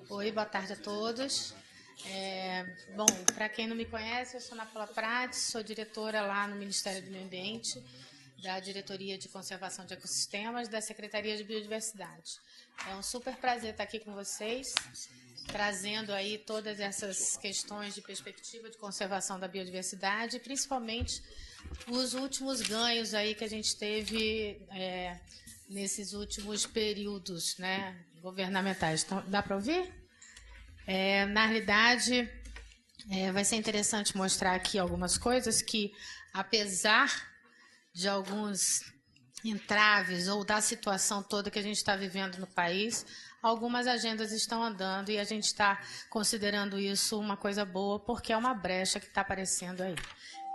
Oi, boa tarde a todos. Bom, para quem não me conhece, eu sou Ana Paula Prates, sou diretora lá no Ministério do Meio Ambiente, da Diretoria de Conservação de Ecossistemas, da Secretaria de Biodiversidade. É um super prazer estar aqui com vocês, trazendo aí todas essas questões de perspectiva de conservação da biodiversidade, principalmente os últimos ganhos aí que a gente teve nesses últimos períodos, né, governamentais. Então, dá para ouvir? Na realidade, vai ser interessante mostrar aqui algumas coisas que, apesar de alguns entraves ou da situação toda que a gente está vivendo no país, algumas agendas estão andando e a gente está considerando isso uma coisa boa, porque é uma brecha que está aparecendo aí.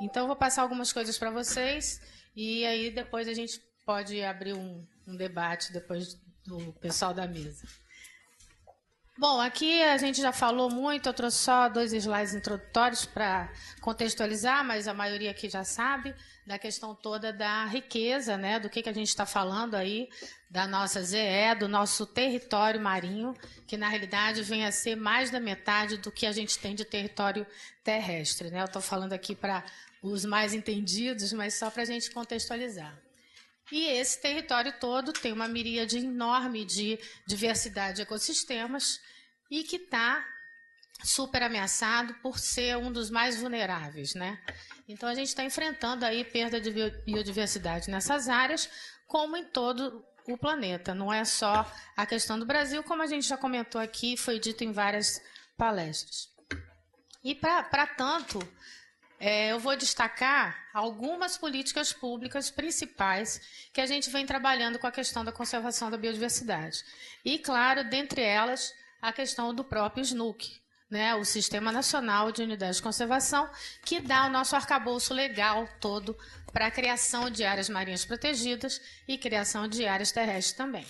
Então, eu vou passar algumas coisas para vocês e aí depois a gente pode abrir um debate depois do pessoal da mesa. Bom, aqui a gente já falou muito, eu trouxe só 2 slides introdutórios para contextualizar, mas a maioria aqui já sabe, da questão toda da riqueza, né, do que a gente está falando aí, da nossa ZE, do nosso território marinho, que na realidade vem a ser mais da metade do que a gente tem de território terrestre, né? Eu estou falando aqui para os mais entendidos, mas só para a gente contextualizar. E esse território todo tem uma miríade enorme de diversidade de ecossistemas e que está super ameaçado por ser um dos mais vulneráveis, né? Então, a gente está enfrentando aí perda de biodiversidade nessas áreas, como em todo o planeta. Não é só a questão do Brasil, como a gente já comentou aqui, foi dito em várias palestras. E, para tanto, eu vou destacar algumas políticas públicas principais que a gente vem trabalhando com a questão da conservação da biodiversidade. E, claro, dentre elas, a questão do próprio SNUC, né, o Sistema Nacional de Unidades de Conservação, que dá o nosso arcabouço legal todo para a criação de áreas marinhas protegidas e criação de áreas terrestres também.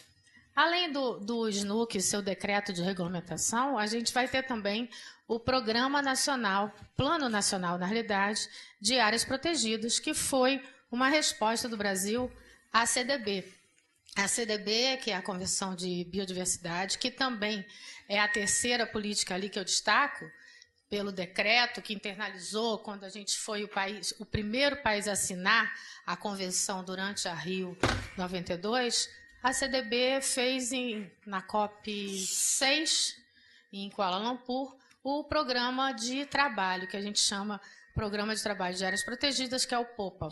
Além do SNUC, seu decreto de regulamentação, a gente vai ter também o Programa Nacional, Plano Nacional, na realidade, de Áreas Protegidas, que foi uma resposta do Brasil à CDB. A CDB, que é a Convenção de Biodiversidade, que também é a terceira política ali que eu destaco, pelo decreto que internalizou quando a gente foi o primeiro país a assinar a convenção durante a Rio 92, a CDB fez na COP6, em Kuala Lumpur, o programa de trabalho, que a gente chama Programa de Trabalho de Áreas Protegidas, que é o POPA.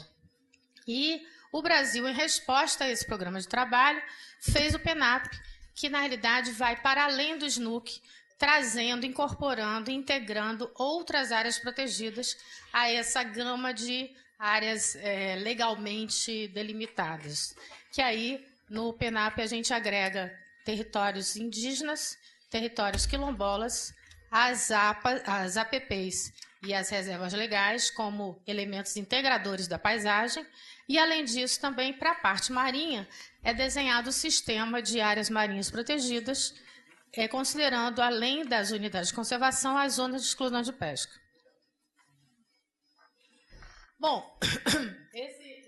E o Brasil, em resposta a esse programa de trabalho, fez o PENAP, que na realidade vai para além do SNUC, trazendo, incorporando, integrando outras áreas protegidas a essa gama de áreas legalmente delimitadas. Que aí, no PENAP, a gente agrega territórios indígenas, territórios quilombolas, as APPs e as reservas legais como elementos integradores da paisagem e, além disso, também para a parte marinha é desenhado o sistema de áreas marinhas protegidas, considerando, além das unidades de conservação, as zonas de exclusão de pesca. Bom, esse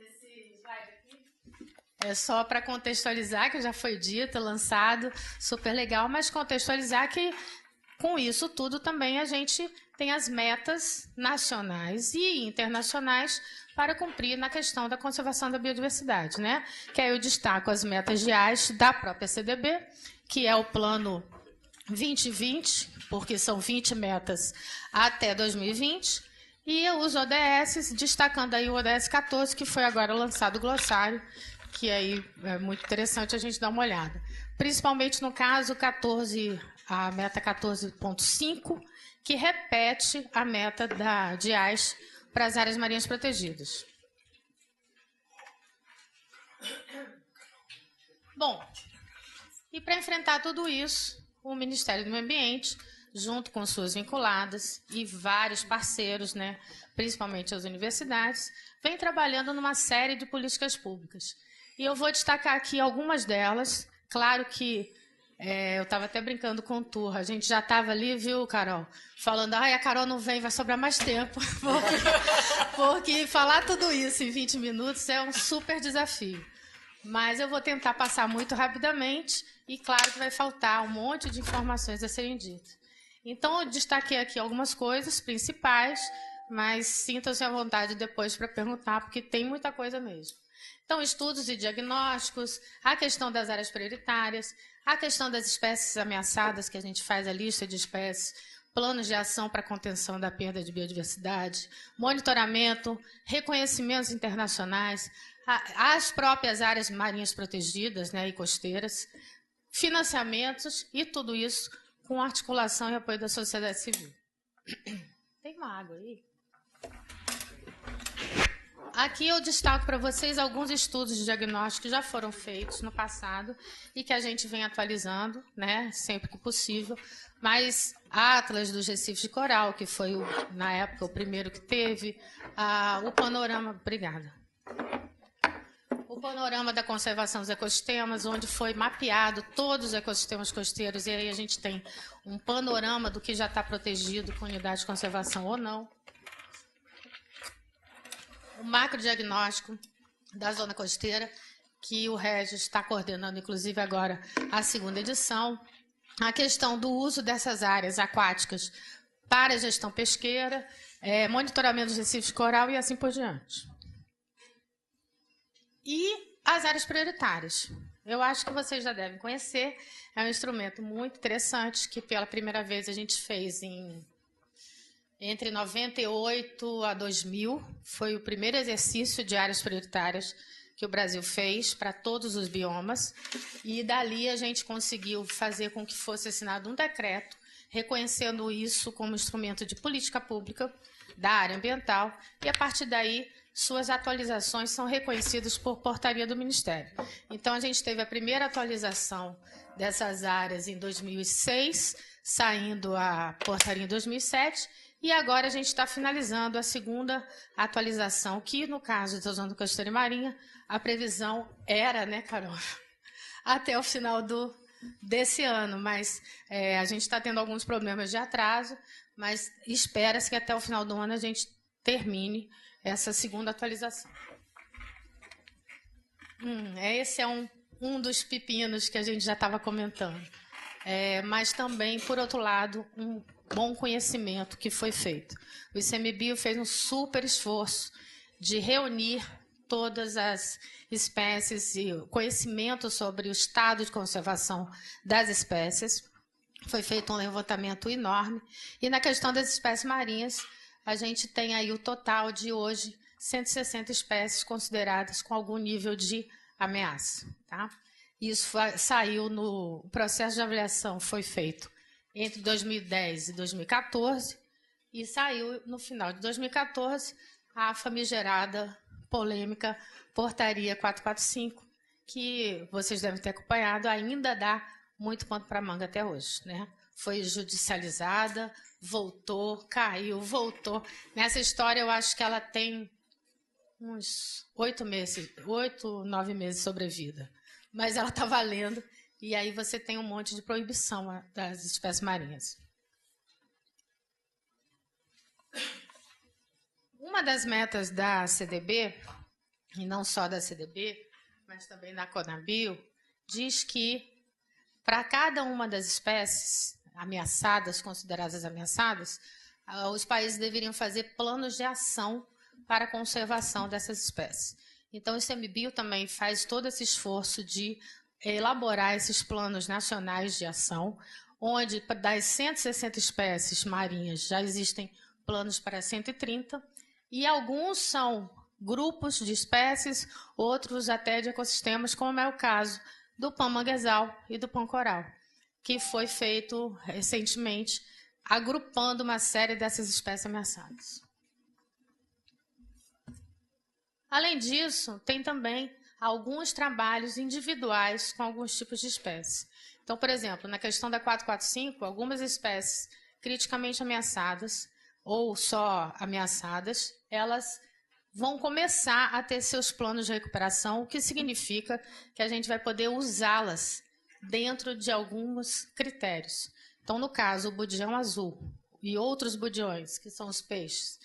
slide aqui é só para contextualizar, que já foi dito, lançado, super legal, mas contextualizar que com isso tudo também a gente tem as metas nacionais e internacionais para cumprir na questão da conservação da biodiversidade, né? Que aí eu destaco as metas gerais da própria CDB, que é o plano 2020, porque são 20 metas até 2020, e os ODS, destacando aí o ODS 14, que foi agora lançado o glossário, que aí é muito interessante a gente dar uma olhada. Principalmente no caso 14, a meta 14.5, que repete a meta de AIS para as áreas marinhas protegidas. Bom, e para enfrentar tudo isso, o Ministério do Meio Ambiente, junto com suas vinculadas e vários parceiros, né, principalmente as universidades, vem trabalhando numa série de políticas públicas. E eu vou destacar aqui algumas delas. Claro que eu estava até brincando com o Turra. A gente já estava ali, viu, Carol? Falando, a Carol não vem, vai sobrar mais tempo. Porque falar tudo isso em 20 minutos é um super desafio. mas eu vou tentar passar muito rapidamente e, claro, que vai faltar um monte de informações a serem ditas. Então, eu destaquei aqui algumas coisas principais, mas sintam-se à vontade depois para perguntar, porque tem muita coisa mesmo. Então, estudos e diagnósticos, a questão das áreas prioritárias, a questão das espécies ameaçadas, que a gente faz a lista de espécies, planos de ação para contenção da perda de biodiversidade, monitoramento, reconhecimentos internacionais, as próprias áreas marinhas protegidas, né, e costeiras, financiamentos e tudo isso com articulação e apoio da sociedade civil. Tem uma água aí? Aqui eu destaco para vocês alguns estudos de diagnóstico que já foram feitos no passado e que a gente vem atualizando, né, sempre que possível. Mas Atlas dos Recifes de Coral, que foi, na época, o primeiro que teve, o panorama... Obrigada. O panorama da conservação dos ecossistemas, onde foi mapeado todos os ecossistemas costeiros, e aí a gente tem um panorama do que já está protegido com unidade de conservação ou não. O macrodiagnóstico da zona costeira, que o Regis está coordenando, inclusive agora, a segunda edição. A questão do uso dessas áreas aquáticas para a gestão pesqueira, monitoramento dos recifes de coral e assim por diante. E as áreas prioritárias. Eu acho que vocês já devem conhecer. É um instrumento muito interessante que, pela primeira vez, a gente fez entre 98 a 2000. Foi o primeiro exercício de áreas prioritárias que o Brasil fez para todos os biomas. E, dali, a gente conseguiu fazer com que fosse assinado um decreto reconhecendo isso como instrumento de política pública da área ambiental. E, a partir daí, suas atualizações são reconhecidas por portaria do Ministério. Então, a gente teve a primeira atualização dessas áreas em 2006, saindo a portaria em 2007, e agora a gente está finalizando a segunda atualização, que, no caso da Zona Costeira e Marinha, a previsão era, né, Carol, até o final desse ano, mas a gente está tendo alguns problemas de atraso, mas espera-se que até o final do ano a gente termine essa segunda atualização. Esse é um dos pepinos que a gente já estava comentando. Mas também, por outro lado, um bom conhecimento que foi feito. O ICMBio fez um super esforço de reunir todas as espécies e conhecimento sobre o estado de conservação das espécies. Foi feito um levantamento enorme. E na questão das espécies marinhas, a gente tem aí o total de hoje 160 espécies consideradas com algum nível de ameaça. Tá? Isso saiu no processo de avaliação, foi feito entre 2010 e 2014, e saiu no final de 2014 a famigerada polêmica Portaria 445, que vocês devem ter acompanhado, ainda dá muito pano para manga até hoje, né? Foi judicializada, voltou, caiu, voltou. Nessa história, eu acho que ela tem uns 8, 9 meses de sobrevida. Mas ela está valendo, e aí você tem um monte de proibição das espécies marinhas. Uma das metas da CDB, e não só da CDB, mas também da Conabio, diz que para cada uma das espécies ameaçadas, consideradas ameaçadas, os países deveriam fazer planos de ação para a conservação dessas espécies. Então, o ICMBio também faz todo esse esforço de elaborar esses planos nacionais de ação, onde das 160 espécies marinhas já existem planos para 130, e alguns são grupos de espécies, outros até de ecossistemas, como é o caso do pão-manguezal e do pão-coral, que foi feito recentemente, agrupando uma série dessas espécies ameaçadas. Além disso, tem também alguns trabalhos individuais com alguns tipos de espécies. Então, por exemplo, na questão da 445, algumas espécies criticamente ameaçadas ou só ameaçadas, elas vão começar a ter seus planos de recuperação, o que significa que a gente vai poder usá-las dentro de alguns critérios. Então, no caso, o budião azul e outros budiões, que são os peixes,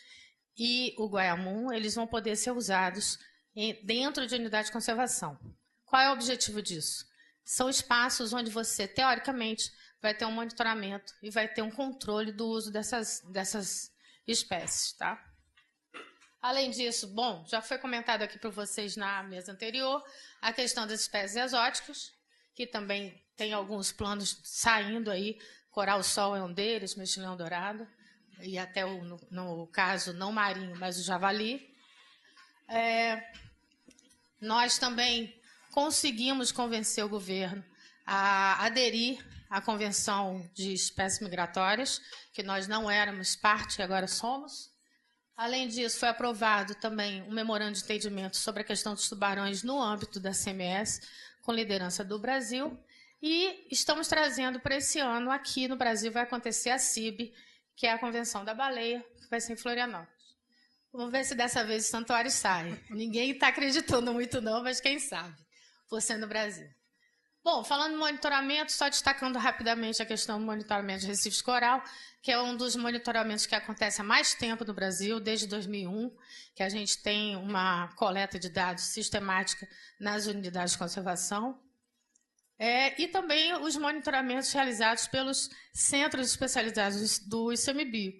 e o guaiamum, eles vão poder ser usados dentro de unidade de conservação. Qual é o objetivo disso? São espaços onde você, teoricamente, vai ter um monitoramento e vai ter um controle do uso dessas espécies, tá? Além disso, bom, já foi comentado aqui por vocês na mesa anterior, a questão das espécies exóticas, que também tem alguns planos saindo aí, coral-sol é um deles, mexilhão dourado, e até, no caso, não marinho, mas o javali. Nós também conseguimos convencer o governo a aderir à Convenção de Espécies Migratórias, que nós não éramos parte e agora somos. Além disso, foi aprovado também um memorando de entendimento sobre a questão dos tubarões no âmbito da CMS, com liderança do Brasil. E estamos trazendo para esse ano, aqui no Brasil, vai acontecer a CIB, que é a Convenção da Baleia, que vai ser em Florianópolis. Vamos ver se dessa vez o santuário sai. Ninguém está acreditando muito não, mas quem sabe, por ser no Brasil. Bom, falando em monitoramento, só destacando rapidamente a questão do monitoramento de recifes coral, que é um dos monitoramentos que acontece há mais tempo no Brasil, desde 2001, que a gente tem uma coleta de dados sistemática nas unidades de conservação. E também os monitoramentos realizados pelos centros especializados do ICMBio,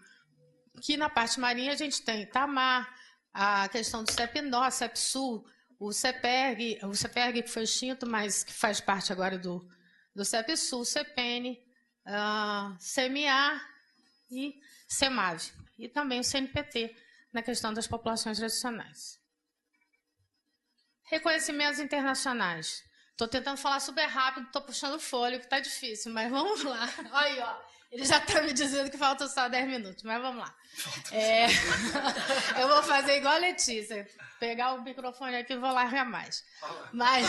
que na parte marinha a gente tem Itamar, a questão do CEPNO, CEPSUL, o CEPERG que foi extinto, mas que faz parte agora do CEPSUL, CEPEN, CMA e CEMAV, e também o CNPT, na questão das populações tradicionais. Reconhecimentos internacionais. Estou tentando falar super rápido, estou puxando o fôlego, que está difícil, mas vamos lá. Olha aí, ó. Ele já está me dizendo que faltam só 10 minutos, mas vamos lá. Eu vou fazer igual a Letícia, pegar o microfone aqui e vou largar mais. Mas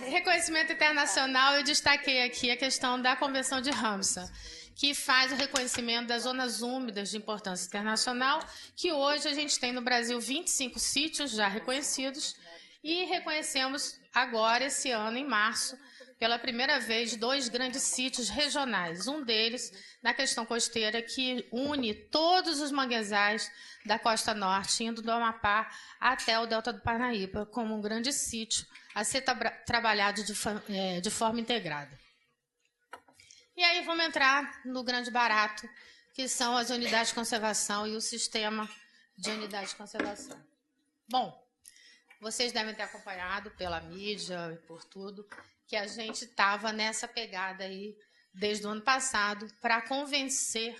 reconhecimento internacional, eu destaquei aqui a questão da Convenção de Ramsar, que faz o reconhecimento das zonas úmidas de importância internacional, que hoje a gente tem no Brasil 25 sítios já reconhecidos, e reconhecemos agora, esse ano, em março, pela primeira vez, 2 grandes sítios regionais. Um deles, na questão costeira, que une todos os manguezais da costa norte, indo do Amapá até o delta do Parnaíba, como um grande sítio a ser trabalhado de forma integrada. E aí vamos entrar no grande barato, que são as unidades de conservação e o sistema de unidades de conservação. Bom, vocês devem ter acompanhado pela mídia e por tudo, que a gente estava nessa pegada aí desde o ano passado para convencer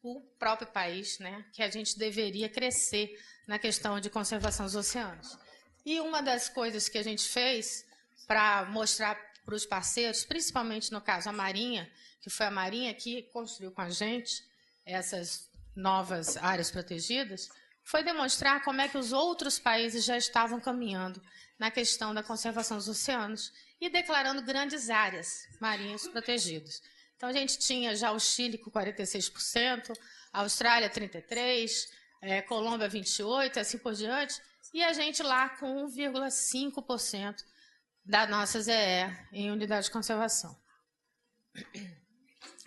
o próprio país, né, que a gente deveria crescer na questão de conservação dos oceanos. E uma das coisas que a gente fez para mostrar para os parceiros, principalmente no caso a Marinha, que foi a Marinha que construiu com a gente essas novas áreas protegidas, foi demonstrar como é que os outros países já estavam caminhando na questão da conservação dos oceanos e declarando grandes áreas marinhas protegidas. Então, a gente tinha já o Chile com 46%, a Austrália 33%, Colômbia 28%, assim por diante, e a gente lá com 1,5% da nossa ZE em unidade de conservação.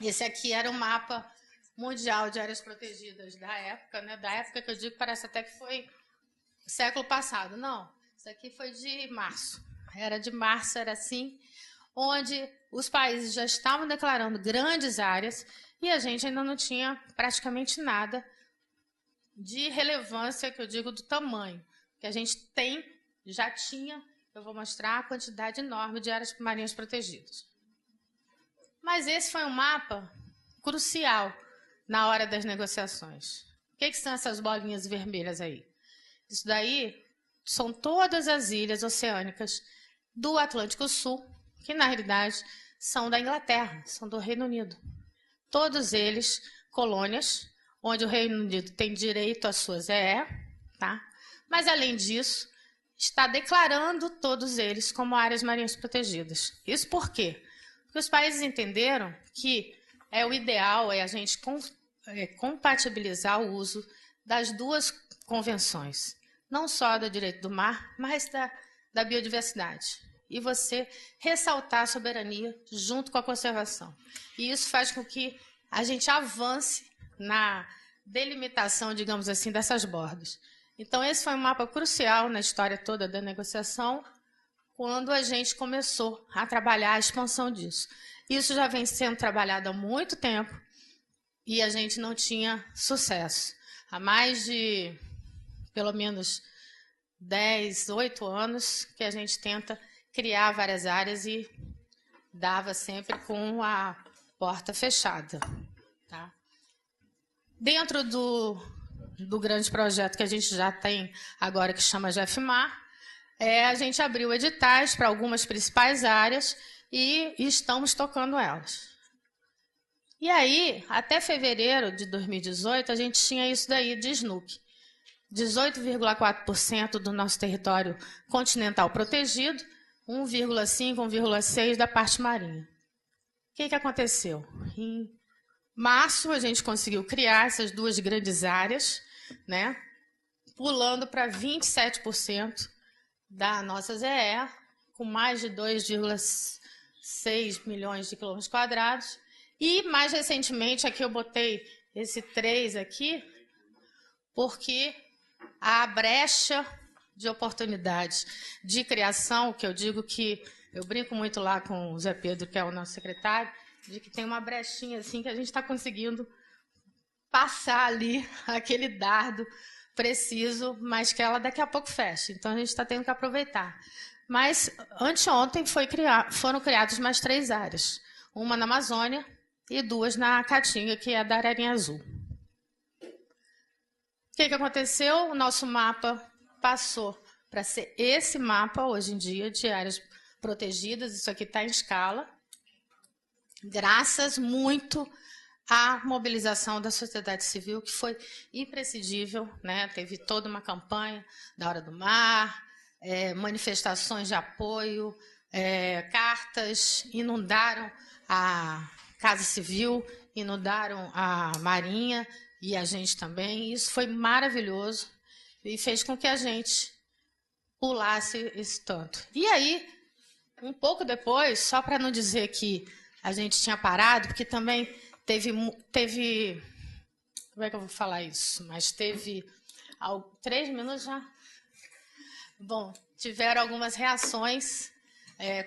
Esse aqui era o mapa mundial de áreas protegidas da época, né? Da época que eu digo, parece até que foi século passado. Não, isso aqui foi de março. Era de março, era assim, onde os países já estavam declarando grandes áreas e a gente ainda não tinha praticamente nada de relevância, que eu digo do tamanho, que a gente tem, já tinha, eu vou mostrar a quantidade enorme de áreas marinhas protegidas. Mas esse foi um mapa crucial na hora das negociações. O que são essas bolinhas vermelhas aí? Isso daí são todas as ilhas oceânicas do Atlântico Sul, que na realidade são da Inglaterra, são do Reino Unido. Todos eles colônias, onde o Reino Unido tem direito às suas ZE, tá? Mas além disso, está declarando todos eles como áreas marinhas protegidas. Isso por quê? Porque os países entenderam que o ideal é a gente compatibilizar o uso das duas convenções, não só do direito do mar, mas da biodiversidade. E você ressaltar a soberania junto com a conservação. E isso faz com que a gente avance na delimitação, digamos assim, dessas bordas. Então, esse foi um mapa crucial na história toda da negociação, quando a gente começou a trabalhar a expansão disso. Isso já vem sendo trabalhado há muito tempo e a gente não tinha sucesso. Há mais de, pelo menos, 8 anos que a gente tenta criar várias áreas e dava sempre com a porta fechada. Tá? Dentro do grande projeto que a gente já tem agora, que chama GFMAR, a gente abriu editais para algumas principais áreas e estamos tocando elas. E aí, até fevereiro de 2018, a gente tinha isso daí de SNUC. 18,4% do nosso território continental protegido, 1,5%, 1,6% da parte marinha. O que aconteceu? Em março, a gente conseguiu criar essas 2 grandes áreas, né, pulando para 27% da nossa ZE, com mais de 2,6 milhões de quilômetros quadrados. E, mais recentemente, aqui eu botei esse 3 aqui, porque a brecha de oportunidades de criação, que eu digo que, eu brinco muito lá com o Zé Pedro, que é o nosso secretário, de que tem uma brechinha assim que a gente está conseguindo passar ali aquele dardo preciso, mas que ela daqui a pouco fecha. Então, a gente está tendo que aproveitar. Mas, anteontem, foram criadas mais 3 áreas. Uma na Amazônia e 2 na Caatinga, que é da Ararinha Azul. O que aconteceu? O nosso mapa passou para ser esse mapa, hoje em dia, de áreas protegidas. Isso aqui está em escala. Graças muito a mobilização da sociedade civil, que foi imprescindível, né? Teve toda uma campanha da Hora do Mar, manifestações de apoio, cartas, inundaram a Casa Civil, inundaram a Marinha e a gente também. Isso foi maravilhoso e fez com que a gente pulasse esse tanto. E aí, um pouco depois, só para não dizer que a gente tinha parado, porque também teve, como é que eu vou falar isso? Mas teve 3 minutos já. Bom, tiveram algumas reações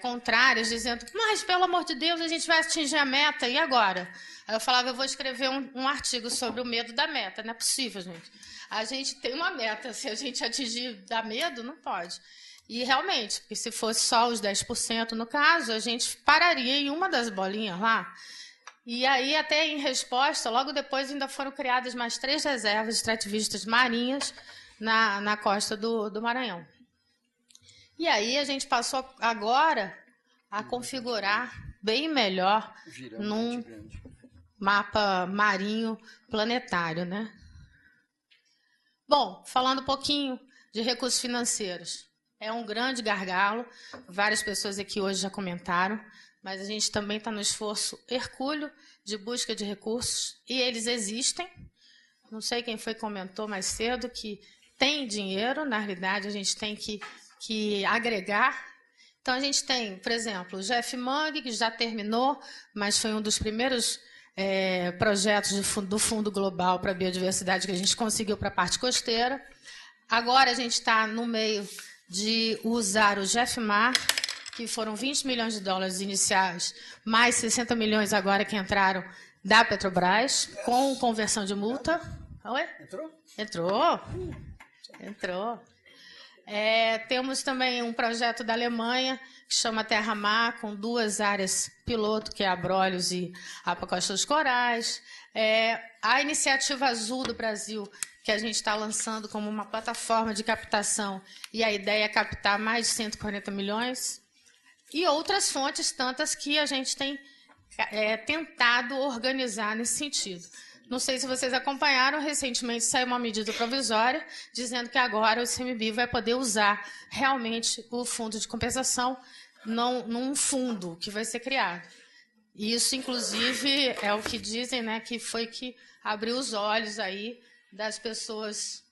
contrárias, dizendo, mas, pelo amor de Deus, a gente vai atingir a meta, e agora? Aí eu falava, eu vou escrever um artigo sobre o medo da meta. Não é possível, gente. A gente tem uma meta, se a gente atingir, dá medo? Não pode. E realmente, porque se fosse só os 10% no caso, a gente pararia em uma das bolinhas lá. E aí, até em resposta, logo depois ainda foram criadas mais 3 reservas extrativistas marinhas na costa do Maranhão. E aí a gente passou agora a configurar bem melhor num mapa marinho planetário, né? Bom, falando um pouquinho de recursos financeiros. É um grande gargalo, várias pessoas aqui hoje já comentaram, mas a gente também está no esforço hercúleo de busca de recursos, e eles existem. Não sei quem foi que comentou mais cedo que tem dinheiro, na realidade a gente tem que agregar. Então a gente tem, por exemplo, o GFMANG, que já terminou, mas foi um dos primeiros projetos do Fundo Global para a Biodiversidade que a gente conseguiu para a parte costeira. Agora a gente está no meio de usar o GFMAR, que foram 20 milhões de dólares iniciais, mais 60 milhões agora que entraram da Petrobras, com conversão de multa. Oi? Entrou. Temos também um projeto da Alemanha, que chama Terra-Mar, com 2 áreas piloto, que é Abrolhos e a Costa dos Corais. A Iniciativa Azul do Brasil, que a gente está lançando como uma plataforma de captação, e a ideia é captar mais de 140 milhões. E outras fontes, tantas que a gente tem tentado organizar nesse sentido. Não sei se vocês acompanharam, recentemente saiu uma medida provisória dizendo que agora o ICMBio vai poder usar realmente o fundo de compensação num fundo que vai ser criado. Isso, inclusive, é o que dizem, né, que foi que abriu os olhos aí das pessoas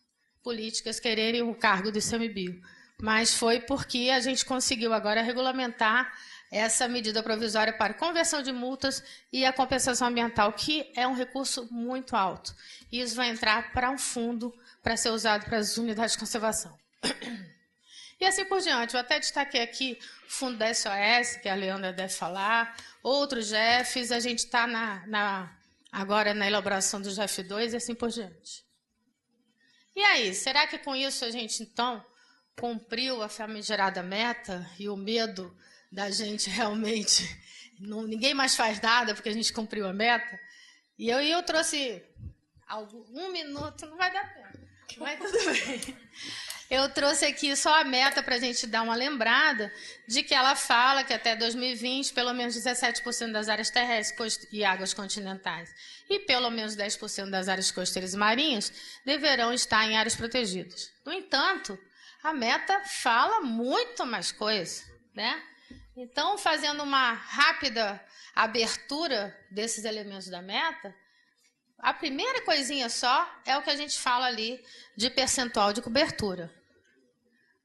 políticas quererem o cargo do ICMBio. Mas foi porque a gente conseguiu agora regulamentar essa medida provisória para conversão de multas e a compensação ambiental, que é um recurso muito alto. E isso vai entrar para um fundo para ser usado para as unidades de conservação. E assim por diante. Eu até destaquei aqui o fundo da SOS, que a Leandra deve falar, outros GEFs, a gente está agora na elaboração do GEF 2 e assim por diante. E aí, será que com isso a gente, então, cumpriu a famigerada meta e o medo da gente realmente... ninguém mais faz nada porque a gente cumpriu a meta? E eu trouxe um minuto, não vai dar tempo, mas tudo bem. Eu trouxe aqui só a meta para a gente dar uma lembrada de que ela fala que até 2020, pelo menos 17% das áreas terrestres e águas continentais e pelo menos 10% das áreas costeiras e marinhas deverão estar em áreas protegidas. No entanto, a meta fala muito mais coisa, né? Então, fazendo uma rápida abertura desses elementos da meta, a primeira coisinha só é o que a gente fala ali de percentual de cobertura.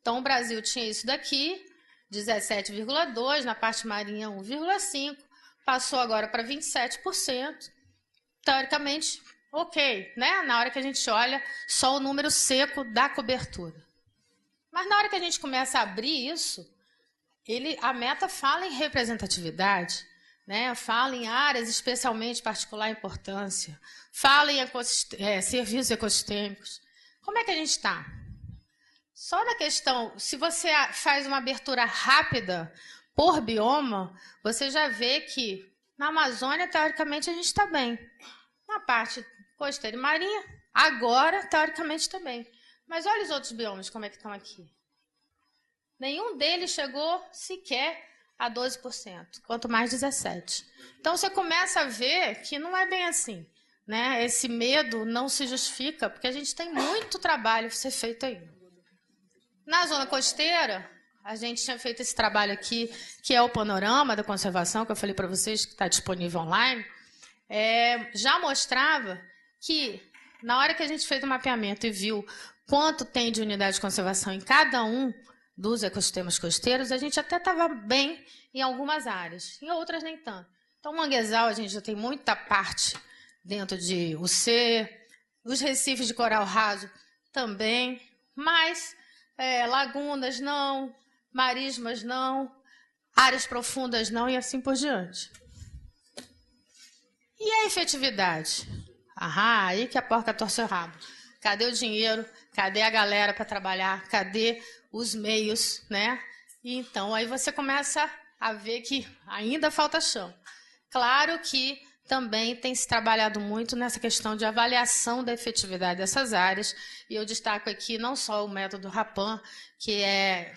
Então, o Brasil tinha isso daqui, 17,2%, na parte marinha 1,5%, passou agora para 27%. Teoricamente, ok, né? Na hora que a gente olha só o número seco da cobertura. Mas na hora que a gente começa a abrir isso, a meta fala em representatividade, né? Fala em áreas especialmente de particular importância, fala em serviços ecossistêmicos. Como é que a gente está? Só na questão, se você faz uma abertura rápida por bioma, você já vê que na Amazônia, teoricamente, a gente está bem. Na parte costeira e marinha, agora, teoricamente, também. Mas olha os outros biomas, como é que estão aqui. Nenhum deles chegou sequer a 12%, quanto mais 17%. Então, você começa a ver que não é bem assim, né? Esse medo não se justifica, porque a gente tem muito trabalho a ser feito ainda. Na zona costeira, a gente tinha feito esse trabalho aqui, que é o panorama da conservação, que eu falei para vocês, que está disponível online, já mostrava que, na hora que a gente fez o mapeamento e viu quanto tem de unidade de conservação em cada um dos ecossistemas costeiros, a gente até estava bem em algumas áreas, em outras nem tanto. Então, o manguezal, a gente já tem muita parte dentro de UC, os recifes de coral raso também, mas... lagunas não, marismas não, áreas profundas não e assim por diante. E a efetividade? Aí que a porca torce o rabo. Cadê o dinheiro? Cadê a galera para trabalhar? Cadê os meios, né? E então aí você começa a ver que ainda falta chão. Claro que também tem se trabalhado muito nessa questão de avaliação da efetividade dessas áreas, e eu destaco aqui não só o método RAPAN, que é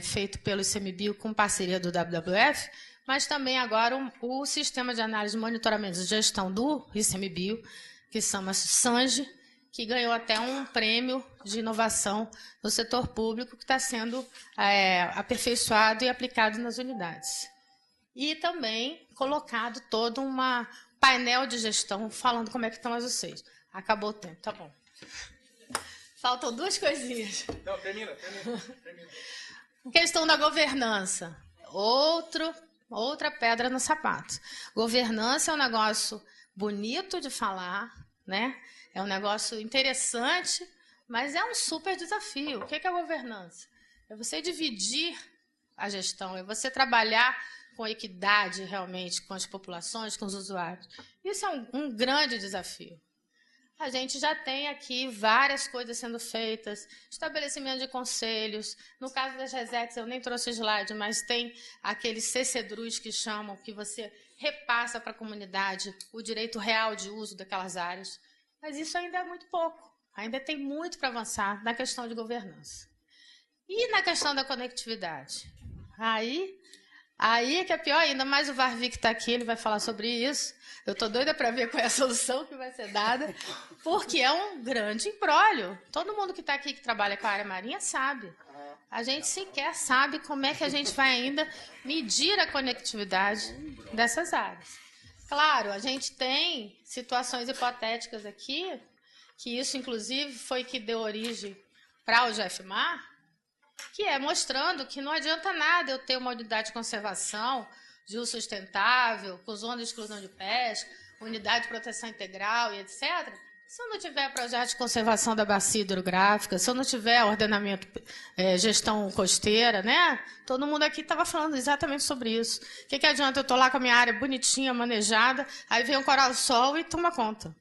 feito pelo ICMBio com parceria do WWF, mas também agora o sistema de análise, monitoramento e gestão do ICMBio, que chama-se SANGE, que ganhou até um prêmio de inovação no setor público, que está sendo aperfeiçoado e aplicado nas unidades. E também colocado todo um painel de gestão falando como é que estão as UCs. Acabou o tempo, tá bom. Faltam duas coisinhas. Não, termina. Questão da governança. Outra pedra no sapato. Governança é um negócio bonito de falar, né? É um negócio interessante, mas é um super desafio. O que é a governança? É você dividir a gestão, é você trabalhar com equidade realmente com as populações, com os usuários. Isso é um grande desafio. A gente já tem aqui várias coisas sendo feitas, estabelecimento de conselhos. No caso das RESECs, eu nem trouxe slide, mas tem aqueles CCDRUs que chamam, que você repassa para a comunidade o direito real de uso daquelas áreas. Mas isso ainda é muito pouco. Ainda tem muito para avançar na questão de governança. E na questão da conectividade? Aí que é pior ainda, mas o Varvik está aqui, ele vai falar sobre isso. Eu estou doida para ver qual é a solução que vai ser dada, porque é um grande imbróglio. Todo mundo que está aqui, que trabalha com a área marinha, sabe. A gente sequer sabe como é que a gente vai ainda medir a conectividade dessas áreas. Claro, a gente tem situações hipotéticas aqui, que isso, inclusive, foi que deu origem para o GEFMAR, que é mostrando que não adianta nada eu ter uma unidade de conservação, de uso sustentável, com zona de exclusão de pesca, unidade de proteção integral e etc., se eu não tiver projeto de conservação da bacia hidrográfica, se eu não tiver ordenamento, gestão costeira, né? Todo mundo aqui estava falando exatamente sobre isso. O que adianta eu estou lá com a minha área bonitinha, manejada, aí vem um coral-sol e toma conta.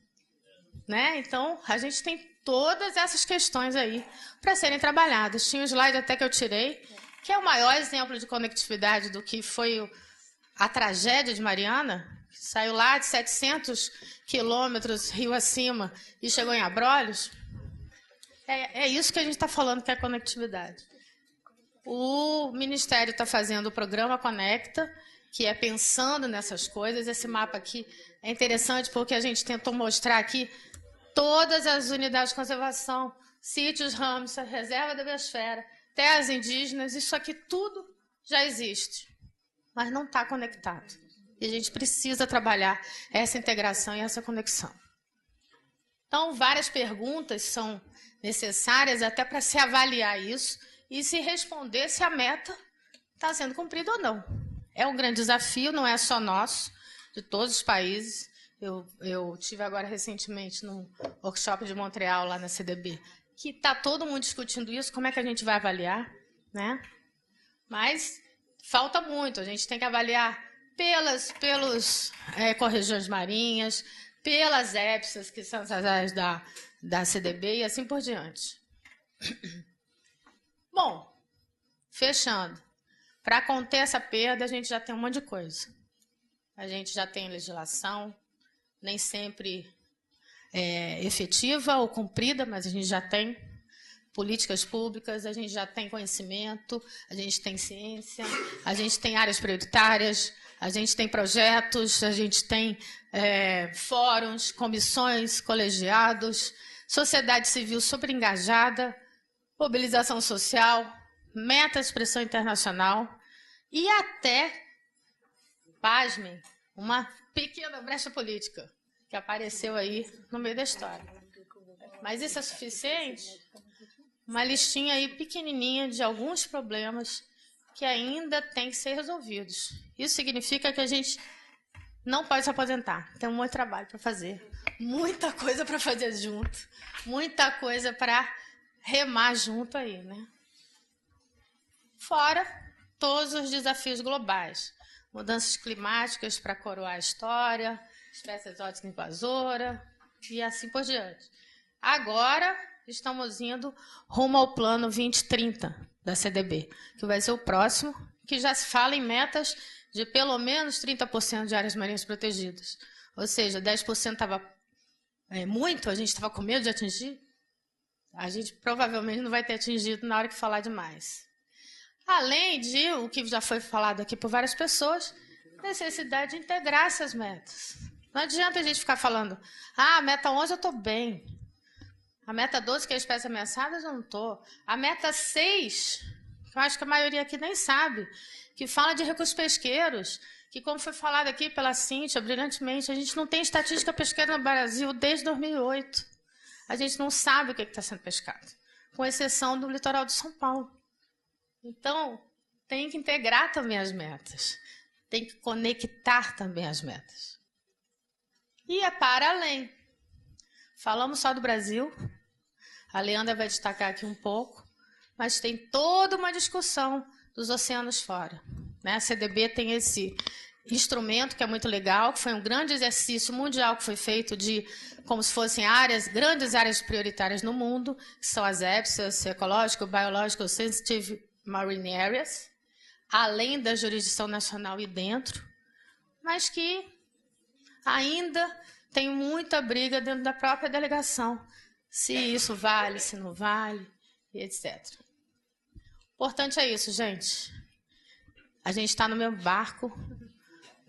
Né? Então, a gente tem todas essas questões aí para serem trabalhadas. Tinha um slide até que eu tirei, que é o maior exemplo de conectividade do que foi a tragédia de Mariana, que saiu lá de 700 quilômetros rio acima e chegou em Abrolhos. É isso que a gente está falando que é conectividade. O Ministério está fazendo o programa Conecta, que é pensando nessas coisas. Esse mapa aqui é interessante porque a gente tentou mostrar aqui todas as unidades de conservação, sítios Ramsar, reserva da biosfera, terras indígenas, isso aqui tudo já existe, mas não está conectado. E a gente precisa trabalhar essa integração e essa conexão. Então, várias perguntas são necessárias até para se avaliar isso e se responder se a meta está sendo cumprida ou não. É um grande desafio, não é só nosso, de todos os países. Eu tive agora recentemente num workshop de Montreal, lá na CDB, que está todo mundo discutindo isso, como é que a gente vai avaliar, né? Mas falta muito, a gente tem que avaliar pelos ecorregiões marinhas, pelas EPSAs, que são as áreas da CDB, e assim por diante. Bom, fechando. Para conter essa perda, a gente já tem um monte de coisa. A gente já tem legislação, nem sempre efetiva ou cumprida, mas a gente já tem políticas públicas, a gente já tem conhecimento, a gente tem ciência, a gente tem áreas prioritárias, a gente tem projetos, a gente tem fóruns, comissões, colegiados, sociedade civil super engajada, mobilização social, metas de pressão internacional e até, pasmem, uma pequena brecha política que apareceu aí no meio da história. Mas isso é suficiente? Uma listinha aí pequenininha de alguns problemas que ainda têm que ser resolvidos. Isso significa que a gente não pode se aposentar. Tem muito trabalho para fazer, muita coisa para fazer junto, muita coisa para remar junto aí, né? Fora todos os desafios globais. Mudanças climáticas para coroar a história, espécie exótica invasora e assim por diante. Agora estamos indo rumo ao plano 2030 da CDB, que vai ser o próximo, que já se fala em metas de pelo menos 30% de áreas marinhas protegidas. Ou seja, 10% estava muito, a gente estava com medo de atingir. A gente provavelmente não vai ter atingido na hora que falar demais. Além de, o que já foi falado aqui por várias pessoas, necessidade de integrar essas metas. Não adianta a gente ficar falando, a meta 11 eu estou bem. A meta 12, que é a espécie ameaçada, eu não estou. A meta 6, que eu acho que a maioria aqui nem sabe, que fala de recursos pesqueiros, que, como foi falado aqui pela Cíntia, brilhantemente, a gente não tem estatística pesqueira no Brasil desde 2008. A gente não sabe o que está sendo pescado, com exceção do litoral de São Paulo. Então, tem que integrar também as metas, tem que conectar também as metas. E é para além. Falamos só do Brasil, a Leandra vai destacar aqui um pouco, mas tem toda uma discussão dos oceanos fora. Né? A CDB tem esse instrumento que é muito legal, que foi um grande exercício mundial que foi feito de como se fossem grandes áreas prioritárias no mundo, que são as EPSAs, Ecological, Biological, Sensitive Marine Areas, além da jurisdição nacional e dentro, mas que ainda tem muita briga dentro da própria delegação, se isso vale, se não vale, etc. O importante é isso, gente. A gente está no mesmo barco,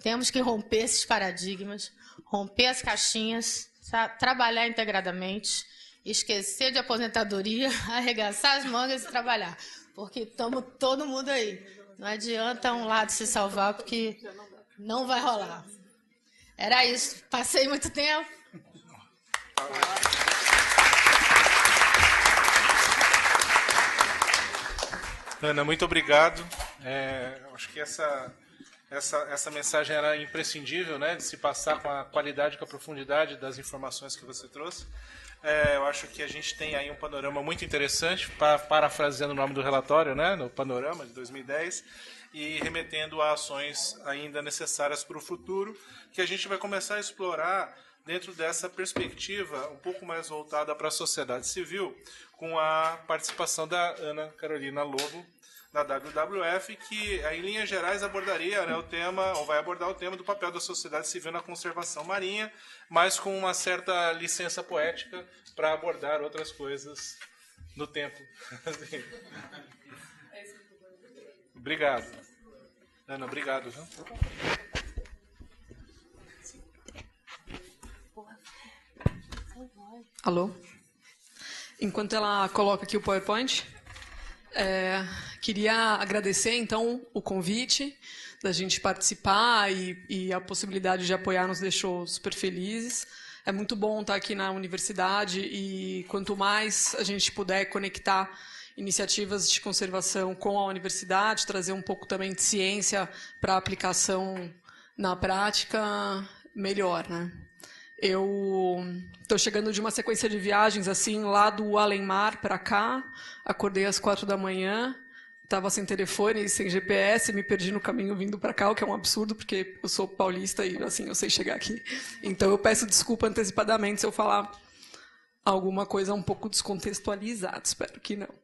temos que romper esses paradigmas, romper as caixinhas, trabalhar integradamente, esquecer de aposentadoria, arregaçar as mangas e trabalhar, porque estamos todo mundo aí. Não adianta um lado se salvar, porque não vai rolar. Era isso. Passei muito tempo. Ana, muito obrigado. Acho que essa mensagem era imprescindível, né, de se passar com a qualidade e com a profundidade das informações que você trouxe. Eu acho que a gente tem aí um panorama muito interessante, parafraseando o nome do relatório, né, no panorama de 2010, e remetendo a ações ainda necessárias para o futuro, que a gente vai começar a explorar dentro dessa perspectiva um pouco mais voltada para a sociedade civil, com a participação da Ana Carolina Lobo, da WWF, que, em linhas gerais, abordaria, né, o tema, ou vai abordar o tema do papel da sociedade civil na conservação marinha, mas com uma certa licença poética para abordar outras coisas no tempo. Obrigado. Ana, obrigado. Viu? Alô? Enquanto ela coloca aqui o PowerPoint, queria agradecer, então, o convite da gente participar e a possibilidade de apoiar nos deixou super felizes. É muito bom estar aqui na universidade e quanto mais a gente puder conectar iniciativas de conservação com a universidade, trazer um pouco também de ciência para aplicação na prática, melhor, né? Eu estou chegando de uma sequência de viagens assim lá do além-mar para cá, acordei às 4 da manhã, estava sem telefone, sem GPS, me perdi no caminho vindo para cá, o que é um absurdo, porque eu sou paulista e assim eu sei chegar aqui. Então eu peço desculpa antecipadamente se eu falar alguma coisa um pouco descontextualizada, espero que não.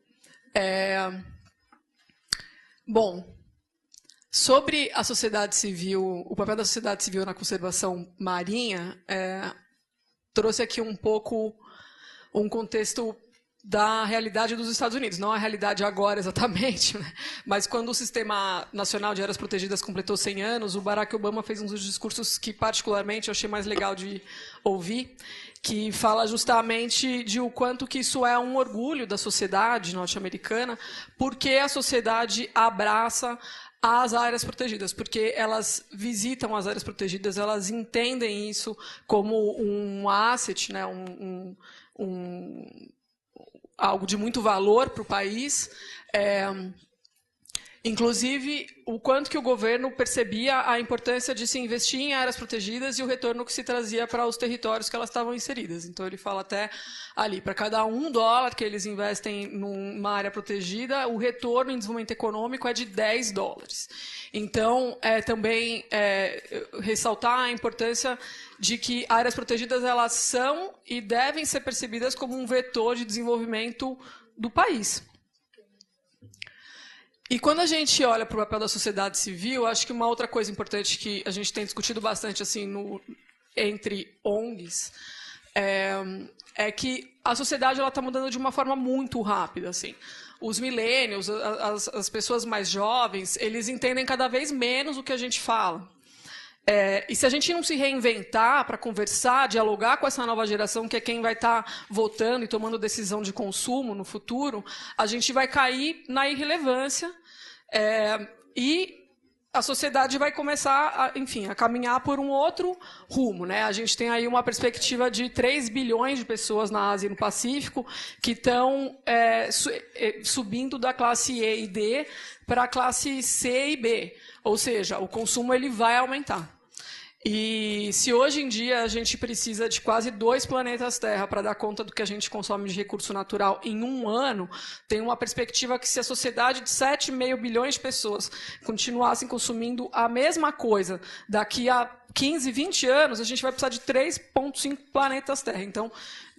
Bom, sobre a sociedade civil, o papel da sociedade civil na conservação marinha, trouxe aqui um pouco um contexto da realidade dos Estados Unidos, não a realidade agora exatamente, né? Mas quando o Sistema Nacional de Áreas Protegidas completou 100 anos, o Barack Obama fez um dos discursos que particularmente eu achei mais legal de ouvir, que fala justamente de o quanto que isso é um orgulho da sociedade norte-americana, porque a sociedade abraça as áreas protegidas, porque elas visitam as áreas protegidas, elas entendem isso como um asset, né, algo de muito valor para o país. Inclusive, o quanto que o governo percebia a importância de se investir em áreas protegidas e o retorno que se trazia para os territórios que elas estavam inseridas. Então, ele fala até ali, para cada $1 que eles investem numa área protegida, o retorno em desenvolvimento econômico é de $10. Então, também ressaltar a importância de que áreas protegidas elas são e devem ser percebidas como um vetor de desenvolvimento do país. E quando a gente olha para o papel da sociedade civil, acho que uma outra coisa importante que a gente tem discutido bastante assim, entre ONGs é que a sociedade está mudando de uma forma muito rápida. Assim. Os millennials, as pessoas mais jovens, eles entendem cada vez menos o que a gente fala. E se a gente não se reinventar para conversar, dialogar com essa nova geração, que é quem vai estar votando e tomando decisão de consumo no futuro, a gente vai cair na irrelevância e a sociedade vai começar, a caminhar por um outro rumo, né? A gente tem aí uma perspectiva de 3 bilhões de pessoas na Ásia e no Pacífico que estão subindo da classe E e D para a classe C e B, ou seja, o consumo ele vai aumentar. E se hoje em dia a gente precisa de quase 2 planetas Terra para dar conta do que a gente consome de recurso natural em um ano, tem uma perspectiva que se a sociedade de 7,5 bilhões de pessoas continuassem consumindo a mesma coisa daqui a 15, 20 anos, a gente vai precisar de 3,5 planetas Terra. Então,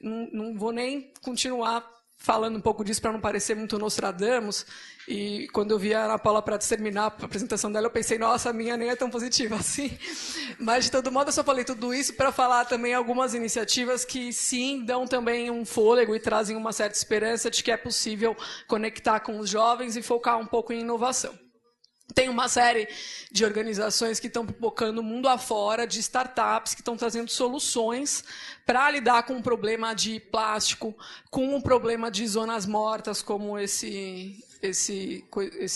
não vou nem continuar falando um pouco disso para não parecer muito Nostradamus. E quando eu vi a Ana Paula Prats terminar a apresentação dela, eu pensei, nossa, a minha nem é tão positiva assim. Mas, de todo modo, eu só falei tudo isso para falar também algumas iniciativas que, sim, dão também um fôlego e trazem uma certa esperança de que é possível conectar com os jovens e focar um pouco em inovação. Tem uma série de organizações que estão pipocando mundo afora, de startups que estão trazendo soluções para lidar com o problema de plástico, com o problema de zonas mortas, como esse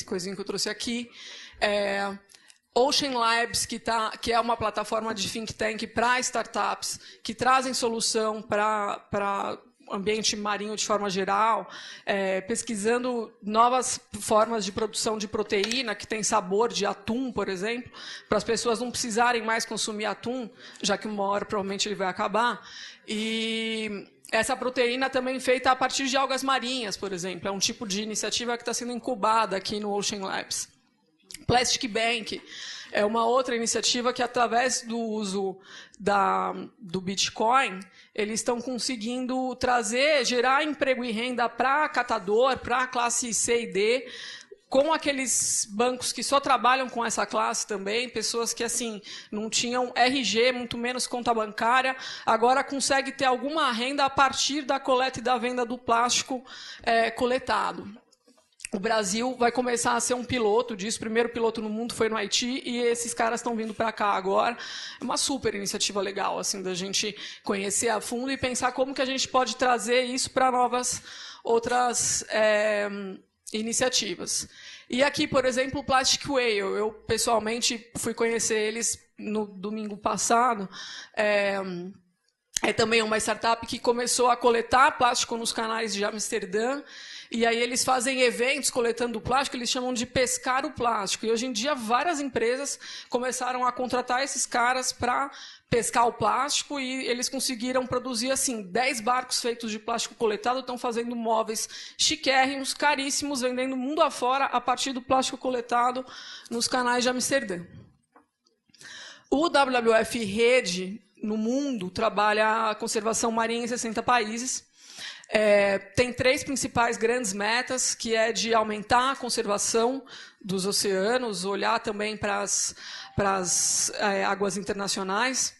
coisinho que eu trouxe aqui. Ocean Labs, que é uma plataforma de think tank para startups, que trazem solução para ambiente marinho de forma geral, pesquisando novas formas de produção de proteína que tem sabor de atum, por exemplo, para as pessoas não precisarem mais consumir atum, já que uma hora provavelmente ele vai acabar. E essa proteína também feita a partir de algas marinhas, por exemplo, é um tipo de iniciativa que está sendo incubada aqui no Ocean Labs. Plastic Bank é uma outra iniciativa que, através do uso do Bitcoin, eles estão conseguindo gerar emprego e renda para catador, para a classe C e D, com aqueles bancos que só trabalham com essa classe também, pessoas que assim não tinham RG, muito menos conta bancária, agora conseguem ter alguma renda a partir da coleta e da venda do plástico coletado. O Brasil vai começar a ser um piloto disso. O primeiro piloto no mundo foi no Haiti e esses caras estão vindo para cá agora. É uma super iniciativa legal, assim, da gente conhecer a fundo e pensar como que a gente pode trazer isso para outras iniciativas. E aqui, por exemplo, o Plastic Whale. Eu, pessoalmente, fui conhecer eles no domingo passado. É também uma startup que começou a coletar plástico nos canais de Amsterdã. E aí eles fazem eventos coletando o plástico, eles chamam de pescar o plástico. E hoje em dia várias empresas começaram a contratar esses caras para pescar o plástico e eles conseguiram produzir assim 10 barcos feitos de plástico coletado, estão fazendo móveis chiquérrimos, caríssimos, vendendo mundo afora a partir do plástico coletado nos canais de Amsterdã. O WWF Rede, no mundo, trabalha a conservação marinha em 60 países. Tem 3 principais grandes metas, que é de aumentar a conservação dos oceanos, olhar também para as águas internacionais,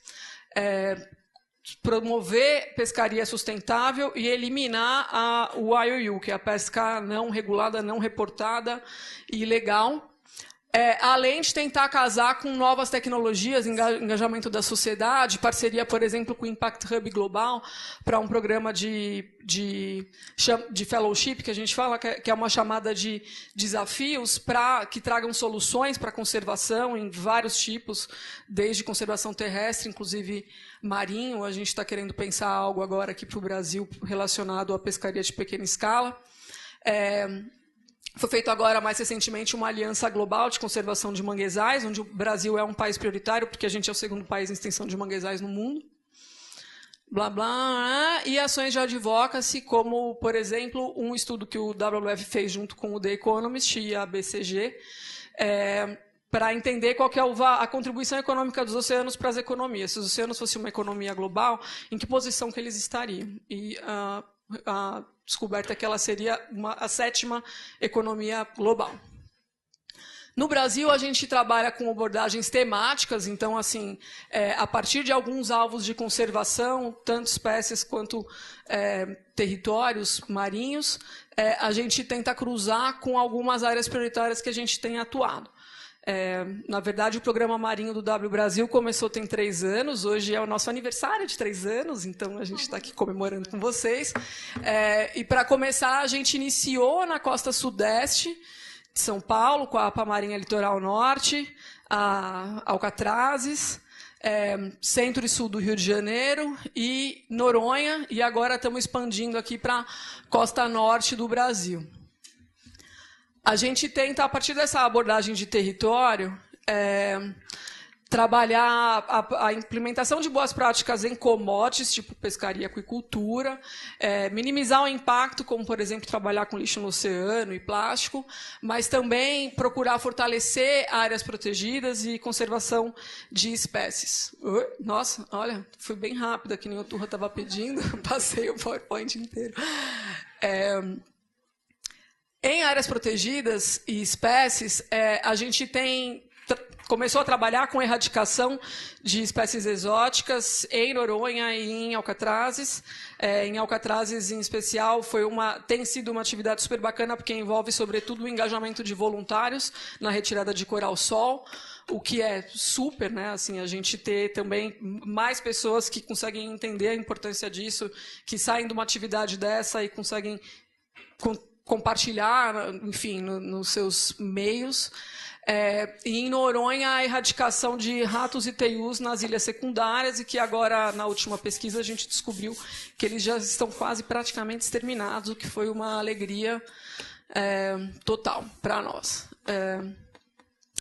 promover pescaria sustentável e eliminar o IUU, que é a pesca não regulada, não reportada e ilegal. Além de tentar casar com novas tecnologias, engajamento da sociedade, parceria, por exemplo, com o Impact Hub Global, para um programa de fellowship, que a gente fala, que é uma chamada de desafios que tragam soluções para a conservação em vários tipos, desde conservação terrestre, inclusive marinho. A gente está querendo pensar algo agora aqui para o Brasil relacionado à pescaria de pequena escala. Foi feito agora, mais recentemente, uma aliança global de conservação de manguezais, onde o Brasil é um país prioritário, porque a gente é o segundo país em extensão de manguezais no mundo. Blá, blá, e ações de advocacy, como, por exemplo, um estudo que o WWF fez junto com o The Economist e a BCG, para entender qual que é a contribuição econômica dos oceanos para as economias. Se os oceanos fossem uma economia global, em que posição que eles estariam? E a descoberta é que ela seria a 7ª economia global. No Brasil, a gente trabalha com abordagens temáticas, então, assim, a partir de alguns alvos de conservação, tanto espécies quanto territórios marinhos, a gente tenta cruzar com algumas áreas prioritárias que a gente tem atuado. Na verdade, o programa marinho do W Brasil começou tem 3 anos, hoje é o nosso aniversário de 3 anos, então a gente está aqui comemorando com vocês. E para começar, a gente iniciou na costa sudeste de São Paulo, com a APA Marinha Litoral Norte, a Alcatrazes, centro e sul do Rio de Janeiro e Noronha, e agora estamos expandindo aqui para a costa norte do Brasil. A gente tenta, a partir dessa abordagem de território, trabalhar a implementação de boas práticas em commodities, tipo pescaria e aquicultura, minimizar o impacto, como, por exemplo, trabalhar com lixo no oceano e plástico, mas também procurar fortalecer áreas protegidas e conservação de espécies. Nossa, olha, fui bem rápida, que nem o Turra estava pedindo, passei o PowerPoint inteiro. Em áreas protegidas e espécies, a gente começou a trabalhar com erradicação de espécies exóticas em Noronha e em Alcatrazes. Em Alcatrazes, em especial, tem sido uma atividade super bacana, porque envolve, sobretudo, o engajamento de voluntários na retirada de coral-sol, o que é super, né? Assim, a gente ter também mais pessoas que conseguem entender a importância disso, que saem de uma atividade dessa e conseguem compartilhar, enfim, nos seus meios. e em Noronha a erradicação de ratos e teius nas ilhas secundárias, e que agora, na última pesquisa, a gente descobriu que eles já estão quase praticamente exterminados, o que foi uma alegria total para nós.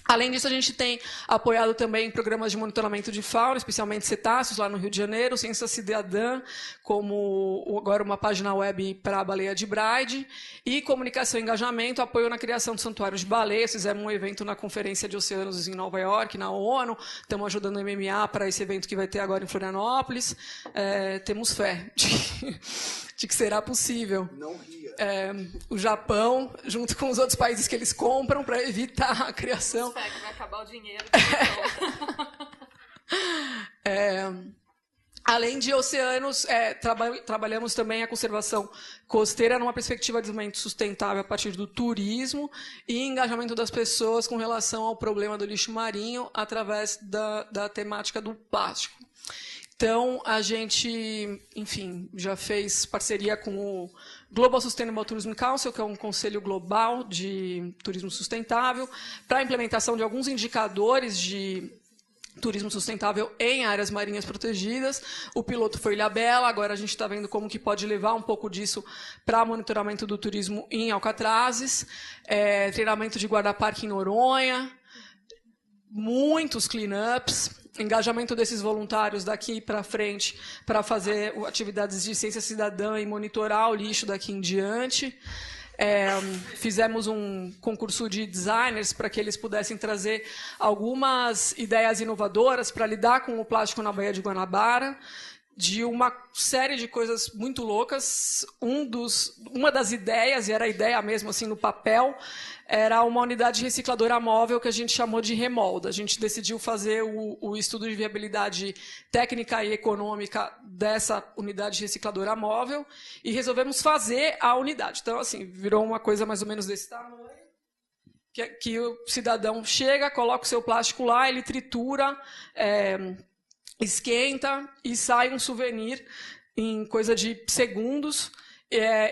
Além disso, a gente tem apoiado também programas de monitoramento de fauna, especialmente cetáceos, lá no Rio de Janeiro, Ciência Cidadã, como agora uma página web para a baleia de Braide, e comunicação e engajamento, apoio na criação de santuários de baleias. Fizemos um evento na Conferência de Oceanos em Nova York, na ONU, estamos ajudando o MMA para esse evento que vai ter agora em Florianópolis. Temos fé de que será possível. Não ria. O Japão, junto com os outros países que eles compram para evitar a criação. Vai acabar o dinheiro. Além de oceanos, trabalhamos também a conservação costeira numa perspectiva de desenvolvimento sustentável a partir do turismo e engajamento das pessoas com relação ao problema do lixo marinho através da temática do plástico. Então, a gente, enfim, já fez parceria com o Global Sustainable Tourism Council, que é um conselho global de turismo sustentável, para a implementação de alguns indicadores de turismo sustentável em áreas marinhas protegidas. O piloto foi Ilhabela, agora a gente está vendo como que pode levar um pouco disso para monitoramento do turismo em Alcatrazes, treinamento de guarda-parque em Noronha, muitos clean-ups, engajamento desses voluntários daqui para frente para fazer atividades de ciência cidadã e monitorar o lixo daqui em diante. Fizemos um concurso de designers para que eles pudessem trazer algumas ideias inovadoras para lidar com o plástico na Baía de Guanabara, de uma série de coisas muito loucas. Uma das ideias, e era a ideia mesmo assim no papel, era uma unidade recicladora móvel que a gente chamou de Remolda. A gente decidiu fazer o estudo de viabilidade técnica e econômica dessa unidade recicladora móvel e resolvemos fazer a unidade. Então, assim, virou uma coisa mais ou menos desse tamanho, que o cidadão chega, coloca o seu plástico lá, ele tritura, esquenta e sai um souvenir em coisa de segundos.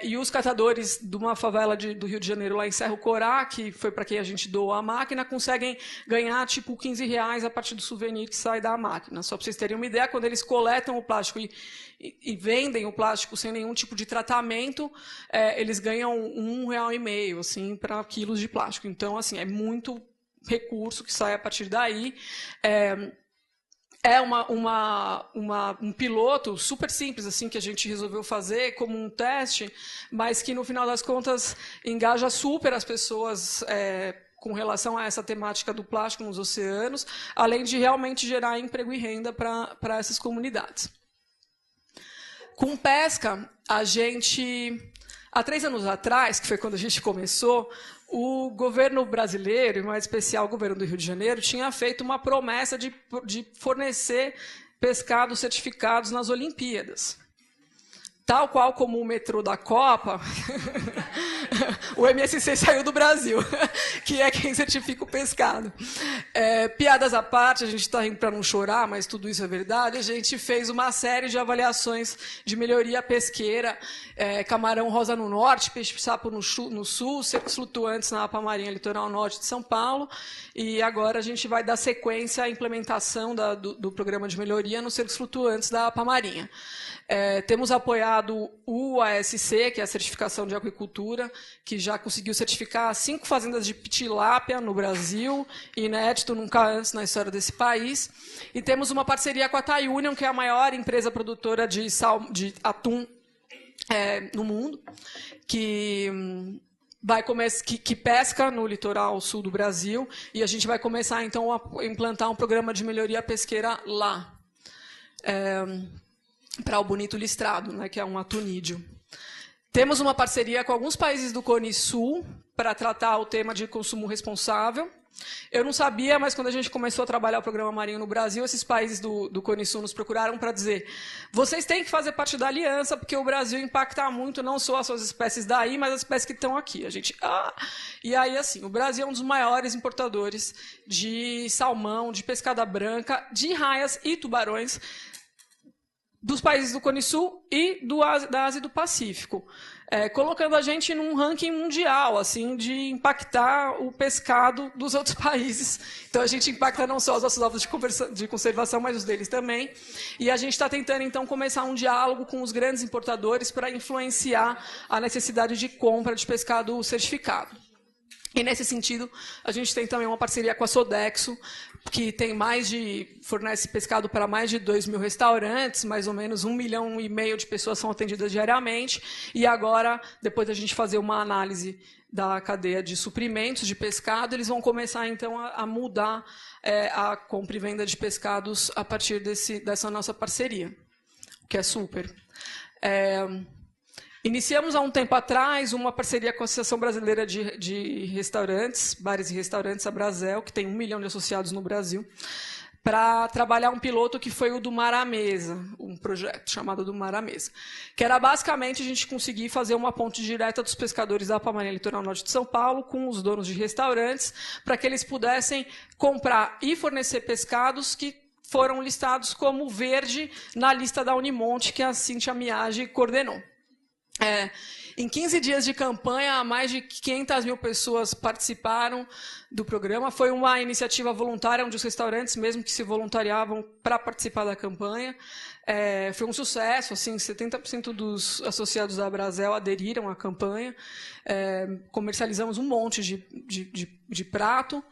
E os catadores de uma favela do Rio de Janeiro, lá em Cerro Corá, que foi para quem a gente doou a máquina, conseguem ganhar tipo R$15 a partir do souvenir que sai da máquina. Só para vocês terem uma ideia, quando eles coletam o plástico e vendem o plástico sem nenhum tipo de tratamento, eles ganham R$1,50 assim, para quilos de plástico. Então, assim, é muito recurso que sai a partir daí. Um piloto super simples assim que a gente resolveu fazer como um teste, mas que no final das contas engaja super as pessoas com relação a essa temática do plástico nos oceanos, além de realmente gerar emprego e renda para essas comunidades. Com pesca, a gente, há 3 anos atrás, que foi quando a gente começou, o governo brasileiro, em mais especial o governo do Rio de Janeiro, tinha feito uma promessa de fornecer pescados certificados nas Olimpíadas. Tal qual como o metrô da Copa, o MSC saiu do Brasil, que é quem certifica o pescado. Piadas à parte, a gente está rindo para não chorar, mas tudo isso é verdade. A gente fez uma série de avaliações de melhoria pesqueira, camarão rosa no norte, peixe-sapo no sul, secos flutuantes na Apamarinha, litoral norte de São Paulo, e agora a gente vai dar sequência à implementação do programa de melhoria nos secos flutuantes da Apamarinha. Temos apoiado o ASC, que é a certificação de aquicultura, que já conseguiu certificar 5 fazendas de tilápia no Brasil, inédito, nunca antes na história desse país. E temos uma parceria com a Thai Union, que é a maior empresa produtora de atum no mundo, que pesca no litoral sul do Brasil, e a gente vai começar, então, a implantar um programa de melhoria pesqueira lá. Para o bonito listrado, né, que é um atunídeo. Temos uma parceria com alguns países do Cone Sul para tratar o tema de consumo responsável. Eu não sabia, mas quando a gente começou a trabalhar o programa marinho no Brasil, esses países do Cone Sul nos procuraram para dizer: vocês têm que fazer parte da aliança, porque o Brasil impacta muito não só as suas espécies daí, mas as espécies que estão aqui. A gente, E aí, assim, o Brasil é um dos maiores importadores de salmão, de pescada branca, de raias e tubarões dos países do Cone Sul e da Ásia e do Pacífico, colocando a gente num ranking mundial, assim, de impactar o pescado dos outros países. Então, a gente impacta não só os nossos ovos de conservação, mas os deles também. E a gente está tentando, então, começar um diálogo com os grandes importadores para influenciar a necessidade de compra de pescado certificado. E, nesse sentido, a gente tem também uma parceria com a Sodexo, que fornece pescado para mais de 2.000 restaurantes, mais ou menos 1,5 milhão de pessoas são atendidas diariamente, e agora, depois da gente fazer uma análise da cadeia de suprimentos de pescado, eles vão começar, então, a mudar a compra e venda de pescados a partir dessa nossa parceria, o que é super. Iniciamos há um tempo atrás uma parceria com a Associação Brasileira de Restaurantes, Bares e Restaurantes, a Brasel, que tem 1 milhão de associados no Brasil, para trabalhar um piloto que foi o do Mar à Mesa, um projeto chamado do Mar à Mesa, que era basicamente a gente conseguir fazer uma ponte direta dos pescadores da Apamania Litoral Norte de São Paulo com os donos de restaurantes, para que eles pudessem comprar e fornecer pescados que foram listados como verde na lista da Unimonte, que a Cíntia Miage coordenou. Em 15 dias de campanha, mais de 500.000 pessoas participaram do programa. Foi uma iniciativa voluntária, onde os restaurantes mesmo que se voluntariavam para participar da campanha. Foi um sucesso, assim, 70% dos associados da Brasel aderiram à campanha. Comercializamos um monte de prato.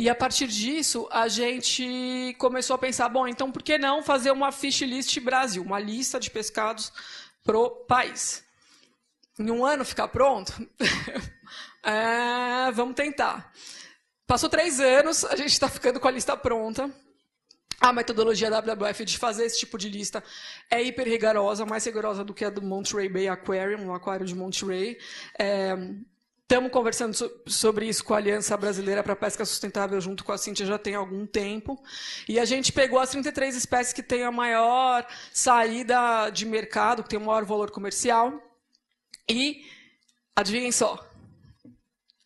E, a partir disso, a gente começou a pensar, bom, então, por que não fazer uma Fish List Brasil, uma lista de pescados para o país? Em um ano ficar pronto? Vamos tentar. Passou 3 anos, a gente está ficando com a lista pronta. A metodologia da WWF de fazer esse tipo de lista é hiper rigorosa, mais rigorosa do que a do Monterey Bay Aquarium, o aquário de Monterey. Estamos conversando sobre isso com a Aliança Brasileira para a Pesca Sustentável, junto com a Cíntia, já tem algum tempo. E a gente pegou as 33 espécies que têm a maior saída de mercado, que têm o maior valor comercial. E, adivinhem só,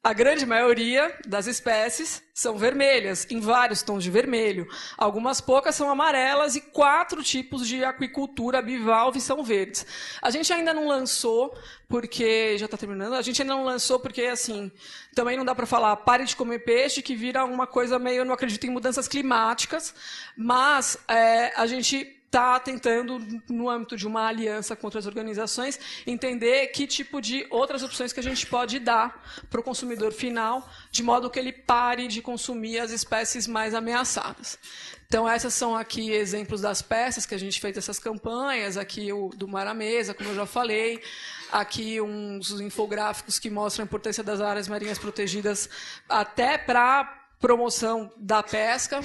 a grande maioria das espécies são vermelhas, em vários tons de vermelho. Algumas poucas são amarelas e 4 tipos de aquicultura bivalve são verdes. A gente ainda não lançou, porque... Já está terminando? A gente ainda não lançou porque, assim, também não dá para falar pare de comer peixe, que vira uma coisa meio... Eu não acredito em mudanças climáticas, mas a gente está tentando, no âmbito de uma aliança com outras organizações, entender que tipo de outras opções que a gente pode dar para o consumidor final, de modo que ele pare de consumir as espécies mais ameaçadas. Então, essas são aqui exemplos das peças que a gente fez essas campanhas, aqui o do Mar à Mesa, como eu já falei, aqui uns infográficos que mostram a importância das áreas marinhas protegidas até para a promoção da pesca.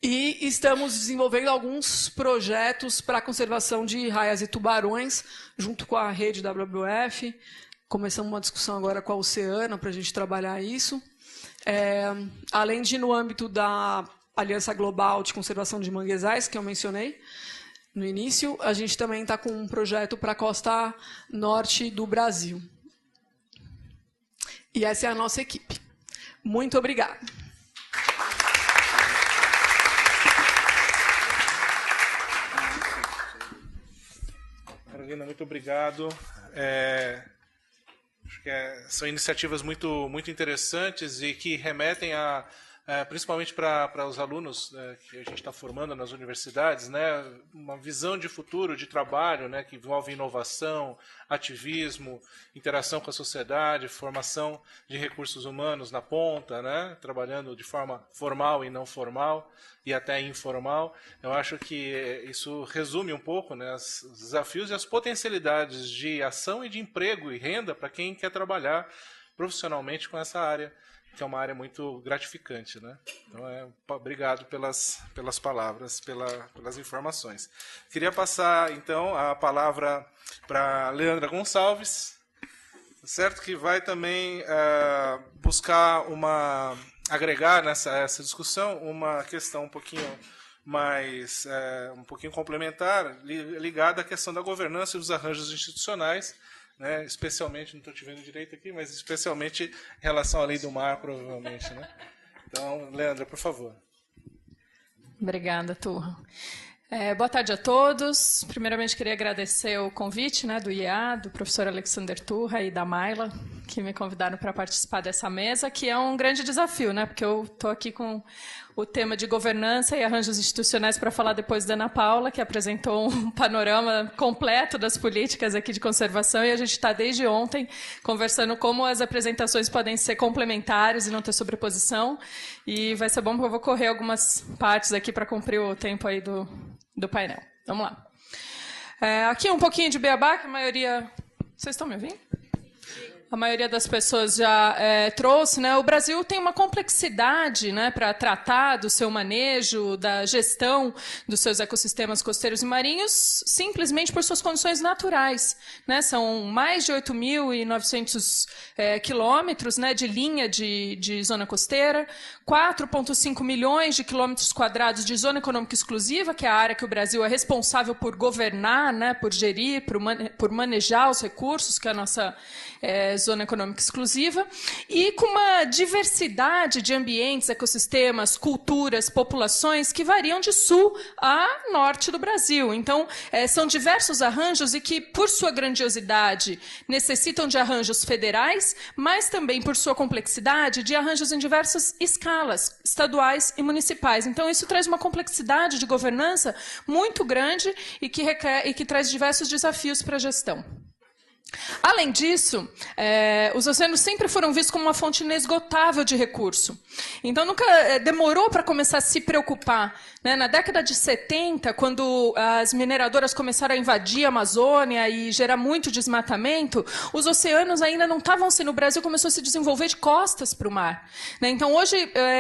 E estamos desenvolvendo alguns projetos para a conservação de raias e tubarões, junto com a rede WWF. Começamos uma discussão agora com a Oceana para a gente trabalhar isso. Além de, no âmbito da Aliança Global de Conservação de Manguezais, que eu mencionei no início, a gente também está com um projeto para a costa norte do Brasil. E essa é a nossa equipe. Muito obrigada. Carolina, muito obrigado. Acho que são iniciativas muito, muito interessantes e que remetem principalmente para os alunos que a gente está formando nas universidades, né, uma visão de futuro, de trabalho, né, que envolve inovação, ativismo, interação com a sociedade, formação de recursos humanos na ponta, né, trabalhando de forma formal e não formal e até informal. Eu acho que isso resume um pouco, né, os desafios e as potencialidades de ação e de emprego e renda para quem quer trabalhar profissionalmente com essa área, que é uma área muito gratificante, né? Então, obrigado pelas palavras, pelas informações. Queria passar, então, a palavra para Leandra Gonçalves, certo? Que vai também buscar agregar essa discussão uma questão um pouquinho mais, um pouquinho complementar, ligada à questão da governança e dos arranjos institucionais, né, especialmente, não estou te vendo direito aqui, mas especialmente em relação à lei do mar, provavelmente. Né? Então, Leandra, por favor. Obrigada, Turra. Boa tarde a todos. Primeiramente, queria agradecer o convite, né, do IEA, do professor Alexander Turra e da Mayla, que me convidaram para participar dessa mesa, que é um grande desafio, né, porque eu estou aqui com o tema de governança e arranjos institucionais para falar depois da Ana Paula, que apresentou um panorama completo das políticas aqui de conservação, e a gente está desde ontem conversando como as apresentações podem ser complementares e não ter sobreposição, e vai ser bom porque eu vou correr algumas partes aqui para cumprir o tempo aí do painel. Vamos lá. Aqui um pouquinho de beabá, que a maioria... Vocês estão me ouvindo? A maioria das pessoas já trouxe, né? O Brasil tem uma complexidade, né, para tratar do seu manejo, da gestão dos seus ecossistemas costeiros e marinhos, simplesmente por suas condições naturais, né? São mais de 8.900 quilômetros, né, de linha de zona costeira, 4,5 milhões de quilômetros quadrados de zona econômica exclusiva, que é a área que o Brasil é responsável por governar, né, por gerir, por manejar os recursos, que é a nossa zona econômica exclusiva, e com uma diversidade de ambientes, ecossistemas, culturas, populações que variam de sul a norte do Brasil. Então, são diversos arranjos e que, por sua grandiosidade, necessitam de arranjos federais, mas também, por sua complexidade, de arranjos em diversas escalas, estaduais e municipais. Então, isso traz uma complexidade de governança muito grande e que traz diversos desafios para a gestão. Além disso, os oceanos sempre foram vistos como uma fonte inesgotável de recurso. Então, nunca demorou para começar a se preocupar. Né? Na década de 70, quando as mineradoras começaram a invadir a Amazônia e gerar muito desmatamento, os oceanos ainda não estavam sendo... O Brasil começou a se desenvolver de costas para o mar. Né? Então, hoje,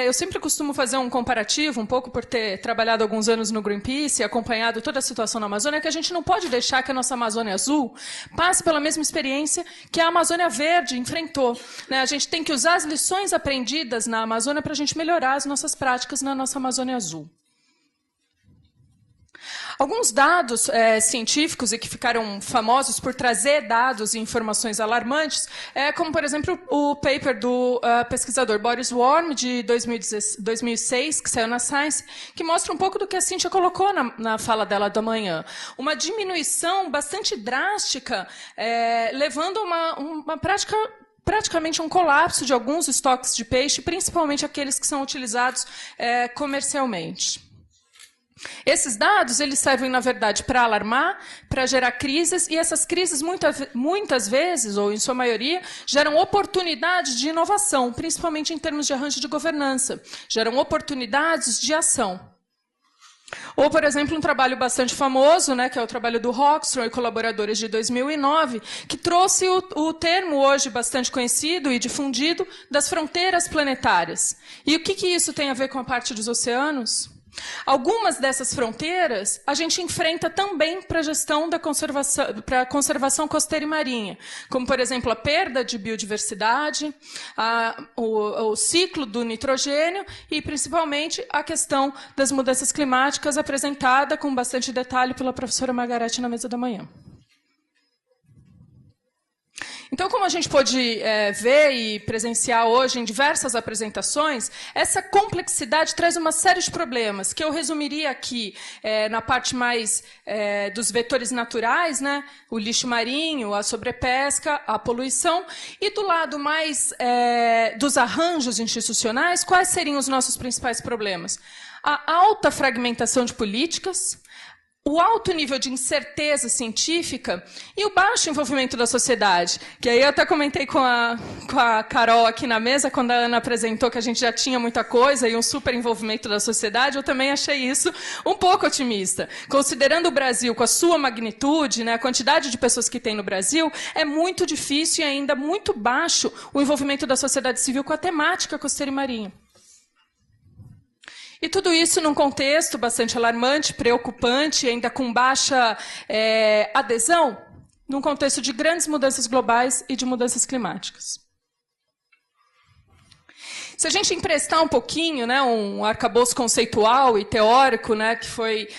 eu sempre costumo fazer um comparativo, um pouco por ter trabalhado alguns anos no Greenpeace e acompanhado toda a situação na Amazônia, que a gente não pode deixar que a nossa Amazônia Azul passe pela mesma experiência que a Amazônia Verde enfrentou. Né? A gente tem que usar as lições aprendidas na Amazônia para a gente melhorar as nossas práticas na nossa Amazônia Azul. Alguns dados científicos e que ficaram famosos por trazer dados e informações alarmantes, como, por exemplo, o paper do pesquisador Boris Worm, de 2006, que saiu na Science, que mostra um pouco do que a Cíntia colocou na fala dela da manhã. Uma diminuição bastante drástica, levando a uma prática... praticamente um colapso de alguns estoques de peixe, principalmente aqueles que são utilizados comercialmente. Esses dados eles servem, na verdade, para alarmar, para gerar crises, e essas crises, muitas vezes, ou em sua maioria, geram oportunidades de inovação, principalmente em termos de arranjo de governança, geram oportunidades de ação. Ou, por exemplo, um trabalho bastante famoso, né, que é o trabalho do Rockstrom e colaboradores de 2009, que trouxe o termo hoje bastante conhecido e difundido das fronteiras planetárias. E o que isso tem a ver com a parte dos oceanos? Algumas dessas fronteiras a gente enfrenta também para a gestão da conservação, para a conservação costeira e marinha, como, por exemplo, a perda de biodiversidade, o ciclo do nitrogênio e, principalmente, a questão das mudanças climáticas, apresentada com bastante detalhe pela professora Margarete na mesa da manhã. Então, como a gente pôde ver e presenciar hoje em diversas apresentações, essa complexidade traz uma série de problemas, que eu resumiria aqui na parte mais dos vetores naturais, né? O lixo marinho, a sobrepesca, a poluição, e do lado mais dos arranjos institucionais, quais seriam os nossos principais problemas? A alta fragmentação de políticas, o alto nível de incerteza científica e o baixo envolvimento da sociedade. Que aí eu até comentei com a Carol aqui na mesa, quando a Ana apresentou que a gente já tinha muita coisa e um super envolvimento da sociedade, eu também achei isso um pouco otimista. Considerando o Brasil com a sua magnitude, né, a quantidade de pessoas que tem no Brasil, é muito difícil e ainda muito baixo o envolvimento da sociedade civil com a temática costeira e marinha. E tudo isso num contexto bastante alarmante, preocupante, ainda com baixa adesão, num contexto de grandes mudanças globais e de mudanças climáticas. Se a gente emprestar um pouquinho, né, um arcabouço conceitual e teórico, né, que foi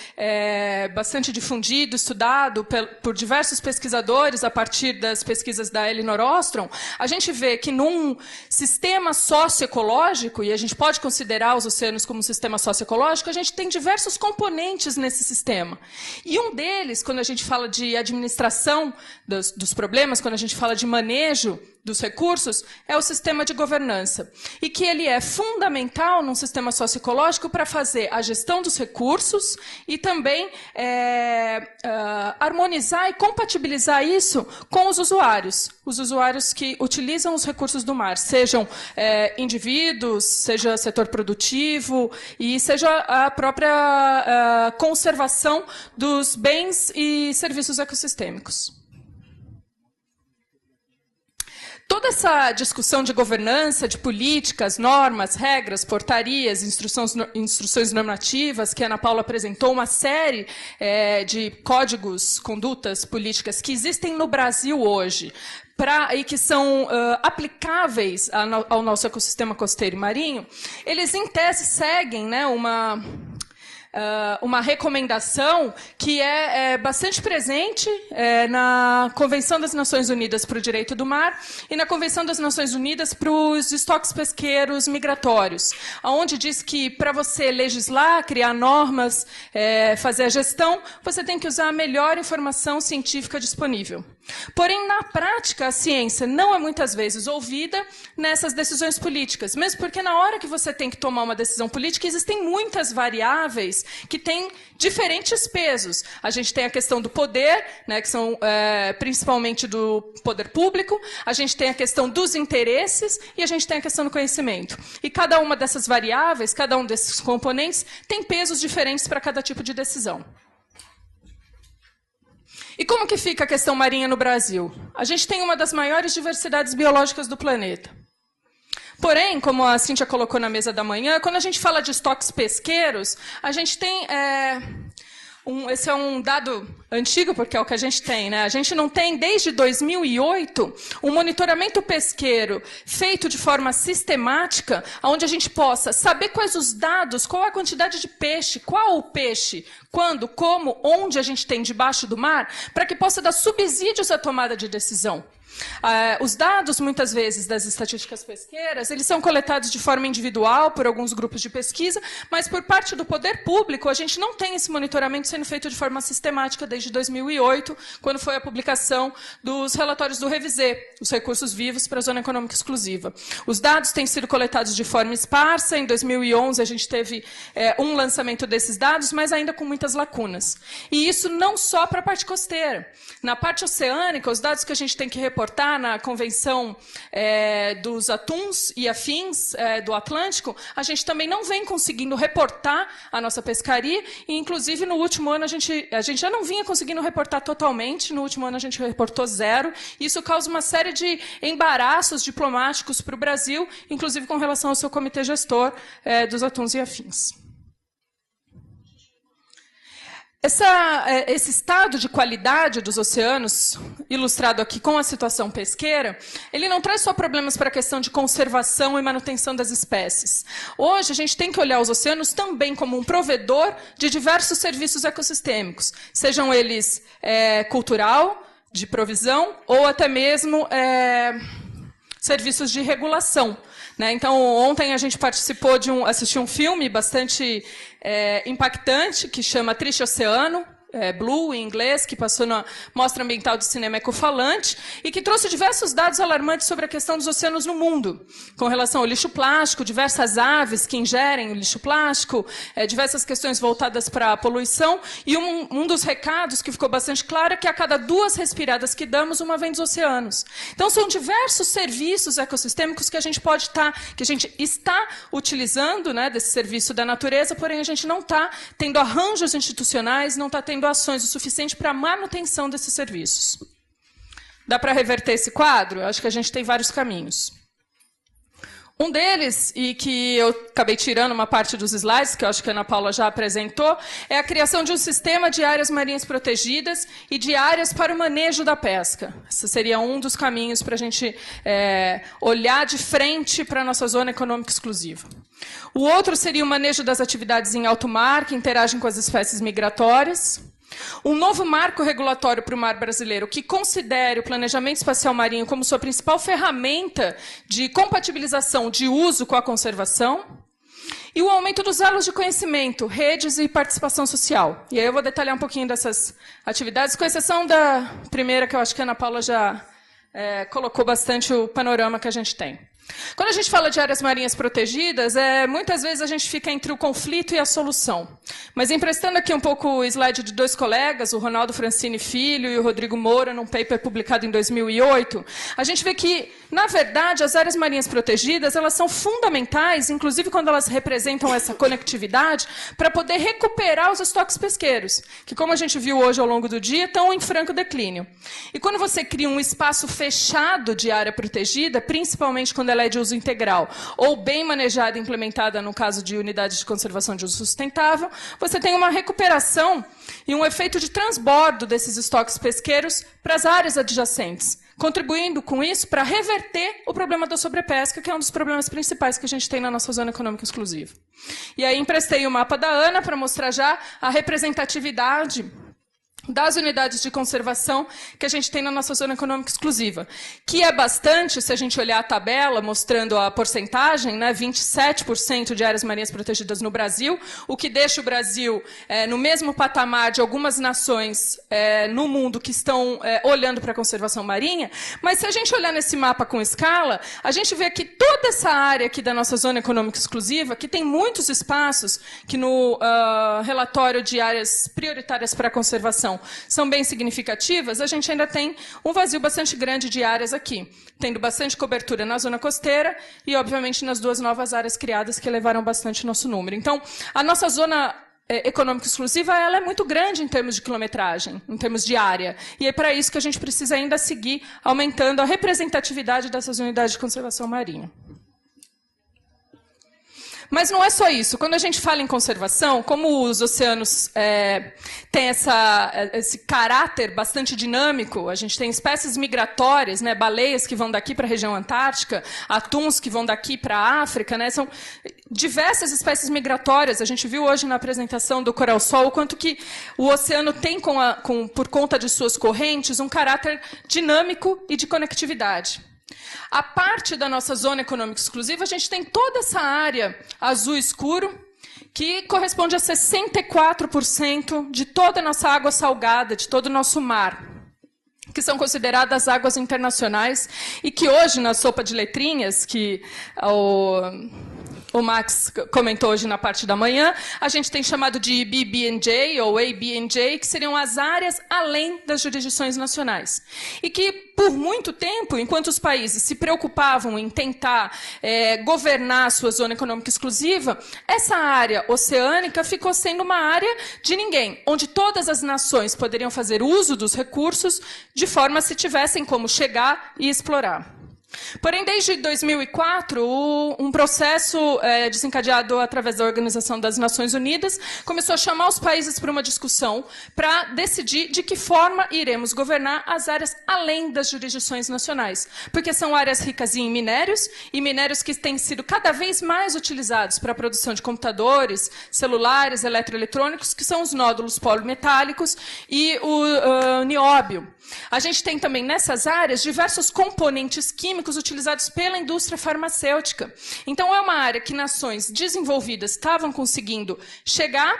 bastante difundido, estudado por diversos pesquisadores a partir das pesquisas da Elinor Ostrom, a gente vê que num sistema socioecológico, e a gente pode considerar os oceanos como um sistema socioecológico, a gente tem diversos componentes nesse sistema. E um deles, quando a gente fala de administração dos problemas, quando a gente fala de manejo dos recursos, é o sistema de governança. E que ele é fundamental num sistema socioecológico para fazer a gestão dos recursos e também harmonizar e compatibilizar isso com os usuários que utilizam os recursos do mar, sejam indivíduos, seja setor produtivo e seja a própria conservação dos bens e serviços ecossistêmicos. Toda essa discussão de governança, de políticas, normas, regras, portarias, instruções normativas, que a Ana Paula apresentou, uma série de códigos, condutas, políticas que existem no Brasil hoje, e que são aplicáveis ao nosso ecossistema costeiro e marinho, eles, em tese, seguem, né, uma recomendação que é bastante presente na Convenção das Nações Unidas para o Direito do Mar e na Convenção das Nações Unidas para os estoques pesqueiros migratórios, onde diz que, para você legislar, criar normas, fazer a gestão, você tem que usar a melhor informação científica disponível. Porém, na prática, a ciência não é muitas vezes ouvida nessas decisões políticas, mesmo porque na hora que você tem que tomar uma decisão política, existem muitas variáveis que têm diferentes pesos. A gente tem a questão do poder, né, que são principalmente do poder público, a gente tem a questão dos interesses e a gente tem a questão do conhecimento. E cada uma dessas variáveis, cada um desses componentes, tem pesos diferentes para cada tipo de decisão. E como que fica a questão marinha no Brasil? A gente tem uma das maiores diversidades biológicas do planeta. Porém, como a Cíntia colocou na mesa da manhã, quando a gente fala de estoques pesqueiros, a gente tem... esse é um dado antigo, porque é o que a gente tem, né? A gente não tem, desde 2008, um monitoramento pesqueiro feito de forma sistemática, onde a gente possa saber quais os dados, qual a quantidade de peixe, qual o peixe, quando, como, onde a gente tem debaixo do mar, para que possa dar subsídios à tomada de decisão. Os dados, muitas vezes, das estatísticas pesqueiras, eles são coletados de forma individual por alguns grupos de pesquisa, mas por parte do poder público, a gente não tem esse monitoramento sendo feito de forma sistemática desde 2008, quando foi a publicação dos relatórios do Revisê, os recursos vivos para a Zona Econômica Exclusiva. Os dados têm sido coletados de forma esparsa. Em 2011, a gente teve um lançamento desses dados, mas ainda com muitas lacunas. E isso não só para a parte costeira. Na parte oceânica, os dados que a gente tem que reportar na Convenção dos Atuns e Afins do Atlântico, a gente também não vem conseguindo reportar a nossa pescaria, e, inclusive, no último ano a gente já não vinha conseguindo reportar totalmente, no último ano a gente reportou 0, e isso causa uma série de embaraços diplomáticos para o Brasil, inclusive com relação ao seu comitê gestor dos Atuns e Afins. Esse estado de qualidade dos oceanos, ilustrado aqui com a situação pesqueira, ele não traz só problemas para a questão de conservação e manutenção das espécies. Hoje, a gente tem que olhar os oceanos também como um provedor de diversos serviços ecossistêmicos, sejam eles cultural, de provisão, ou até mesmo serviços de regulação. Né? Então, ontem a gente assistiu um filme bastante impactante, que chama Triste Oceano, Blue, em inglês, que passou na Mostra Ambiental de Cinema Ecofalante, e que trouxe diversos dados alarmantes sobre a questão dos oceanos no mundo, com relação ao lixo plástico, diversas aves que ingerem o lixo plástico, diversas questões voltadas para a poluição, e um dos recados que ficou bastante claro é que a cada 2 respiradas que damos, uma vem dos oceanos. Então, são diversos serviços ecossistêmicos que a gente está utilizando, né, desse serviço da natureza, porém a gente não está tendo arranjos institucionais, não está tendo ações o suficiente para a manutenção desses serviços. Dá para reverter esse quadro? Eu acho que a gente tem vários caminhos. Um deles, e que eu acabei tirando uma parte dos slides, que eu acho que a Ana Paula já apresentou, é a criação de um sistema de áreas marinhas protegidas e de áreas para o manejo da pesca. Esse seria um dos caminhos para a gente olhar de frente para a nossa zona econômica exclusiva. O outro seria o manejo das atividades em alto mar, que interagem com as espécies migratórias. Um novo marco regulatório para o mar brasileiro que considere o planejamento espacial marinho como sua principal ferramenta de compatibilização de uso com a conservação. E o aumento dos elos de conhecimento, redes e participação social. E aí eu vou detalhar um pouquinho dessas atividades, com exceção da primeira, que eu acho que a Ana Paula já colocou bastante o panorama que a gente tem. Quando a gente fala de áreas marinhas protegidas, muitas vezes a gente fica entre o conflito e a solução. Mas emprestando aqui um pouco o slide de dois colegas, o Ronaldo Francini Filho e o Rodrigo Moura, num paper publicado em 2008, a gente vê que, na verdade, as áreas marinhas protegidas elas são fundamentais, inclusive quando elas representam essa conectividade, para poder recuperar os estoques pesqueiros, que, como a gente viu hoje ao longo do dia, estão em franco declínio. E quando você cria um espaço fechado de área protegida, principalmente quando ela é de uso integral, ou bem manejada e implementada no caso de unidades de conservação de uso sustentável, você tem uma recuperação e um efeito de transbordo desses estoques pesqueiros para as áreas adjacentes, contribuindo com isso para reverter o problema da sobrepesca, que é um dos problemas principais que a gente tem na nossa zona econômica exclusiva. E aí emprestei o mapa da Ana para mostrar já a representatividade das unidades de conservação que a gente tem na nossa zona econômica exclusiva, que é bastante, se a gente olhar a tabela mostrando a porcentagem, né, 27% de áreas marinhas protegidas no Brasil, o que deixa o Brasil no mesmo patamar de algumas nações no mundo que estão olhando para a conservação marinha, mas se a gente olhar nesse mapa com escala, a gente vê que toda essa área aqui da nossa zona econômica exclusiva, que tem muitos espaços, que no relatório de áreas prioritárias para a conservação são bem significativas, a gente ainda tem um vazio bastante grande de áreas aqui, tendo bastante cobertura na zona costeira e, obviamente, nas duas novas áreas criadas que elevaram bastante o nosso número. Então, a nossa zona econômica exclusiva ela é muito grande em termos de quilometragem, em termos de área. E é para isso que a gente precisa ainda seguir aumentando a representatividade dessas unidades de conservação marinha. Mas não é só isso. Quando a gente fala em conservação, como os oceanos têm esse caráter bastante dinâmico, a gente tem espécies migratórias, né, baleias que vão daqui para a região antártica, atuns que vão daqui para a África, né, são diversas espécies migratórias. A gente viu hoje na apresentação do Coral-Sol o quanto que o oceano tem, por conta de suas correntes, um caráter dinâmico e de conectividade. A parte da nossa zona econômica exclusiva, a gente tem toda essa área azul escuro, que corresponde a 64% de toda a nossa água salgada, de todo o nosso mar, que são consideradas águas internacionais, e que hoje, na sopa de letrinhas, que o Max comentou hoje na parte da manhã, a gente tem chamado de BBNJ ou ABNJ, que seriam as áreas além das jurisdições nacionais. E que, por muito tempo, enquanto os países se preocupavam em tentar governar a sua zona econômica exclusiva, essa área oceânica ficou sendo uma área de ninguém, onde todas as nações poderiam fazer uso dos recursos de forma se tivessem como chegar e explorar. Porém, desde 2004, um processo desencadeado através da Organização das Nações Unidas começou a chamar os países para uma discussão para decidir de que forma iremos governar as áreas além das jurisdições nacionais. Porque são áreas ricas em minérios, e minérios que têm sido cada vez mais utilizados para a produção de computadores, celulares, eletroeletrônicos, que são os nódulos polimetálicos e o nióbio. A gente tem também nessas áreas diversos componentes químicos utilizados pela indústria farmacêutica. Então, é uma área que nações desenvolvidas estavam conseguindo chegar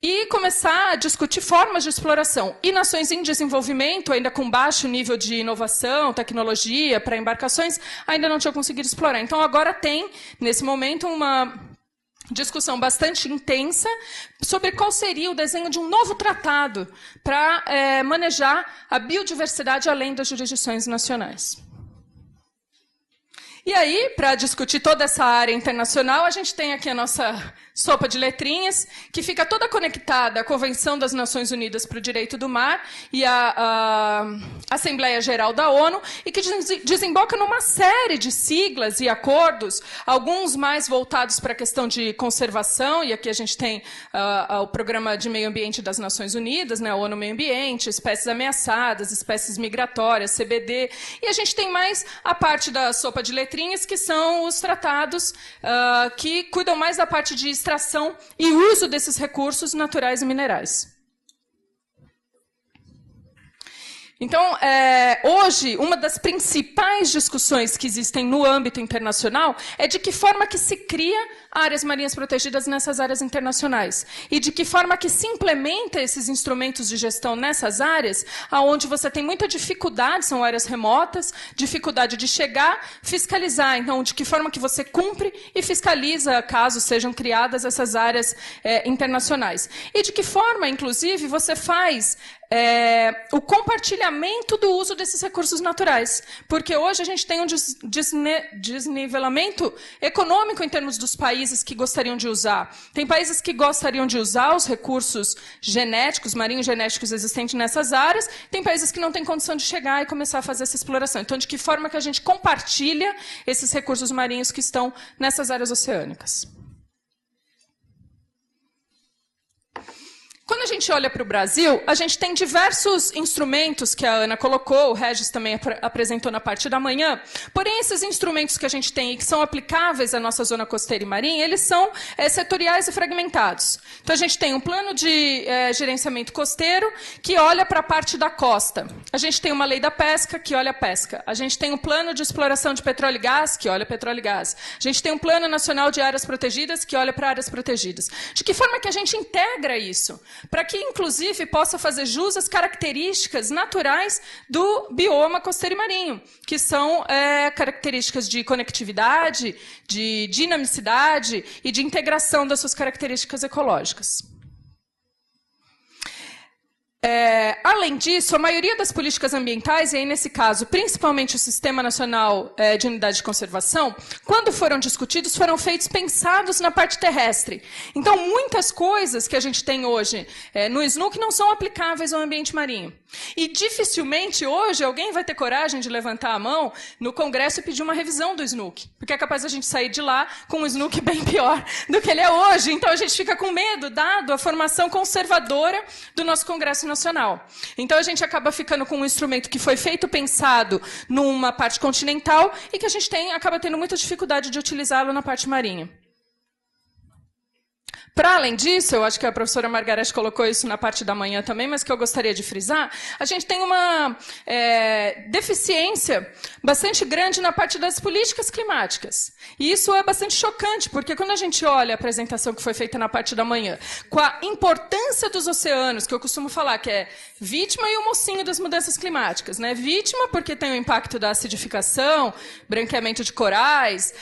e começar a discutir formas de exploração. E nações em desenvolvimento, ainda com baixo nível de inovação, tecnologia para embarcações, ainda não tinham conseguido explorar. Então, agora tem, nesse momento, uma discussão bastante intensa sobre qual seria o desenho de um novo tratado para manejar a biodiversidade além das jurisdições nacionais. E aí, para discutir toda essa área internacional, a gente tem aqui a nossa sopa de letrinhas, que fica toda conectada à Convenção das Nações Unidas para o Direito do Mar e à Assembleia Geral da ONU, e que desemboca numa série de siglas e acordos, alguns mais voltados para a questão de conservação, e aqui a gente tem o Programa de Meio Ambiente das Nações Unidas, né, a ONU Meio Ambiente, espécies ameaçadas, espécies migratórias, CBD, e a gente tem mais a parte da sopa de letrinhas, que são os tratados que cuidam mais da parte de extração e uso desses recursos naturais e minerais. Então, hoje, uma das principais discussões que existem no âmbito internacional é de que forma que se cria áreas marinhas protegidas nessas áreas internacionais e de que forma que se implementa esses instrumentos de gestão nessas áreas, onde você tem muita dificuldade, são áreas remotas, dificuldade de chegar, fiscalizar. Então, de que forma que você cumpre e fiscaliza caso sejam criadas essas áreas internacionais. E de que forma, inclusive, você faz o compartilhamento do uso desses recursos naturais. Porque hoje a gente tem um desnivelamento econômico em termos dos países que gostariam de usar. Tem países que gostariam de usar os recursos genéticos, marinhos genéticos existentes nessas áreas, tem países que não têm condição de chegar e começar a fazer essa exploração. Então, de que forma que a gente compartilha esses recursos marinhos que estão nessas áreas oceânicas? Quando a gente olha para o Brasil, a gente tem diversos instrumentos que a Ana colocou, o Regis também apresentou na parte da manhã, porém esses instrumentos que a gente tem e que são aplicáveis à nossa zona costeira e marinha, eles são setoriais e fragmentados. Então a gente tem um plano de gerenciamento costeiro que olha para a parte da costa. A gente tem uma lei da pesca que olha a pesca. A gente tem um plano de exploração de petróleo e gás que olha petróleo e gás. A gente tem um plano nacional de áreas protegidas que olha para áreas protegidas. De que forma que a gente integra isso? Para que, inclusive, possa fazer jus às características naturais do bioma costeiro e marinho, que são características de conectividade, de dinamicidade e de integração das suas características ecológicas. Além disso, a maioria das políticas ambientais, e aí nesse caso, principalmente o Sistema Nacional de Unidade de Conservação, quando foram discutidos, foram feitos pensados na parte terrestre. Então, muitas coisas que a gente tem hoje no SNUC não são aplicáveis ao ambiente marinho. E dificilmente hoje alguém vai ter coragem de levantar a mão no Congresso e pedir uma revisão do SNUC, porque é capaz a gente sair de lá com um SNUC bem pior do que ele é hoje. Então, a gente fica com medo, dado a formação conservadora do nosso Congresso Nacional. Então, a gente acaba ficando com um instrumento que foi feito, pensado numa parte continental e que a gente acaba tendo muita dificuldade de utilizá-lo na parte marinha. Para além disso, eu acho que a professora Margareth colocou isso na parte da manhã também, mas que eu gostaria de frisar, a gente tem uma deficiência bastante grande na parte das políticas climáticas. E isso é bastante chocante, porque quando a gente olha a apresentação que foi feita na parte da manhã, com a importância dos oceanos, que eu costumo falar que é vítima e o mocinho das mudanças climáticas, né? Vítima porque tem o impacto da acidificação, branqueamento de corais,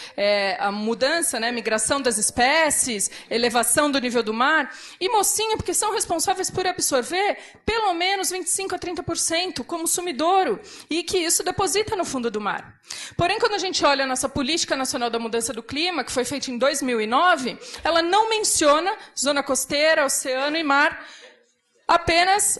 a mudança, né, migração das espécies, elevação do nível do mar, e mocinho porque são responsáveis por absorver pelo menos 25% a 30% como sumidouro, e que isso deposita no fundo do mar. Porém, quando a gente olha a nossa Política Nacional da Mudança do Clima, que foi feita em 2009, ela não menciona zona costeira, oceano e mar, apenas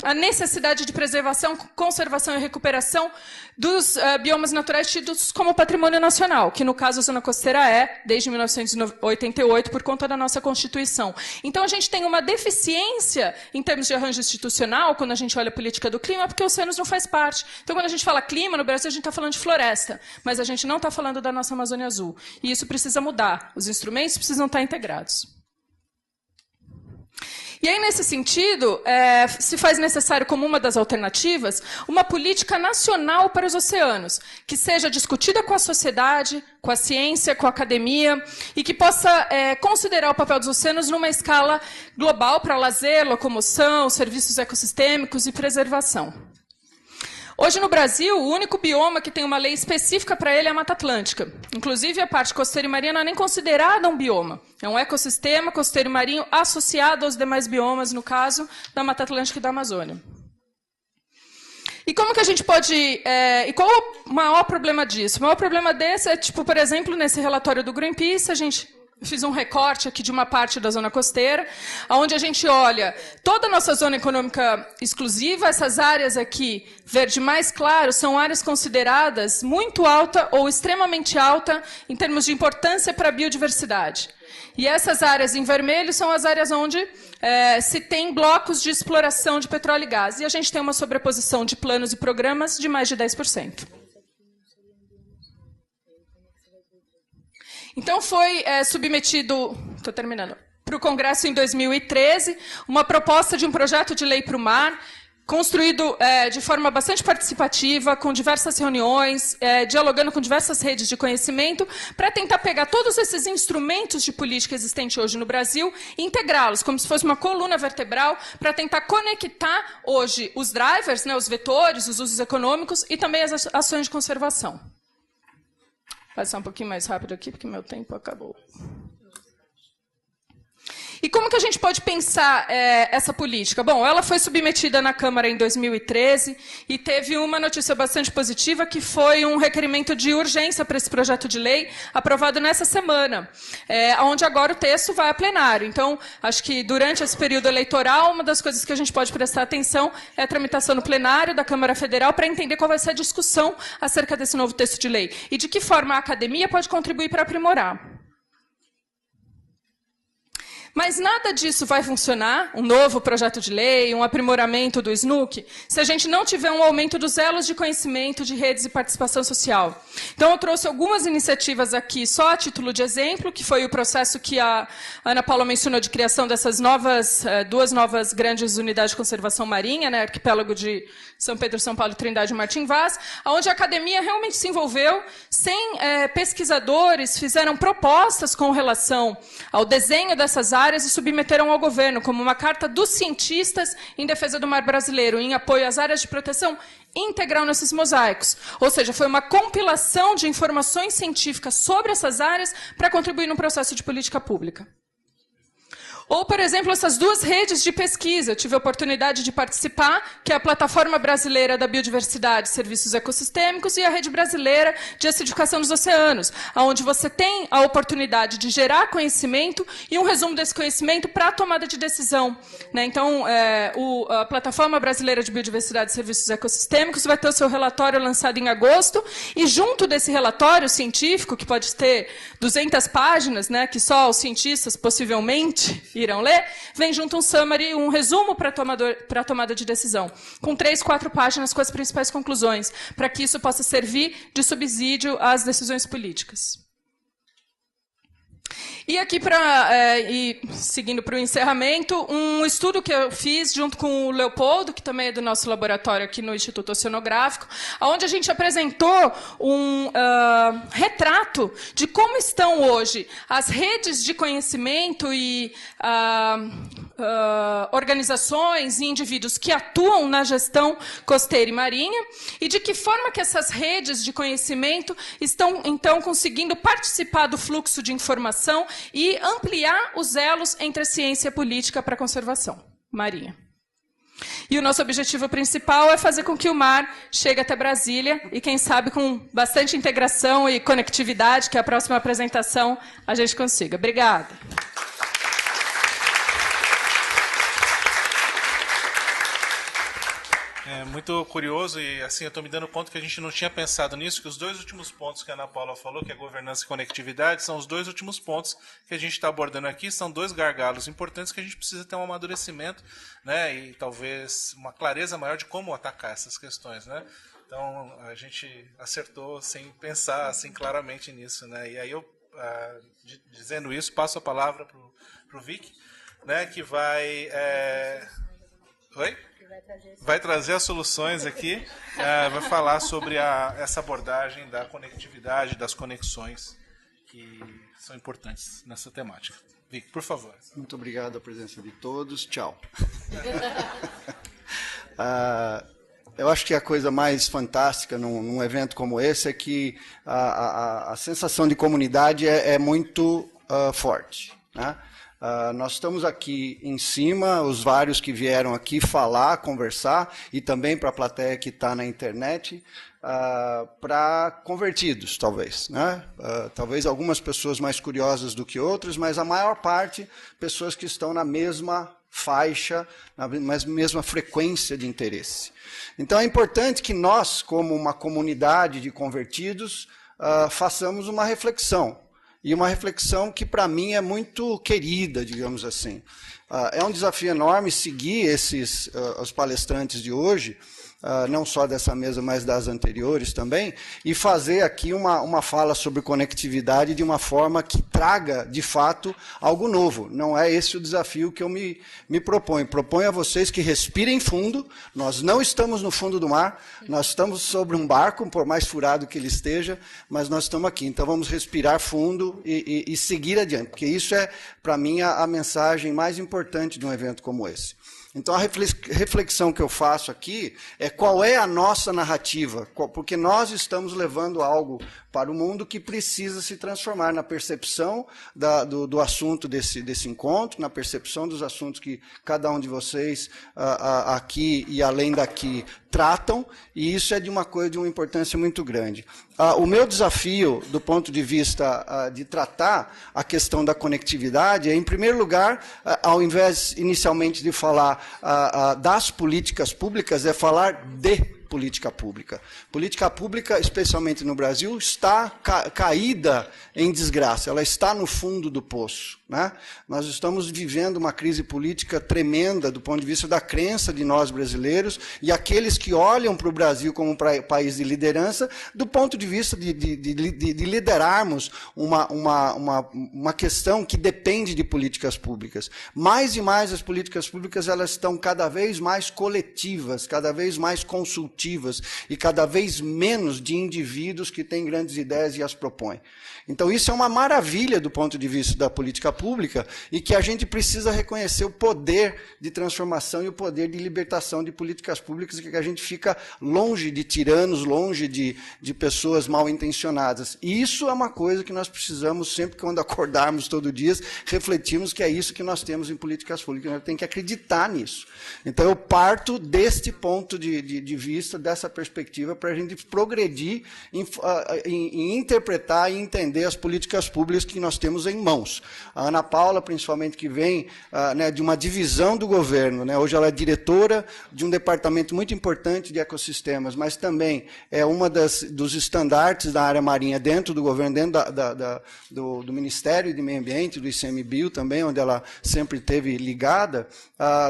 a necessidade de preservação, conservação e recuperação dos biomas naturais tidos como patrimônio nacional, que no caso a zona costeira desde 1988, por conta da nossa Constituição. Então a gente tem uma deficiência em termos de arranjo institucional, quando a gente olha a política do clima, porque os oceanos não faz parte. Então quando a gente fala clima, no Brasil a gente está falando de floresta, mas a gente não está falando da nossa Amazônia Azul. E isso precisa mudar. Os instrumentos precisam estar integrados. E aí, nesse sentido, se faz necessário, como uma das alternativas, uma política nacional para os oceanos, que seja discutida com a sociedade, com a ciência, com a academia, e que possa considerar o papel dos oceanos numa escala global para lazer, locomoção, serviços ecossistêmicos e preservação. Hoje, no Brasil, o único bioma que tem uma lei específica para ele é a Mata Atlântica. Inclusive, a parte costeira e marinha não é nem considerada um bioma. É um ecossistema costeiro e marinho associado aos demais biomas, no caso da Mata Atlântica e da Amazônia. E como que a gente pode... e qual é o maior problema disso? O maior problema desse é, tipo, por exemplo, nesse relatório do Greenpeace, a gente... fiz um recorte aqui de uma parte da zona costeira, onde a gente olha toda a nossa zona econômica exclusiva. Essas áreas aqui, verde mais claro, são áreas consideradas muito alta ou extremamente alta em termos de importância para a biodiversidade. E essas áreas em vermelho são as áreas onde se tem blocos de exploração de petróleo e gás. E a gente tem uma sobreposição de planos e programas de mais de 10%. Então, foi submetido, estou terminando, para o Congresso em 2013, uma proposta de um projeto de lei para o mar, construído de forma bastante participativa, com diversas reuniões, dialogando com diversas redes de conhecimento, para tentar pegar todos esses instrumentos de política existentes hoje no Brasil e integrá-los, como se fosse uma coluna vertebral, para tentar conectar hoje os drivers, né, os vetores, os usos econômicos e também as ações de conservação. Vou passar um pouquinho mais rápido aqui, porque meu tempo acabou. E como que a gente pode pensar essa política? Bom, ela foi submetida na Câmara em 2013 e teve uma notícia bastante positiva, que foi um requerimento de urgência para esse projeto de lei, aprovado nessa semana, onde agora o texto vai a plenário. Então, acho que durante esse período eleitoral, uma das coisas que a gente pode prestar atenção é a tramitação no plenário da Câmara Federal para entender qual vai ser a discussão acerca desse novo texto de lei e de que forma a academia pode contribuir para aprimorar. Mas nada disso vai funcionar, um novo projeto de lei, um aprimoramento do SNUC, se a gente não tiver um aumento dos elos de conhecimento, de redes e participação social. Então, eu trouxe algumas iniciativas aqui, só a título de exemplo, que foi o processo que a Ana Paula mencionou de criação dessas duas novas grandes unidades de conservação marinha, né, arquipélago de São Pedro, São Paulo, Trindade e Martim Vaz, onde a academia realmente se envolveu, pesquisadores fizeram propostas com relação ao desenho dessas áreas e submeteram ao governo como uma carta dos cientistas em defesa do mar brasileiro, em apoio às áreas de proteção integral nesses mosaicos. Ou seja, foi uma compilação de informações científicas sobre essas áreas para contribuir no processo de política pública. Ou, por exemplo, essas duas redes de pesquisa. Eu tive a oportunidade de participar, que é a Plataforma Brasileira da Biodiversidade e Serviços Ecossistêmicos e a Rede Brasileira de Acidificação dos Oceanos, onde você tem a oportunidade de gerar conhecimento e um resumo desse conhecimento para a tomada de decisão. Né? Então, a Plataforma Brasileira de Biodiversidade e Serviços Ecossistêmicos vai ter o seu relatório lançado em agosto, e junto desse relatório científico, que pode ter 200 páginas, né, que só os cientistas possivelmente irão ler, vem junto um summary, um resumo para a tomada de decisão, com 3, 4 páginas com as principais conclusões, para que isso possa servir de subsídio às decisões políticas. E aqui, seguindo para o encerramento, um estudo que eu fiz junto com o Leopoldo, que também é do nosso laboratório aqui no Instituto Oceanográfico, onde a gente apresentou um retrato de como estão hoje as redes de conhecimento e organizações e indivíduos que atuam na gestão costeira e marinha, e de que forma que essas redes de conhecimento estão, então, conseguindo participar do fluxo de informação e ampliar os elos entre a ciência e a política para a conservação marinha. E o nosso objetivo principal é fazer com que o mar chegue até Brasília e, quem sabe, com bastante integração e conectividade, que a próxima apresentação a gente consiga. Obrigada. É muito curioso, e assim eu estou me dando conta que a gente não tinha pensado nisso, que os dois últimos pontos que a Ana Paula falou, que é governança e conectividade, são os dois últimos pontos que a gente está abordando aqui, são dois gargalos importantes que a gente precisa ter um amadurecimento, né, e talvez uma clareza maior de como atacar essas questões, né? Então, a gente acertou sem pensar assim claramente nisso, né? E aí eu, dizendo isso, passo a palavra para o Vic, né, que vai... Oi? Vai trazer as soluções aqui, vai falar sobre essa abordagem da conectividade, das conexões, que são importantes nessa temática. Vic, por favor. Muito obrigado a presença de todos. Tchau. Eu acho que a coisa mais fantástica num evento como esse é que a sensação de comunidade é muito forte, né? Nós estamos aqui em cima, os vários que vieram aqui falar, conversar, e também para a plateia que está na internet, para convertidos, talvez, né? Talvez algumas pessoas mais curiosas do que outras, mas a maior parte, pessoas que estão na mesma faixa, na mesma frequência de interesse. Então é importante que nós, como uma comunidade de convertidos, façamos uma reflexão. E uma reflexão que, para mim, é muito querida, digamos assim. É um desafio enorme seguir os palestrantes de hoje, não só dessa mesa, mas das anteriores também, e fazer aqui uma fala sobre conectividade de uma forma que traga, de fato, algo novo. Não é esse o desafio que eu me proponho. Proponho a vocês que respirem fundo. Nós não estamos no fundo do mar, nós estamos sobre um barco, por mais furado que ele esteja, mas nós estamos aqui. Então vamos respirar fundo e seguir adiante, porque isso é, para mim, a mensagem mais importante de um evento como esse. Então, a reflexão que eu faço aqui é qual é a nossa narrativa, porque nós estamos levando algo para o mundo que precisa se transformar na percepção do assunto desse encontro, na percepção dos assuntos que cada um de vocês aqui e além daqui tratam, e isso é de uma importância muito grande. O meu desafio, do ponto de vista de tratar a questão da conectividade, é, em primeiro lugar, ao invés inicialmente de falar das políticas públicas, é falar de política pública. Política pública, especialmente no Brasil, está caída em desgraça, ela está no fundo do poço, né? Nós estamos vivendo uma crise política tremenda do ponto de vista da crença de nós brasileiros e aqueles que olham para o Brasil como um país de liderança, do ponto de vista de liderarmos uma questão que depende de políticas públicas. Mais e mais as políticas públicas elas estão cada vez mais coletivas, cada vez mais consultivas, e cada vez menos de indivíduos que têm grandes ideias e as propõem. Então, isso é uma maravilha do ponto de vista da política pública e que a gente precisa reconhecer o poder de transformação e o poder de libertação de políticas públicas e que a gente fica longe de tiranos, longe de pessoas mal intencionadas. E isso é uma coisa que nós precisamos, sempre quando acordarmos todo dia, refletirmos que é isso que nós temos em políticas públicas. Nós temos que acreditar nisso. Então, eu parto deste ponto de vista, dessa perspectiva, para a gente progredir em interpretar e entender as políticas públicas que nós temos em mãos. A Ana Paula, principalmente, que vem de uma divisão do governo, né? Hoje ela é diretora de um departamento muito importante de ecossistemas, mas também é uma dos estandartes da área marinha dentro do governo, dentro do Ministério de Meio Ambiente, do ICMBio também, onde ela sempre esteve ligada,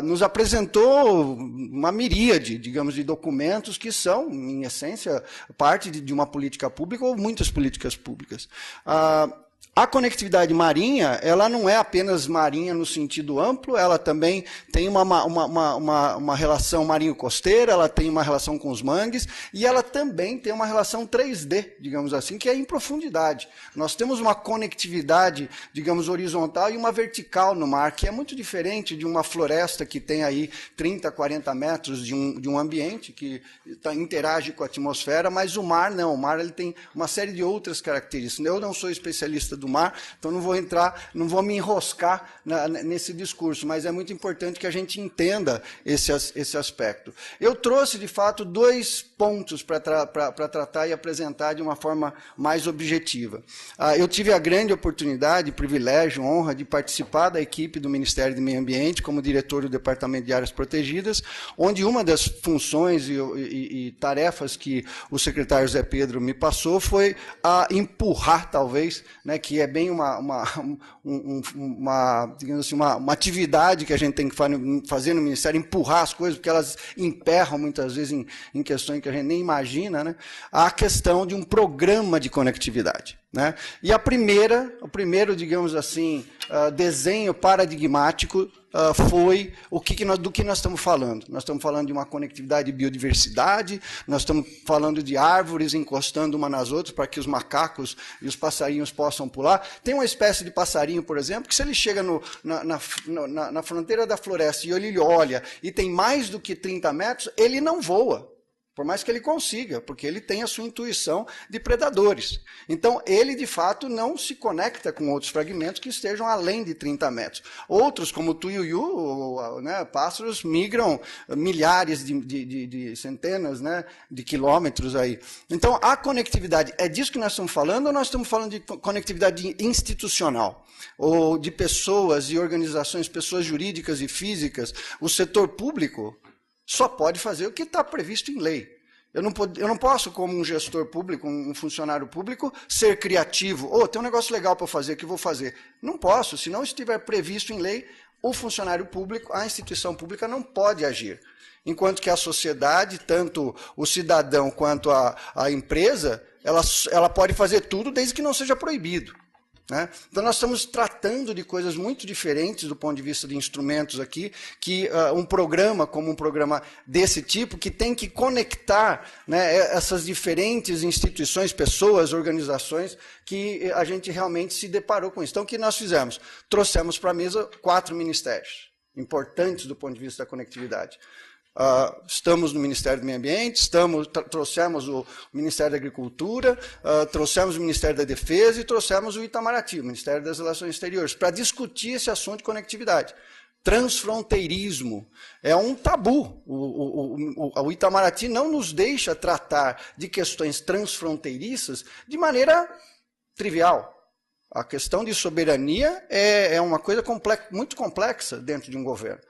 nos apresentou uma miríade, digamos, de documentos que são, em essência, parte de uma política pública ou muitas políticas públicas. A conectividade marinha, ela não é apenas marinha no sentido amplo, ela também tem uma relação marinho-costeira, ela tem uma relação com os mangues, e ela também tem uma relação 3D, digamos assim, que é em profundidade. Nós temos uma conectividade, digamos, horizontal e uma vertical no mar, que é muito diferente de uma floresta que tem aí 30, 40 metros de um ambiente, que interage com a atmosfera, mas o mar não, o mar ele tem uma série de outras características. Eu não sou especialista do mar, então não vou me enroscar nesse discurso, mas é muito importante que a gente entenda esse aspecto. Eu trouxe, de fato, 2 pontos para tratar e apresentar de uma forma mais objetiva. Eu tive a grande oportunidade, privilégio, honra de participar da equipe do Ministério do Meio Ambiente como diretor do Departamento de Áreas Protegidas, onde uma das funções e tarefas que o secretário Zé Pedro me passou foi a empurrar, talvez, né, que é bem digamos assim, uma atividade que a gente tem que fazer no Ministério, empurrar as coisas, porque elas emperram muitas vezes em questões que a gente nem imagina, né, a questão de um programa de conectividade. Né? E o primeiro, digamos assim, desenho paradigmático foi do que nós estamos falando. Nós estamos falando de uma conectividade de biodiversidade, nós estamos falando de árvores encostando uma nas outras para que os macacos e os passarinhos possam pular. Tem uma espécie de passarinho, por exemplo, que se ele chega na fronteira da floresta e ele olha e tem mais do que 30 metros, ele não voa. Por mais que ele consiga, porque ele tem a sua intuição de predadores. Então, ele, de fato, não se conecta com outros fragmentos que estejam além de 30 metros. Outros, como o tuiuiu, né, pássaros, migram milhares de centenas, né, de quilômetros aí. Então, a conectividade, é disso que nós estamos falando, ou nós estamos falando de conectividade institucional? Ou de pessoas e organizações, pessoas jurídicas e físicas? O setor público só pode fazer o que está previsto em lei. Eu não posso, como um gestor público, um funcionário público, ser criativo. Tem um negócio legal para fazer, que eu vou fazer. Não posso. Se não estiver previsto em lei, o funcionário público, a instituição pública não pode agir. Enquanto que a sociedade, tanto o cidadão quanto a empresa, ela pode fazer tudo desde que não seja proibido. Né? Então, nós estamos tratando de coisas muito diferentes do ponto de vista de instrumentos aqui, que um programa como um programa desse tipo, que tem que conectar, né, essas diferentes instituições, pessoas, organizações, que a gente realmente se deparou com isso. Então, o que nós fizemos? Trouxemos para a mesa 4 ministérios importantes do ponto de vista da conectividade. Estamos no Ministério do Meio Ambiente, trouxemos o Ministério da Agricultura, trouxemos o Ministério da Defesa e trouxemos o Itamaraty, o Ministério das Relações Exteriores, para discutir esse assunto de conectividade. Transfronteirismo é um tabu. O Itamaraty não nos deixa tratar de questões transfronteiriças de maneira trivial. A questão de soberania é uma coisa muito complexa dentro de um governo.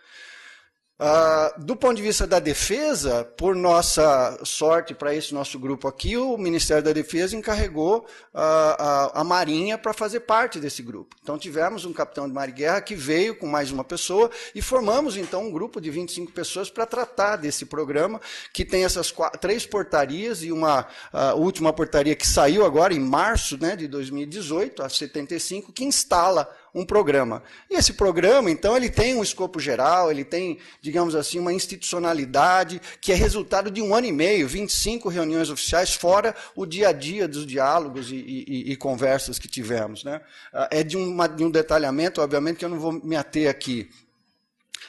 Do ponto de vista da defesa, por nossa sorte para esse nosso grupo aqui, o Ministério da Defesa encarregou a Marinha para fazer parte desse grupo. Então, tivemos um capitão de mar e guerra que veio com mais uma pessoa e formamos, então, um grupo de 25 pessoas para tratar desse programa, que tem essas 3 portarias e uma última portaria que saiu agora, em março, né, de 2018, a 75, que instala um programa. E esse programa, então, ele tem um escopo geral, ele tem, digamos assim, uma institucionalidade que é resultado de 1 ano e meio, 25 reuniões oficiais, fora o dia a dia dos diálogos e conversas que tivemos. Né? É de um detalhamento, obviamente, que eu não vou me ater aqui.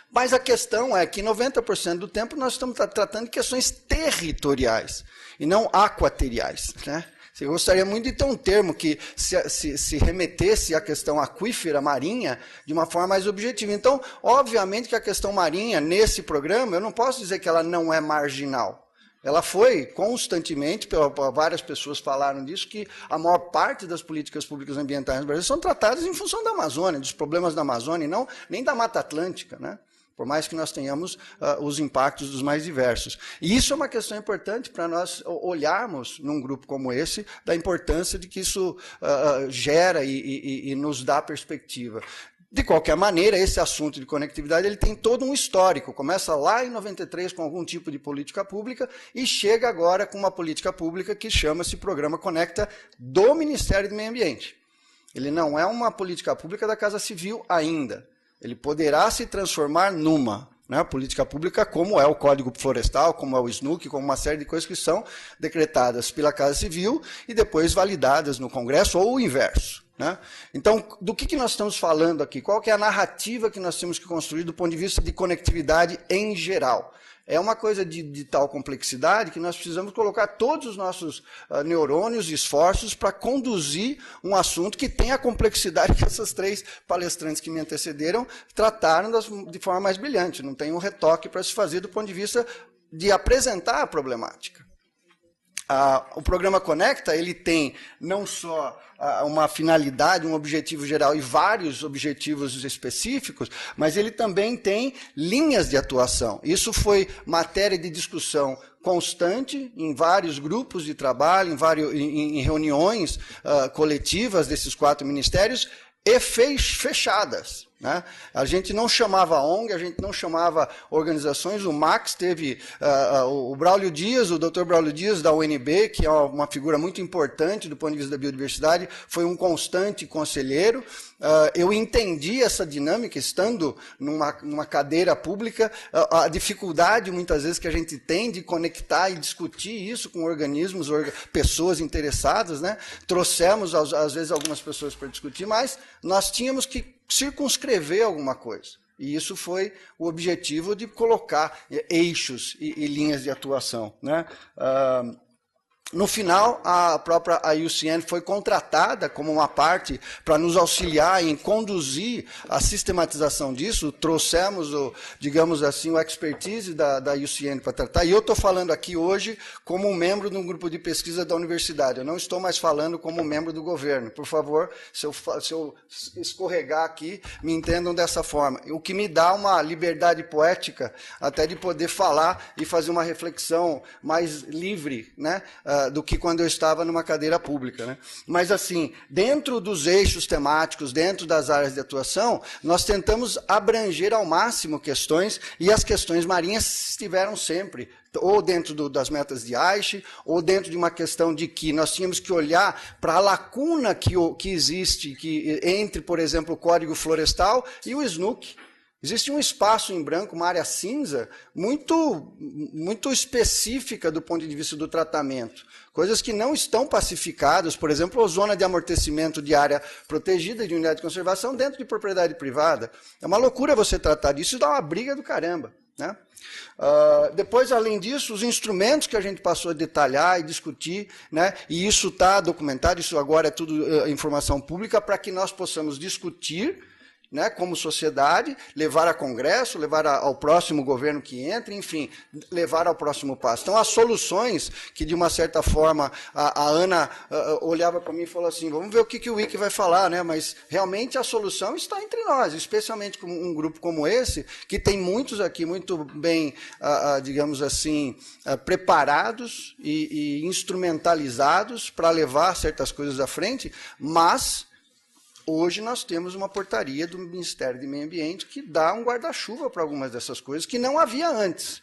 Mas a questão é que 90% do tempo nós estamos tratando de questões territoriais e não aquateriais, né? Eu gostaria muito de ter um termo que se remetesse à questão aquífera marinha de uma forma mais objetiva. Então, obviamente que a questão marinha, nesse programa, eu não posso dizer que ela não é marginal. Ela foi constantemente, várias pessoas falaram disso, que a maior parte das políticas públicas ambientais no Brasil são tratadas em função da Amazônia, dos problemas da Amazônia, e não nem da Mata Atlântica, né? Por mais que nós tenhamos os impactos dos mais diversos. E isso é uma questão importante para nós olharmos, num grupo como esse, da importância de que isso gera e nos dá perspectiva. De qualquer maneira, esse assunto de conectividade ele tem todo um histórico. Começa lá em 93 com algum tipo de política pública e chega agora com uma política pública que chama-se Programa Conecta do Ministério do Meio Ambiente. Ele não é uma política pública da Casa Civil ainda. Ele poderá se transformar numa, né, política pública, como é o Código Florestal, como é o SNUC, como uma série de coisas que são decretadas pela Casa Civil e depois validadas no Congresso, ou o inverso. Né? Então, do que nós estamos falando aqui? Qual que é a narrativa que nós temos que construir do ponto de vista de conectividade em geral? É uma coisa de tal complexidade que nós precisamos colocar todos os nossos neurônios e esforços para conduzir um assunto que tem a complexidade que essas 3 palestrantes que me antecederam trataram de forma mais brilhante. Não tem um retoque para se fazer do ponto de vista de apresentar a problemática. O programa Conecta ele tem não só uma finalidade, um objetivo geral e vários objetivos específicos, mas ele também tem linhas de atuação. Isso foi matéria de discussão constante em vários grupos de trabalho, em reuniões coletivas desses 4 ministérios e fechadas. Né? A gente não chamava ONG, a gente não chamava organizações. O Max teve o Braulio Dias, o Dr. Braulio Dias da UNB, que é uma figura muito importante do ponto de vista da biodiversidade, foi um constante conselheiro. Eu entendi essa dinâmica, estando numa cadeira pública, a dificuldade, muitas vezes, que a gente tem de conectar e discutir isso com organismos, pessoas interessadas. Né? Trouxemos, às vezes, algumas pessoas para discutir, mas nós tínhamos que circunscrever alguma coisa. E isso foi o objetivo de colocar eixos e linhas de atuação, né? No final, a própria IUCN foi contratada como uma parte para nos auxiliar em conduzir a sistematização disso. Trouxemos, digamos assim, o expertise da IUCN para tratar. E eu estou falando aqui hoje como um membro de um grupo de pesquisa da universidade. Eu não estou mais falando como membro do governo. Por favor, se eu escorregar aqui, me entendam dessa forma. O que me dá uma liberdade poética até de poder falar e fazer uma reflexão mais livre, né? Do que quando eu estava numa cadeira pública, né? Mas, assim, dentro dos eixos temáticos, dentro das áreas de atuação, nós tentamos abranger ao máximo questões, e as questões marinhas estiveram sempre, ou dentro das metas de Aichi, ou dentro de uma questão de que nós tínhamos que olhar para a lacuna que existe entre, por exemplo, o Código Florestal e o SNUC. Existe um espaço em branco, uma área cinza, muito específica do ponto de vista do tratamento. Coisas que não estão pacificadas, por exemplo, a zona de amortecimento de área protegida de unidade de conservação dentro de propriedade privada. É uma loucura você tratar disso, isso dá uma briga do caramba, né? Depois, além disso, os instrumentos que a gente passou a detalhar e discutir, né? E isso está documentado, isso agora é tudo informação pública, para que nós possamos discutir, né, como sociedade, levar a Congresso, levar ao próximo governo que entre, enfim, levar ao próximo passo. Então, as soluções que, de uma certa forma, a Ana olhava para mim e falou assim, vamos ver o que o Wiki vai falar, né? Mas, realmente, a solução está entre nós, especialmente com um grupo como esse, que tem muitos aqui muito bem, digamos assim, preparados e instrumentalizados para levar certas coisas à frente, mas hoje nós temos uma portaria do Ministério do Meio Ambiente que dá um guarda-chuva para algumas dessas coisas que não havia antes.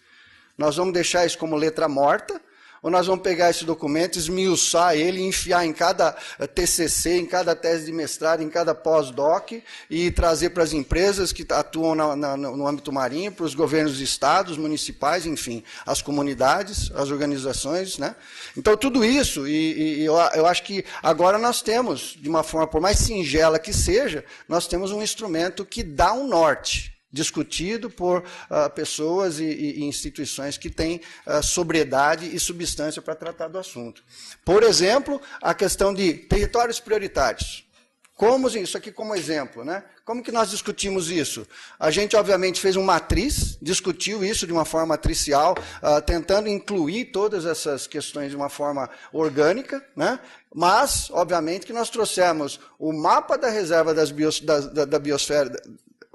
Nós vamos deixar isso como letra morta, ou nós vamos pegar esse documento, esmiuçar ele, enfiar em cada TCC, em cada tese de mestrado, em cada pós-doc, e trazer para as empresas que atuam no âmbito marinho, para os governos de estados, municipais, enfim, as comunidades, as organizações, né? Então, tudo isso, e eu acho que agora nós temos, de uma forma, por mais singela que seja, nós temos um instrumento que dá um norte, discutido por pessoas e instituições que têm sobriedade e substância para tratar do assunto. Por exemplo, a questão de territórios prioritários. Isso aqui como exemplo, né? Como que nós discutimos isso? A gente, obviamente, fez uma matriz, discutiu isso de uma forma matricial, tentando incluir todas essas questões de uma forma orgânica, né? Mas, obviamente, que nós trouxemos o mapa da reserva da biosfera,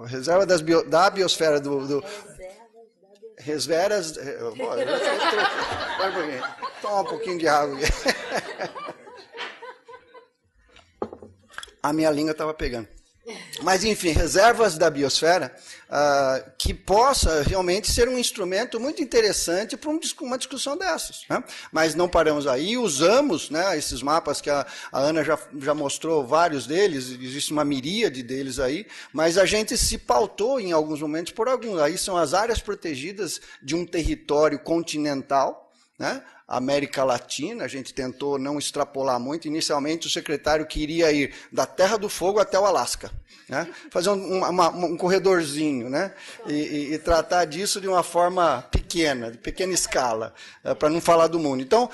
reserva da biosfera Reservas. Toma um pouquinho de água. A minha língua estava pegando. Mas, enfim, reservas da biosfera, que possa realmente ser um instrumento muito interessante para uma discussão dessas, né? Mas não paramos aí, usamos, né, esses mapas que a Ana já mostrou vários deles, existe uma miríade deles aí, mas a gente se pautou em alguns momentos por alguns. Aí são as áreas protegidas de um território continental, né? América Latina, a gente tentou não extrapolar muito. Inicialmente, o secretário queria ir da Terra do Fogo até o Alasca, né? Fazer um corredorzinho, né? E tratar disso de uma forma pequena, de pequena escala, para não falar do mundo. Então,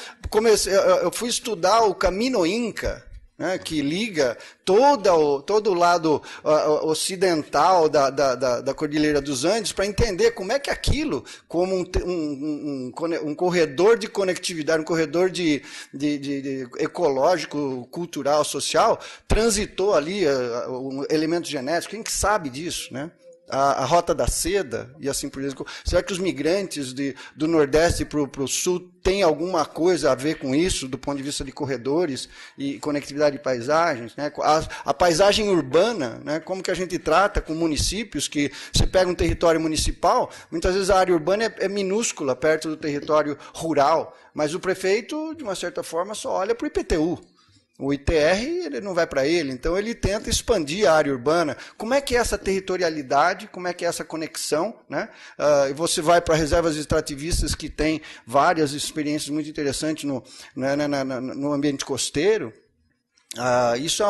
eu fui estudar o Camino Inca, né, que liga todo o lado ocidental da Cordilheira dos Andes, para entender como é que aquilo, como um corredor de conectividade, um corredor de ecológico, cultural, social, transitou ali elementos genéticos. Quem que sabe disso, né? A Rota da Seda e assim por diante. Será que os migrantes do Nordeste para o Sul têm alguma coisa a ver com isso, do ponto de vista de corredores e conectividade de paisagens, né? A paisagem urbana, né? Como que a gente trata com municípios que você pega um território municipal, muitas vezes a área urbana é minúscula, perto do território rural, mas o prefeito, de uma certa forma, só olha para o IPTU. O ITR, ele não vai para ele, então ele tenta expandir a área urbana. Como é que é essa territorialidade, como é que é essa conexão, né? E você vai para reservas extrativistas que têm várias experiências muito interessantes no ambiente costeiro, Isso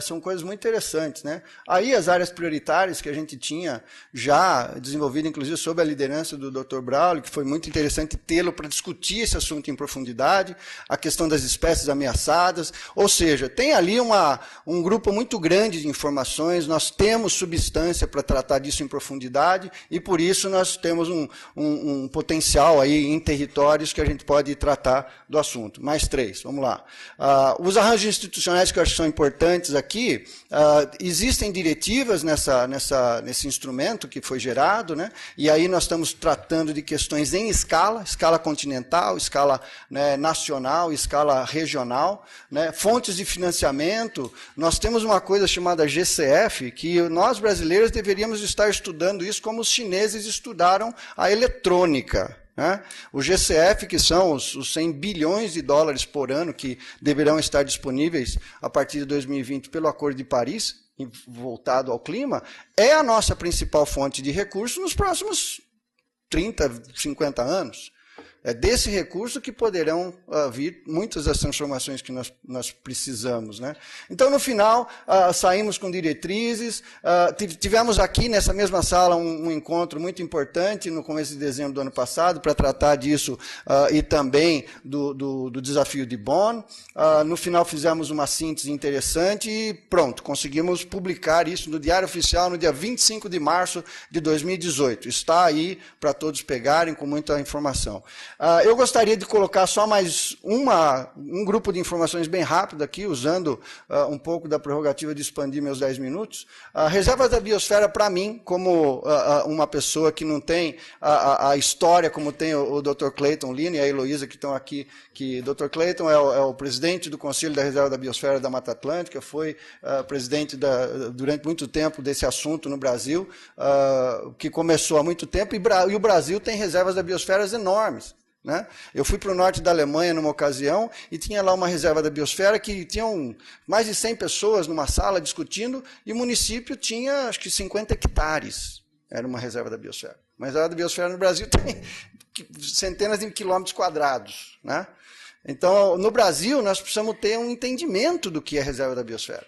são coisas muito interessantes, né? Aí as áreas prioritárias que a gente tinha já desenvolvido, inclusive sob a liderança do Dr. Braulio, que foi muito interessante tê-lo para discutir esse assunto em profundidade, a questão das espécies ameaçadas, ou seja, tem ali um grupo muito grande de informações, nós temos substância para tratar disso em profundidade e por isso nós temos um potencial aí em territórios que a gente pode tratar do assunto. Mais 3, vamos lá. Os arranjos institucionais que eu acho que são importantes aqui, existem diretivas nesse instrumento que foi gerado, né? E aí nós estamos tratando de questões em escala continental, escala, né, nacional, escala regional, né? Fontes de financiamento, nós temos uma coisa chamada GCF, que nós brasileiros deveríamos estar estudando isso como os chineses estudaram a eletrônica. O GCF, que são os 100 bilhões de dólares por ano que deverão estar disponíveis a partir de 2020 pelo Acordo de Paris, voltado ao clima, é a nossa principal fonte de recursos nos próximos 30, 50 anos. É desse recurso que poderão vir muitas das transformações que nós precisamos, né? Então, no final, saímos com diretrizes, tivemos aqui nessa mesma sala um encontro muito importante no começo de dezembro do ano passado para tratar disso e também do desafio de Bonn. No final, fizemos uma síntese interessante e pronto, conseguimos publicar isso no Diário Oficial no dia 25 de março de 2018. Está aí para todos pegarem com muita informação. Eu gostaria de colocar só mais um grupo de informações bem rápido aqui, usando um pouco da prerrogativa de expandir meus 10 minutos. Reservas da biosfera, para mim, como uma pessoa que não tem a história como tem o Dr. Clayton Lino e a Heloísa que estão aqui, que Dr. Clayton é o presidente do Conselho da Reserva da Biosfera da Mata Atlântica, foi presidente durante muito tempo desse assunto no Brasil, que começou há muito tempo, e o Brasil tem reservas da biosfera enormes. Né? Eu fui para o norte da Alemanha numa ocasião e tinha lá uma reserva da biosfera que tinham mais de 100 pessoas numa sala discutindo e o município tinha, acho que 50 hectares. Era uma reserva da biosfera. Uma reserva da biosfera no Brasil tem centenas de quilômetros quadrados. Né? Então, no Brasil, nós precisamos ter um entendimento do que é a reserva da biosfera.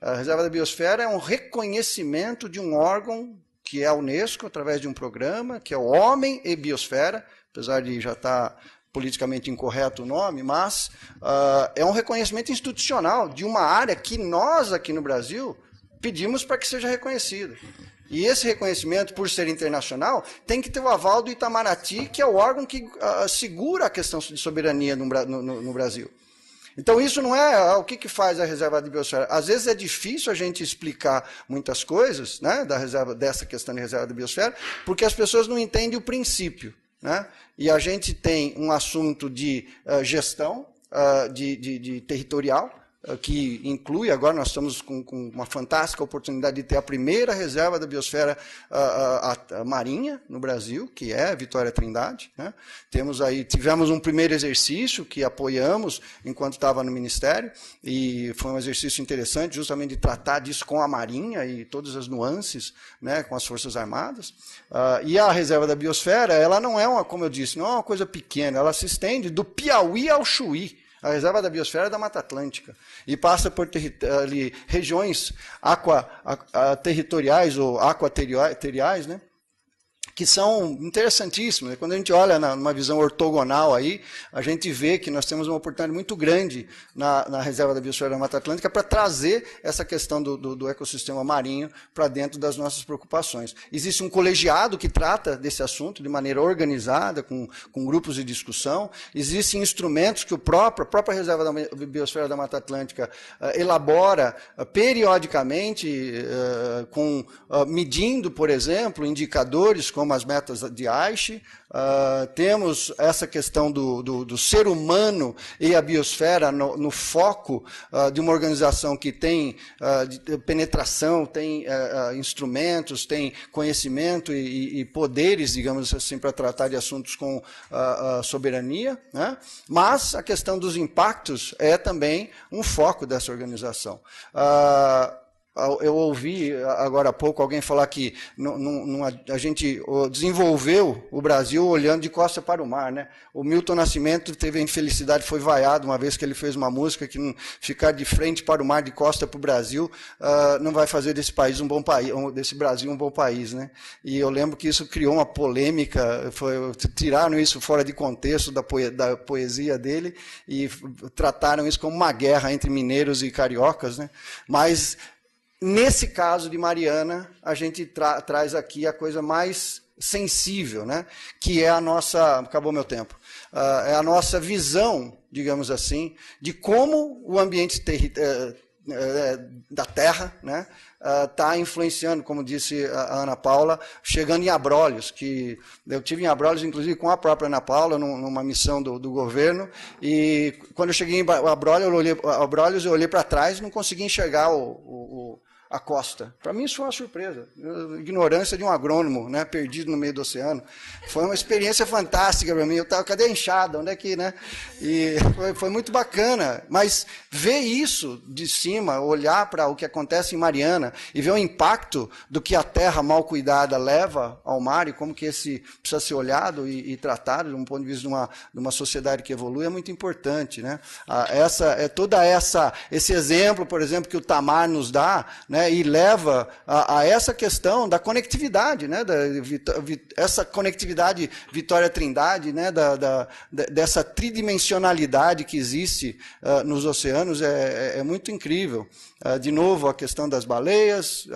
A reserva da biosfera é um reconhecimento de um órgão que é a Unesco, através de um programa, que é o Homem e Biosfera, apesar de já estar politicamente incorreto o nome, mas é um reconhecimento institucional de uma área que nós, aqui no Brasil, pedimos para que seja reconhecida. E esse reconhecimento, por ser internacional, tem que ter o aval do Itamaraty, que é o órgão que segura a questão de soberania no Brasil. Então, isso não é o que faz a reserva de biosfera. Às vezes é difícil a gente explicar muitas coisas, né, dessa questão de reserva de biosfera, porque as pessoas não entendem o princípio. Né? E a gente tem um assunto de gestão de territorial, que inclui, agora nós estamos com uma fantástica oportunidade de ter a primeira reserva da biosfera marinha no Brasil, que é Vitória Trindade. Né? Tivemos um primeiro exercício que apoiamos enquanto estava no Ministério, e foi um exercício interessante, justamente de tratar disso com a Marinha e todas as nuances, né, com as Forças Armadas. E a reserva da biosfera, ela não é como eu disse, não é uma coisa pequena, ela se estende do Piauí ao Chuí. A reserva da biosfera é da Mata Atlântica e passa por ali, regiões territoriais ou aquateriais, né? Que são interessantíssimas. Quando a gente olha numa visão ortogonal aí, a gente vê que nós temos uma oportunidade muito grande na reserva da biosfera da Mata Atlântica para trazer essa questão do ecossistema marinho para dentro das nossas preocupações. Existe um colegiado que trata desse assunto de maneira organizada, com grupos de discussão. Existem instrumentos que a própria reserva da biosfera da Mata Atlântica elabora periodicamente, medindo, por exemplo, indicadores como as metas de Aichi. Temos essa questão do ser humano e a biosfera no foco de uma organização que tem penetração, tem instrumentos, tem conhecimento e poderes, digamos assim, para tratar de assuntos com soberania, né? Mas a questão dos impactos é também um foco dessa organização. Eu ouvi agora há pouco alguém falar que a gente desenvolveu o Brasil olhando de costa para o mar, né? O Milton Nascimento teve a infelicidade, foi vaiado uma vez que ele fez uma música que ficar de frente para o mar, de costa para o Brasil, não vai fazer desse país um bom país, desse Brasil um bom país, né? E eu lembro que isso criou uma polêmica, tiraram isso fora de contexto da poesia dele e trataram isso como uma guerra entre mineiros e cariocas, né? Mas nesse caso de Mariana, a gente traz aqui a coisa mais sensível, né? Que é a nossa... Acabou meu tempo. É a nossa visão, digamos assim, de como o ambiente da Terra, né, está influenciando, como disse a Ana Paula, chegando em Abrolhos, que eu tive em Abrolhos, inclusive, com a própria Ana Paula, numa missão do governo, e quando eu cheguei em Abrolhos, eu olhei para trás e não consegui enxergar a costa. Para mim isso foi uma surpresa. Ignorância de um agrônomo, né, perdido no meio do oceano. Foi uma experiência fantástica para mim. Eu estava, cadê a enxada? Onde é que, né? E foi muito bacana. Mas ver isso de cima, olhar para o que acontece em Mariana e ver o impacto do que a terra mal cuidada leva ao mar e como que esse precisa ser olhado e tratado de um ponto de vista de uma sociedade que evolui é muito importante, né? Esse exemplo, por exemplo, que o Tamar nos dá, né, e leva a essa questão da conectividade, né, essa conectividade Vitória-Trindade, né, dessa tridimensionalidade que existe nos oceanos é muito incrível. De novo, a questão das baleias,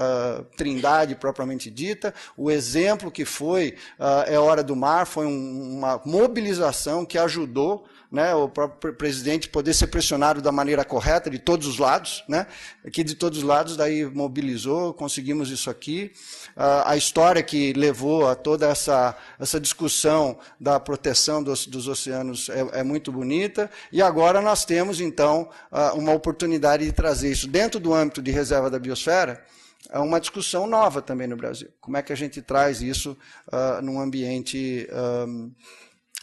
Trindade propriamente dita, o exemplo que foi É Hora do Mar, foi uma mobilização que ajudou, né, o próprio presidente poder ser pressionado da maneira correta, de todos os lados, né, aqui de todos os lados, daí mobilizou, conseguimos isso aqui. A história que levou a toda essa discussão da proteção dos oceanos é muito bonita, e agora nós temos, então, uma oportunidade de trazer isso dentro do âmbito de reserva da biosfera. É uma discussão nova também no Brasil. Como é que a gente traz isso num ambiente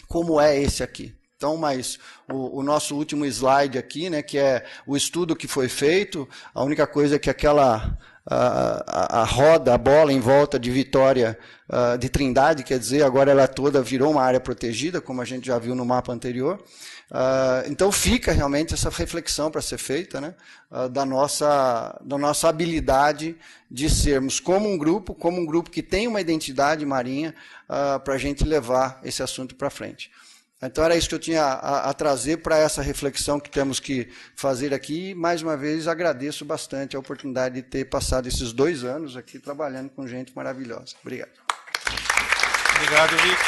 como é esse aqui? Então, mas o nosso último slide aqui, né, que é o estudo que foi feito, a única coisa é que a roda, a bola em volta de Vitória de Trindade, quer dizer, agora ela toda virou uma área protegida, como a gente já viu no mapa anterior. Então fica realmente essa reflexão para ser feita, né, da nossa habilidade de sermos como um grupo que tem uma identidade marinha para a gente levar esse assunto para frente. Então, era isso que eu tinha a trazer para essa reflexão que temos que fazer aqui. Mais uma vez, agradeço bastante a oportunidade de ter passado esses 2 anos aqui trabalhando com gente maravilhosa. Obrigado. Obrigado, Vic.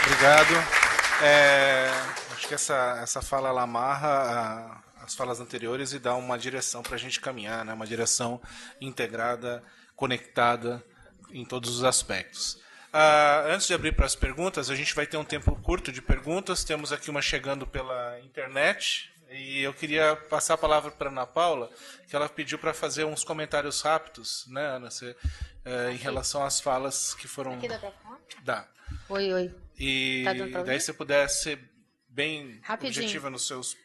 Obrigado. Acho que essa fala ela amarra as falas anteriores e dá uma direção para a gente caminhar, né? Uma direção integrada, conectada em todos os aspectos. Antes de abrir para as perguntas, a gente vai ter um tempo curto de perguntas. Temos aqui uma chegando pela internet. E eu queria passar a palavra para a Ana Paula, que ela pediu para fazer uns comentários rápidos, né, Ana? Em relação às falas que foram... Aqui dá para falar? Dá. Oi. E tá dando pra daí ouvir? você puder ser bem Rapidinho. objetiva nas suas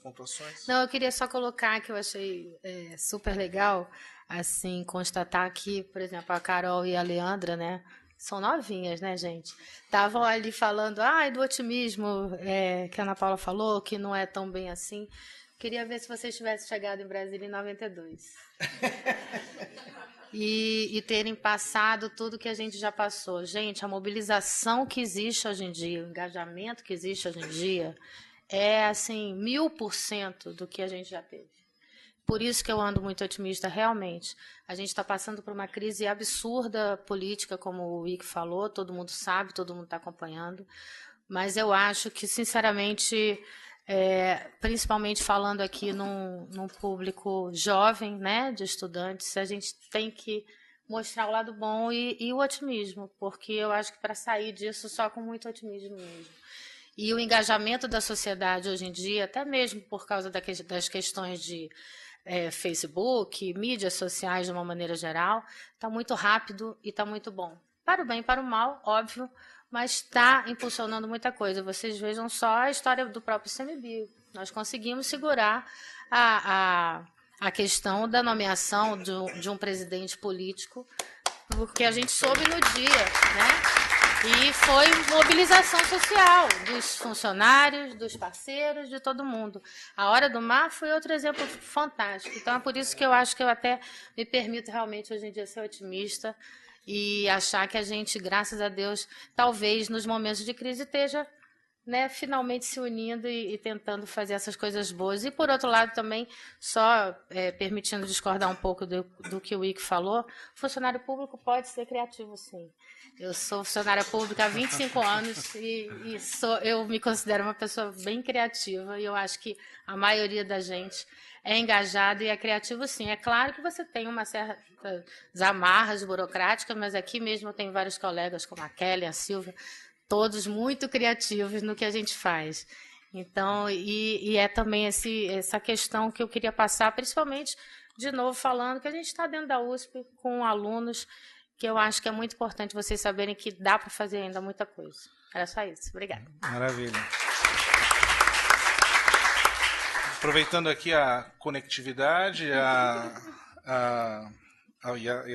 pontuações. Não, eu queria só colocar que eu achei super legal, assim, constatar que, por exemplo, a Carol e a Leandra, né, são novinhas, né, gente? Estavam ali falando, do otimismo que a Ana Paula falou, que não é tão bem assim. Queria ver se vocês tivessem chegado em Brasília em 92. E terem passado tudo que a gente já passou. Gente, a mobilização que existe hoje em dia, o engajamento que existe hoje em dia, é, assim, 1000% do que a gente já teve. Por isso que eu ando muito otimista, realmente. A gente está passando por uma crise absurda política, como o Wick falou, todo mundo sabe, todo mundo está acompanhando, mas eu acho que, sinceramente, principalmente falando aqui num público jovem, né, de estudantes, a gente tem que mostrar o lado bom e o otimismo, porque eu acho que para sair disso só com muito otimismo mesmo. E o engajamento da sociedade hoje em dia, até mesmo por causa das questões de Facebook, mídias sociais de uma maneira geral, está muito rápido e está muito bom. Para o bem e para o mal, óbvio, mas está impulsionando muita coisa. Vocês vejam só a história do próprio ICMBio. Nós conseguimos segurar a a questão da nomeação de um presidente político, porque a gente soube no dia, né? E foi mobilização social dos funcionários, dos parceiros, de todo mundo. A Hora do Mar foi outro exemplo fantástico. Então, é por isso que eu acho que eu até me permito realmente hoje em dia ser otimista e achar que a gente, graças a Deus, talvez nos momentos de crise esteja, né, finalmente se unindo e tentando fazer essas coisas boas. E, por outro lado, também, só permitindo discordar um pouco do que o Ike falou, funcionário público pode ser criativo, sim. Eu sou funcionária pública há 25 anos e eu me considero uma pessoa bem criativa e eu acho que a maioria da gente é engajada e é criativo, sim. É claro que você tem uma certa amarras burocráticas, mas aqui mesmo eu tenho vários colegas, como a Kelly, a Silvia, todos muito criativos no que a gente faz. Então, e é também essa questão que eu queria passar, principalmente, de novo, falando que a gente está dentro da USP com alunos, que eu acho que é muito importante vocês saberem que dá para fazer ainda muita coisa. Era só isso. Obrigada. Maravilha. Aproveitando aqui a conectividade e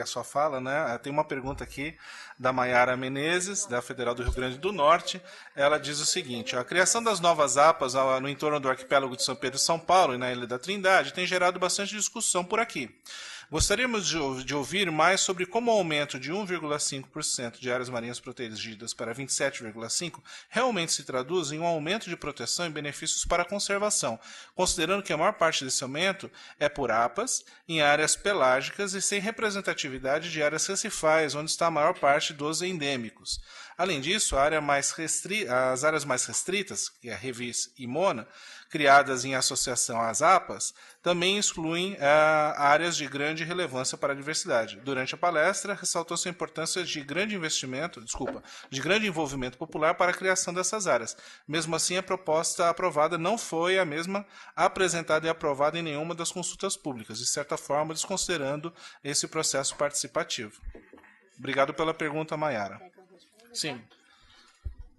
a sua fala, né? Tem uma pergunta aqui da Maiara Menezes, da Federal do Rio Grande do Norte. Ela diz o seguinte: a criação das novas APAs no entorno do arquipélago de São Pedro e São Paulo e na Ilha da Trindade tem gerado bastante discussão por aqui. Gostaríamos de ouvir mais sobre como o aumento de 1,5% de áreas marinhas protegidas para 27,5% realmente se traduz em um aumento de proteção e benefícios para a conservação, considerando que a maior parte desse aumento é por APAs, em áreas pelágicas e sem representatividade de áreas recifais, onde está a maior parte dos endêmicos. Além disso, as áreas mais restritas, que é a Revis e Mona, criadas em associação às APAs, também excluem áreas de grande relevância para a diversidade. Durante a palestra, ressaltou-se a importância de grande envolvimento popular para a criação dessas áreas. Mesmo assim, a proposta aprovada não foi a mesma apresentada e aprovada em nenhuma das consultas públicas, de certa forma, desconsiderando esse processo participativo. Obrigado pela pergunta, Maiara. Sim.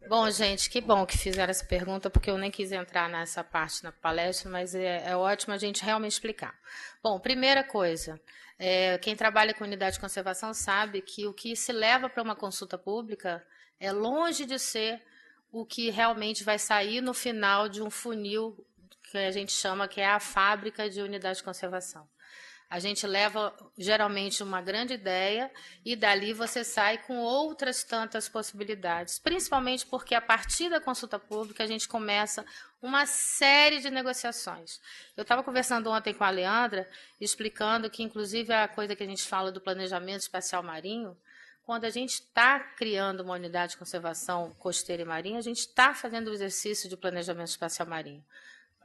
Bom, gente, que bom que fizeram essa pergunta, porque eu nem quis entrar nessa parte na palestra, mas é ótimo a gente realmente explicar. Bom, primeira coisa, quem trabalha com unidade de conservação sabe que o que se leva para uma consulta pública é longe de ser o que realmente vai sair no final de um funil que a gente chama que é a fábrica de unidade de conservação. A gente leva, geralmente, uma grande ideia e dali você sai com outras tantas possibilidades, principalmente porque, a partir da consulta pública, a gente começa uma série de negociações. Eu estava conversando ontem com a Leandra, explicando que, inclusive, a coisa que a gente fala do planejamento espacial marinho, quando a gente está criando uma unidade de conservação costeira e marinha, a gente está fazendo o exercício de planejamento espacial marinho.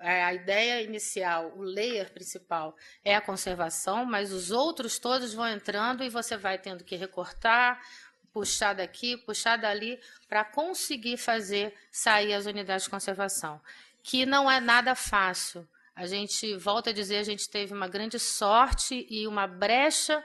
A ideia inicial, o layer principal é a conservação, mas os outros todos vão entrando e você vai tendo que recortar, puxar daqui, puxar dali, para conseguir fazer sair as unidades de conservação, que não é nada fácil. A gente, volta a dizer, a gente teve uma grande sorte e uma brecha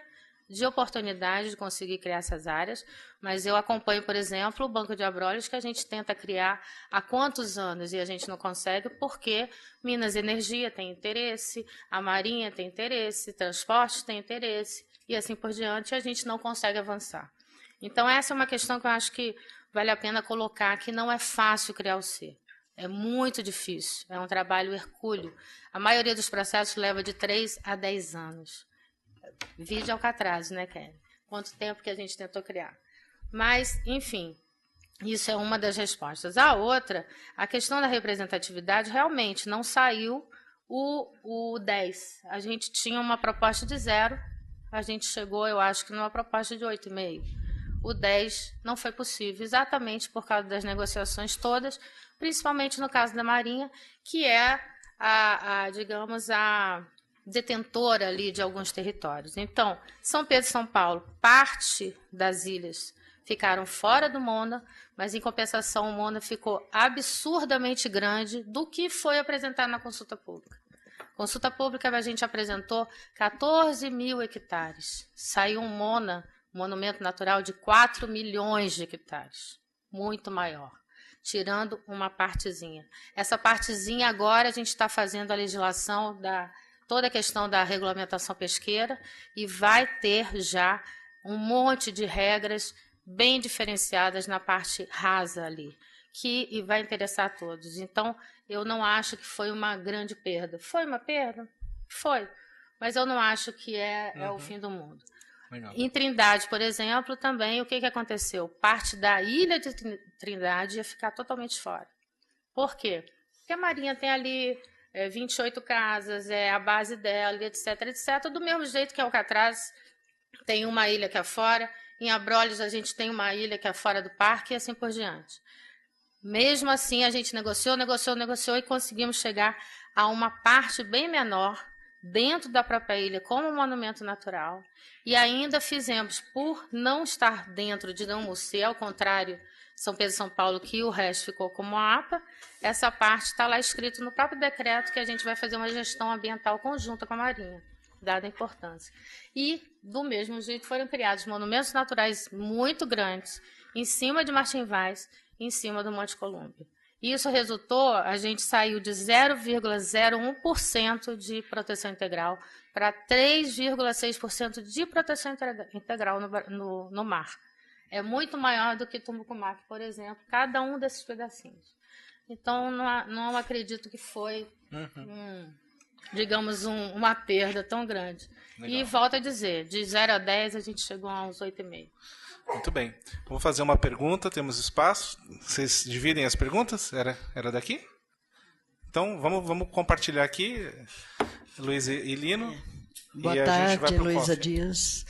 de oportunidade de conseguir criar essas áreas, mas eu acompanho, por exemplo, o Banco de Abrolhos, que a gente tenta criar há quantos anos e a gente não consegue porque Minas e Energia tem interesse, a Marinha tem interesse, transporte tem interesse e assim por diante, a gente não consegue avançar. Então, essa é uma questão que eu acho que vale a pena colocar, que não é fácil criar o ser. É muito difícil, é um trabalho hercúleo. A maioria dos processos leva de 3 a 10 anos. Vídeo Alcatraz, né, Kelly? Quanto tempo que a gente tentou criar. Mas, enfim, isso é uma das respostas. A outra, a questão da representatividade, realmente não saiu o 10. A gente tinha uma proposta de 0, a gente chegou, eu acho que numa proposta de 8,5. O 10 não foi possível, exatamente por causa das negociações todas, principalmente no caso da Marinha, que é digamos, a detentora ali de alguns territórios. Então, São Pedro e São Paulo, parte das ilhas ficaram fora do Mona, mas, em compensação, o Mona ficou absurdamente grande do que foi apresentado na consulta pública. Consulta pública, a gente apresentou 14 mil hectares. Saiu um Mona, monumento natural, de 4 milhões de hectares. Muito maior, tirando uma partezinha. Essa partezinha, agora, a gente está fazendo a legislação toda a questão da regulamentação pesqueira e vai ter já um monte de regras bem diferenciadas na parte rasa ali, que vai interessar a todos. Então, eu não acho que foi uma grande perda. Foi uma perda? Foi. Mas eu não acho que é o fim do mundo. Legal. Em Trindade, por exemplo, também, o que aconteceu? Parte da ilha de Trindade ia ficar totalmente fora. Por quê? Porque a Marinha tem ali 28 casas, é a base dela, etc, etc. Do mesmo jeito que Alcatraz tem uma ilha que é fora, em Abrolhos a gente tem uma ilha que é fora do parque e assim por diante. Mesmo assim, a gente negociou e conseguimos chegar a uma parte bem menor dentro da própria ilha como monumento natural. E ainda fizemos, por não estar dentro de Dom Mussê, ao contrário, São Pedro e São Paulo, que o resto ficou como APA, essa parte está lá escrito no próprio decreto que a gente vai fazer uma gestão ambiental conjunta com a Marinha, dada a importância. E, do mesmo jeito, foram criados monumentos naturais muito grandes, em cima de Martim Vaz, em cima do Monte Colúmbia. Isso resultou, a gente saiu de 0,01% de proteção integral para 3,6% de proteção integral no mar. É muito maior do que Tumbucumaque, por exemplo, cada um desses pedacinhos. Então, não acredito que foi, digamos, uma perda tão grande. Legal. E volto a dizer, de 0 a 10, a gente chegou a uns 8,5. Muito bem. Vou fazer uma pergunta, temos espaço. Vocês dividem as perguntas? Era daqui? Então, vamos compartilhar aqui, Luiz e Lino. Boa tarde, Luísa Dias.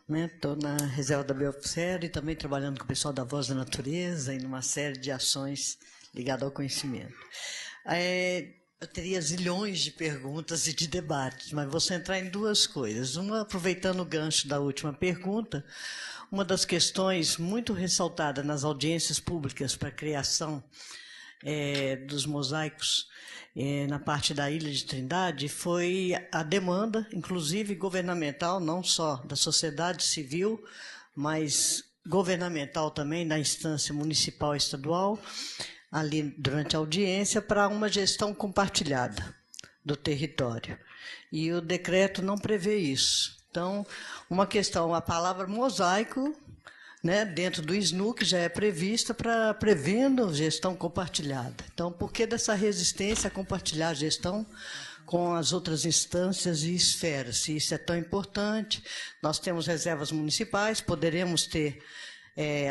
Estou na Reserva da Biosfera e também trabalhando com o pessoal da Voz da Natureza e numa série de ações ligadas ao conhecimento. Eu teria zilhões de perguntas e de debates, mas vou centrar em duas coisas. Uma, aproveitando o gancho da última pergunta, uma das questões muito ressaltadas nas audiências públicas para a criação dos mosaicos na parte da Ilha de Trindade foi a demanda, inclusive governamental, não só da sociedade civil, mas governamental também, da instância municipal e estadual, ali durante a audiência, para uma gestão compartilhada do território. E o decreto não prevê isso. Então, uma questão, a palavra mosaico, né, dentro do SNUC já é prevista para prevendo gestão compartilhada. Então, por que dessa resistência a compartilhar a gestão com as outras instâncias e esferas? Se isso é tão importante, nós temos reservas municipais, poderemos ter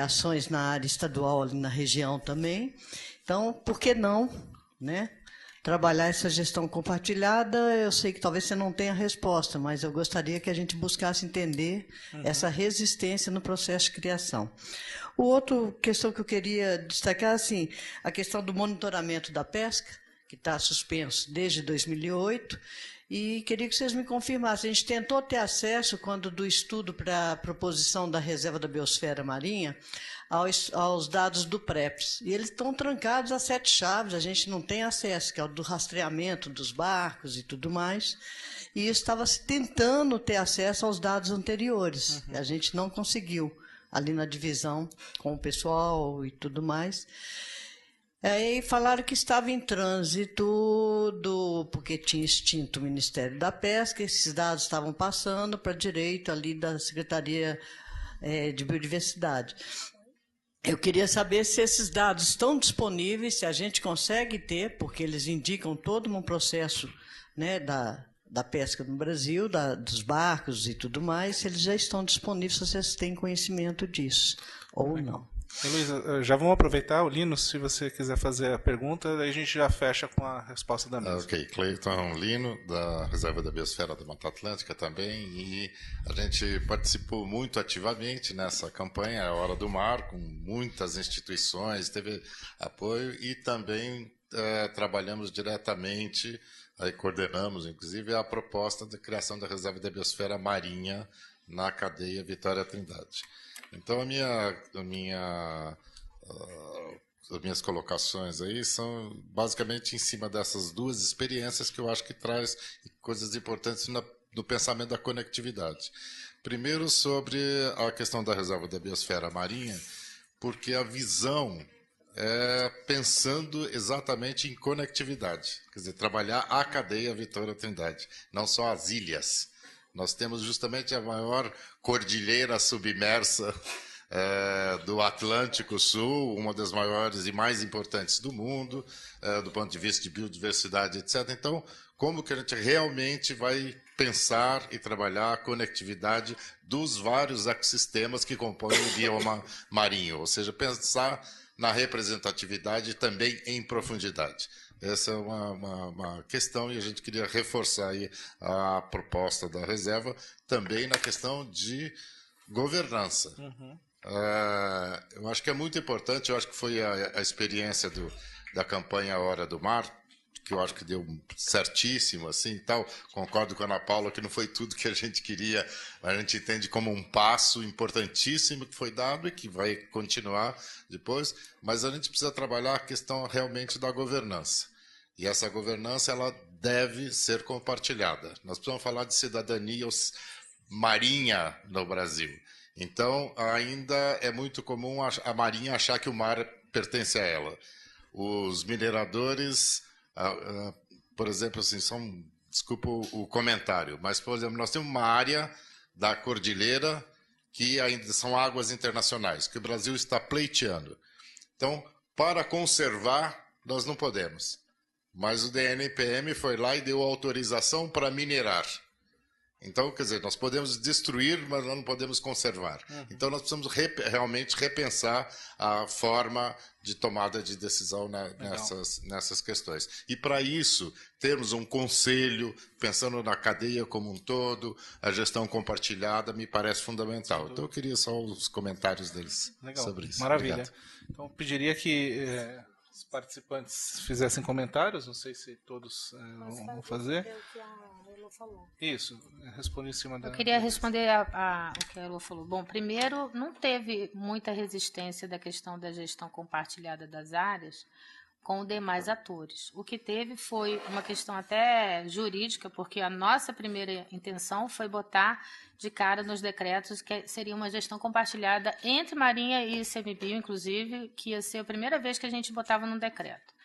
ações na área estadual, ali na região também. Então, por que não, né, trabalhar essa gestão compartilhada? Eu sei que talvez você não tenha resposta, mas eu gostaria que a gente buscasse entender essa resistência no processo de criação. O outro questão que eu queria destacar, assim, a questão do monitoramento da pesca, que está suspenso desde 2008, e queria que vocês me confirmassem. A gente tentou ter acesso, quando do estudo para a proposição da Reserva da Biosfera Marinha, aos dados do PREPS. E eles estão trancados a 7 chaves, a gente não tem acesso, que é o do rastreamento dos barcos e tudo mais. E estava se tentando ter acesso aos dados anteriores. A gente não conseguiu, ali na divisão com o pessoal e tudo mais. Aí falaram que estava em trânsito, porque tinha extinto o Ministério da Pesca, esses dados estavam passando para direito ali da Secretaria de Biodiversidade. Eu queria saber se esses dados estão disponíveis, se a gente consegue ter, porque eles indicam todo um processo, né, da pesca no Brasil, dos barcos e tudo mais, se eles já estão disponíveis, se vocês têm conhecimento disso, ou não. Luísa, já vamos aproveitar o Lino, se você quiser fazer a pergunta, aí a gente já fecha com a resposta da mesa. Ok, Cleiton Lino, da Reserva da Biosfera da Mata Atlântica também, e a gente participou muito ativamente nessa campanha, a Hora do Mar, com muitas instituições, teve apoio, e também trabalhamos diretamente, aí coordenamos, inclusive, a proposta de criação da Reserva da Biosfera Marinha na cadeia Vitória Trindade. Então, as minhas colocações aí são basicamente em cima dessas duas experiências que eu acho que traz coisas importantes no pensamento da conectividade. Primeiro, sobre a questão da Reserva da Biosfera Marinha, porque a visão pensando exatamente em conectividade, quer dizer, trabalhar a cadeia Vitória Trindade, não só as ilhas. Nós temos justamente a maior cordilheira submersa do Atlântico Sul, uma das maiores e mais importantes do mundo, do ponto de vista de biodiversidade, etc. Então, como que a gente realmente vai pensar e trabalhar a conectividade dos vários ecossistemas que compõem o bioma marinho, ou seja, pensar na representatividade também em profundidade. Essa é uma questão e a gente queria reforçar aí a proposta da reserva também na questão de governança. Eu acho que é muito importante, eu acho que foi a experiência da campanha Hora do Mar, que eu acho que deu certíssimo, assim, e tal. Concordo com a Ana Paula que não foi tudo que a gente queria, a gente entende como um passo importantíssimo que foi dado e que vai continuar depois, mas a gente precisa trabalhar a questão realmente da governança. E essa governança, ela deve ser compartilhada. Nós precisamos falar de cidadania marinha no Brasil. Então, ainda é muito comum a marinha achar que o mar pertence a ela. Os mineradores, por exemplo, assim, desculpa o comentário, mas, por exemplo, nós temos uma área da cordilheira que ainda são águas internacionais, que o Brasil está pleiteando. Então, para conservar, nós não podemos. Mas o DNPM foi lá e deu autorização para minerar. Então, quer dizer, nós podemos destruir, mas nós não podemos conservar. Então, nós precisamos realmente repensar a forma de tomada de decisão nessas questões. E, para isso, termos um conselho, pensando na cadeia como um todo, a gestão compartilhada, me parece fundamental. Então, eu queria só os comentários deles sobre isso. Maravilha. Obrigado. Então, pediria que os participantes fizessem comentários, não sei se todos vão fazer. Falou. Isso, respondi em cima da... Eu queria responder o que a Elô falou. Bom, primeiro, não teve muita resistência da questão da gestão compartilhada das áreas com os demais atores. O que teve foi uma questão até jurídica, porque a nossa primeira intenção foi botar de cara nos decretos que seria uma gestão compartilhada entre Marinha e ICMBio, inclusive, que ia ser a primeira vez que a gente botava num decreto.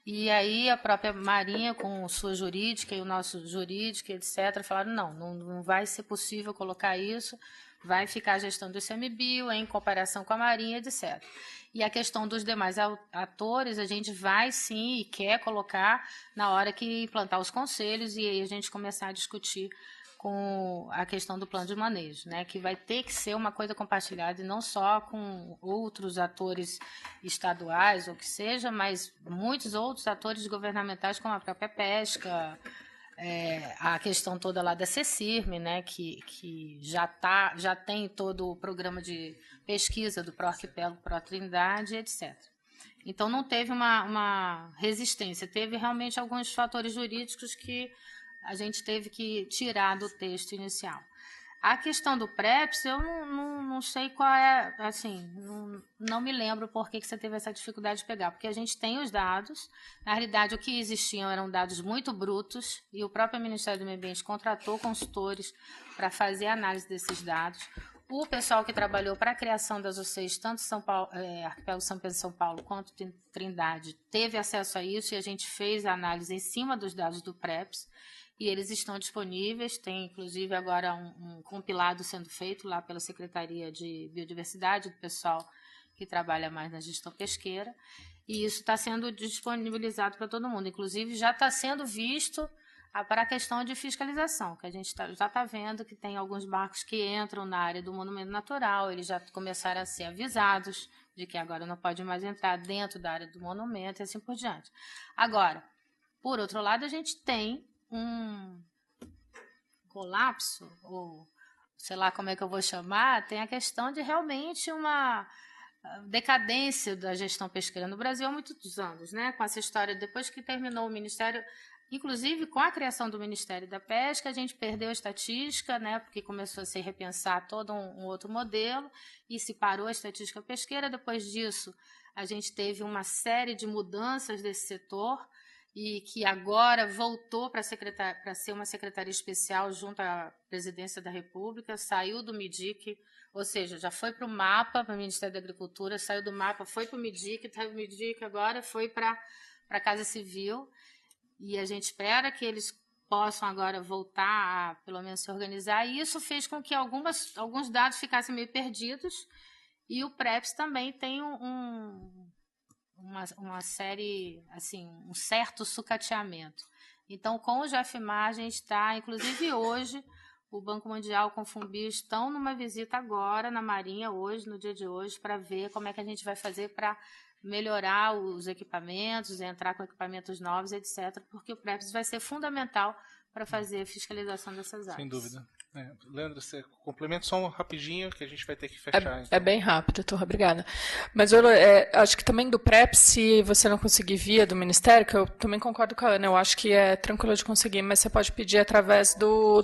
E aí a própria Marinha, com sua jurídica e o nosso jurídico, etc., falaram, não vai ser possível colocar isso, vai ficar a gestão do ICMBio em comparação com a Marinha, etc. E a questão dos demais atores, a gente vai sim e quer colocar na hora que implantar os conselhos e aí a gente começar a discutir com a questão do plano de manejo, né, que vai ter que ser uma coisa compartilhada e não só com outros atores estaduais ou que seja, mas muitos outros atores governamentais, como a própria pesca, a questão toda lá da CECIRM, né, que já tem todo o programa de pesquisa do Proarquipélago, Protrindade, etc. Então, não teve uma resistência, teve realmente alguns fatores jurídicos que a gente teve que tirar do texto inicial. A questão do PREPS, eu não sei qual é, assim, não me lembro por que você teve essa dificuldade de pegar, porque a gente tem os dados, na realidade o que existiam eram dados muito brutos, e o próprio Ministério do Meio Ambiente contratou consultores para fazer a análise desses dados. O pessoal que trabalhou para a criação das UCs, tanto São Paulo, Arquipélago São Pedro e São Paulo, quanto Trindade, teve acesso a isso, e a gente fez a análise em cima dos dados do PREPS, e eles estão disponíveis, tem inclusive agora um compilado sendo feito lá pela Secretaria de Biodiversidade, do pessoal que trabalha mais na gestão pesqueira, e isso está sendo disponibilizado para todo mundo, inclusive já está sendo visto para a questão de fiscalização, que a gente já está vendo que tem alguns barcos que entram na área do monumento natural, eles já começaram a ser avisados de que agora não pode mais entrar dentro da área do monumento e assim por diante. Agora, por outro lado, a gente tem um colapso, ou sei lá como é que eu vou chamar, tem a questão de realmente uma decadência da gestão pesqueira no Brasil há muitos anos, né? Com essa história, depois que terminou o Ministério, inclusive com a criação do Ministério da Pesca, a gente perdeu a estatística, né? Porque começou a se repensar todo um outro modelo e se parou a estatística pesqueira. Depois disso, a gente teve uma série de mudanças desse setor, e que agora voltou para ser uma secretaria especial junto à Presidência da República, saiu do MIDIC, ou seja, já foi para o MAPA, para o Ministério da Agricultura, saiu do MAPA, foi para o MIDIC, está no MIDIC, agora foi para a Casa Civil, e a gente espera que eles possam agora voltar a, pelo menos, se organizar, e isso fez com que alguns dados ficassem meio perdidos, e o PREPS também tem uma série, assim, um certo sucateamento. Então, com o GFMA, a gente está, inclusive hoje, o Banco Mundial com o FUNBio estão numa visita agora na Marinha, hoje, no dia de hoje, para ver como é que a gente vai fazer para melhorar os equipamentos, entrar com equipamentos novos, etc., porque o PREPS vai ser fundamental para fazer a fiscalização dessas áreas. Sem dúvida. Leandro, você complementa só um rapidinho que a gente vai ter que fechar. Então. É bem rápido, Turra, obrigada. Mas eu acho que também do PREP, se você não conseguir via do Ministério, que eu também concordo com a Ana, eu acho que é tranquilo de conseguir, mas você pode pedir através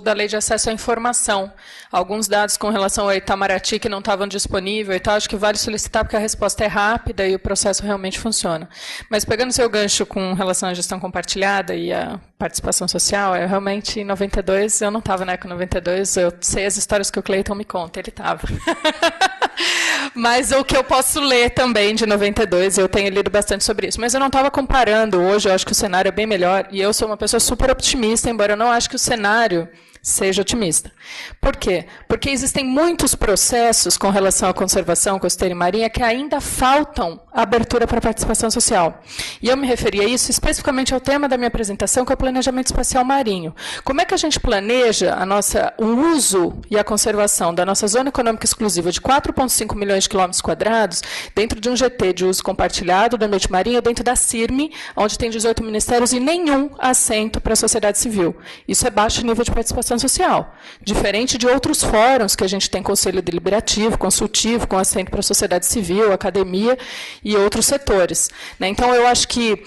da Lei de Acesso à Informação. Alguns dados com relação ao Itamaraty que não estavam disponíveis e tal, acho que vale solicitar porque a resposta é rápida e o processo realmente funciona. Mas pegando o seu gancho com relação à gestão compartilhada e a participação social, realmente em 92, eu não estava na ECO 92, eu sei as histórias que o Cleiton me conta, ele estava. Mas o que eu posso ler também de 92, eu tenho lido bastante sobre isso. Mas eu não estava comparando hoje, eu acho que o cenário é bem melhor, e eu sou uma pessoa super optimista, embora eu não ache que o cenário seja otimista. Por quê? Porque existem muitos processos com relação à conservação costeira e marinha que ainda faltam abertura para a participação social. E eu me referi a isso especificamente ao tema da minha apresentação, que é o planejamento espacial marinho. Como é que a gente planeja o uso e a conservação da nossa zona econômica exclusiva de 4,5 milhões de quilômetros quadrados dentro de um GT de uso compartilhado do ambiente marinho, dentro da CIRM, onde tem 18 ministérios e nenhum assento para a sociedade civil. Isso é baixo nível de participação social, diferente de outros fóruns que a gente tem conselho deliberativo, consultivo, com assento para a sociedade civil, academia e outros setores. Então, eu acho que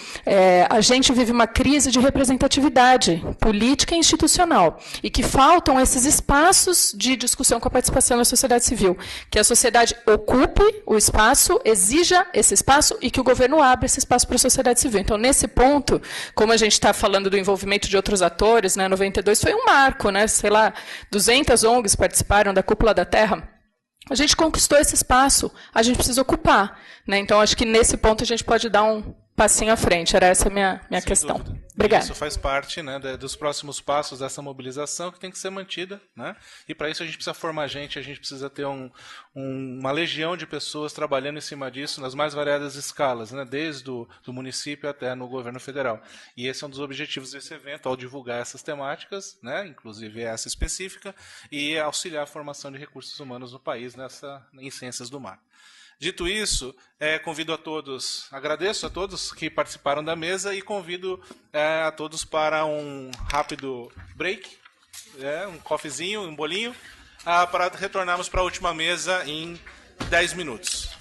a gente vive uma crise de representatividade política e institucional, e que faltam esses espaços de discussão com a participação da sociedade civil, que a sociedade ocupe o espaço, exija esse espaço e que o governo abra esse espaço para a sociedade civil. Então, nesse ponto, como a gente está falando do envolvimento de outros atores, 92 foi um marco, sei lá, 200 ONGs participaram da Cúpula da Terra. A gente conquistou esse espaço, a gente precisa ocupar. Então, acho que nesse ponto a gente pode dar um passinho à frente. Era essa a minha questão. Dúvida. Obrigada. Isso faz parte dos próximos passos dessa mobilização que tem que ser mantida. E para isso a gente precisa formar gente, a gente precisa ter uma legião de pessoas trabalhando em cima disso nas mais variadas escalas, desde do município até no governo federal. E esse é um dos objetivos desse evento, ao divulgar essas temáticas, inclusive essa específica, e auxiliar a formação de recursos humanos no país em ciências do mar. Dito isso, convido a todos, agradeço a todos que participaram da mesa e convido a todos para um rápido break, um coffeezinho, um bolinho, para retornarmos para a última mesa em 10 minutos.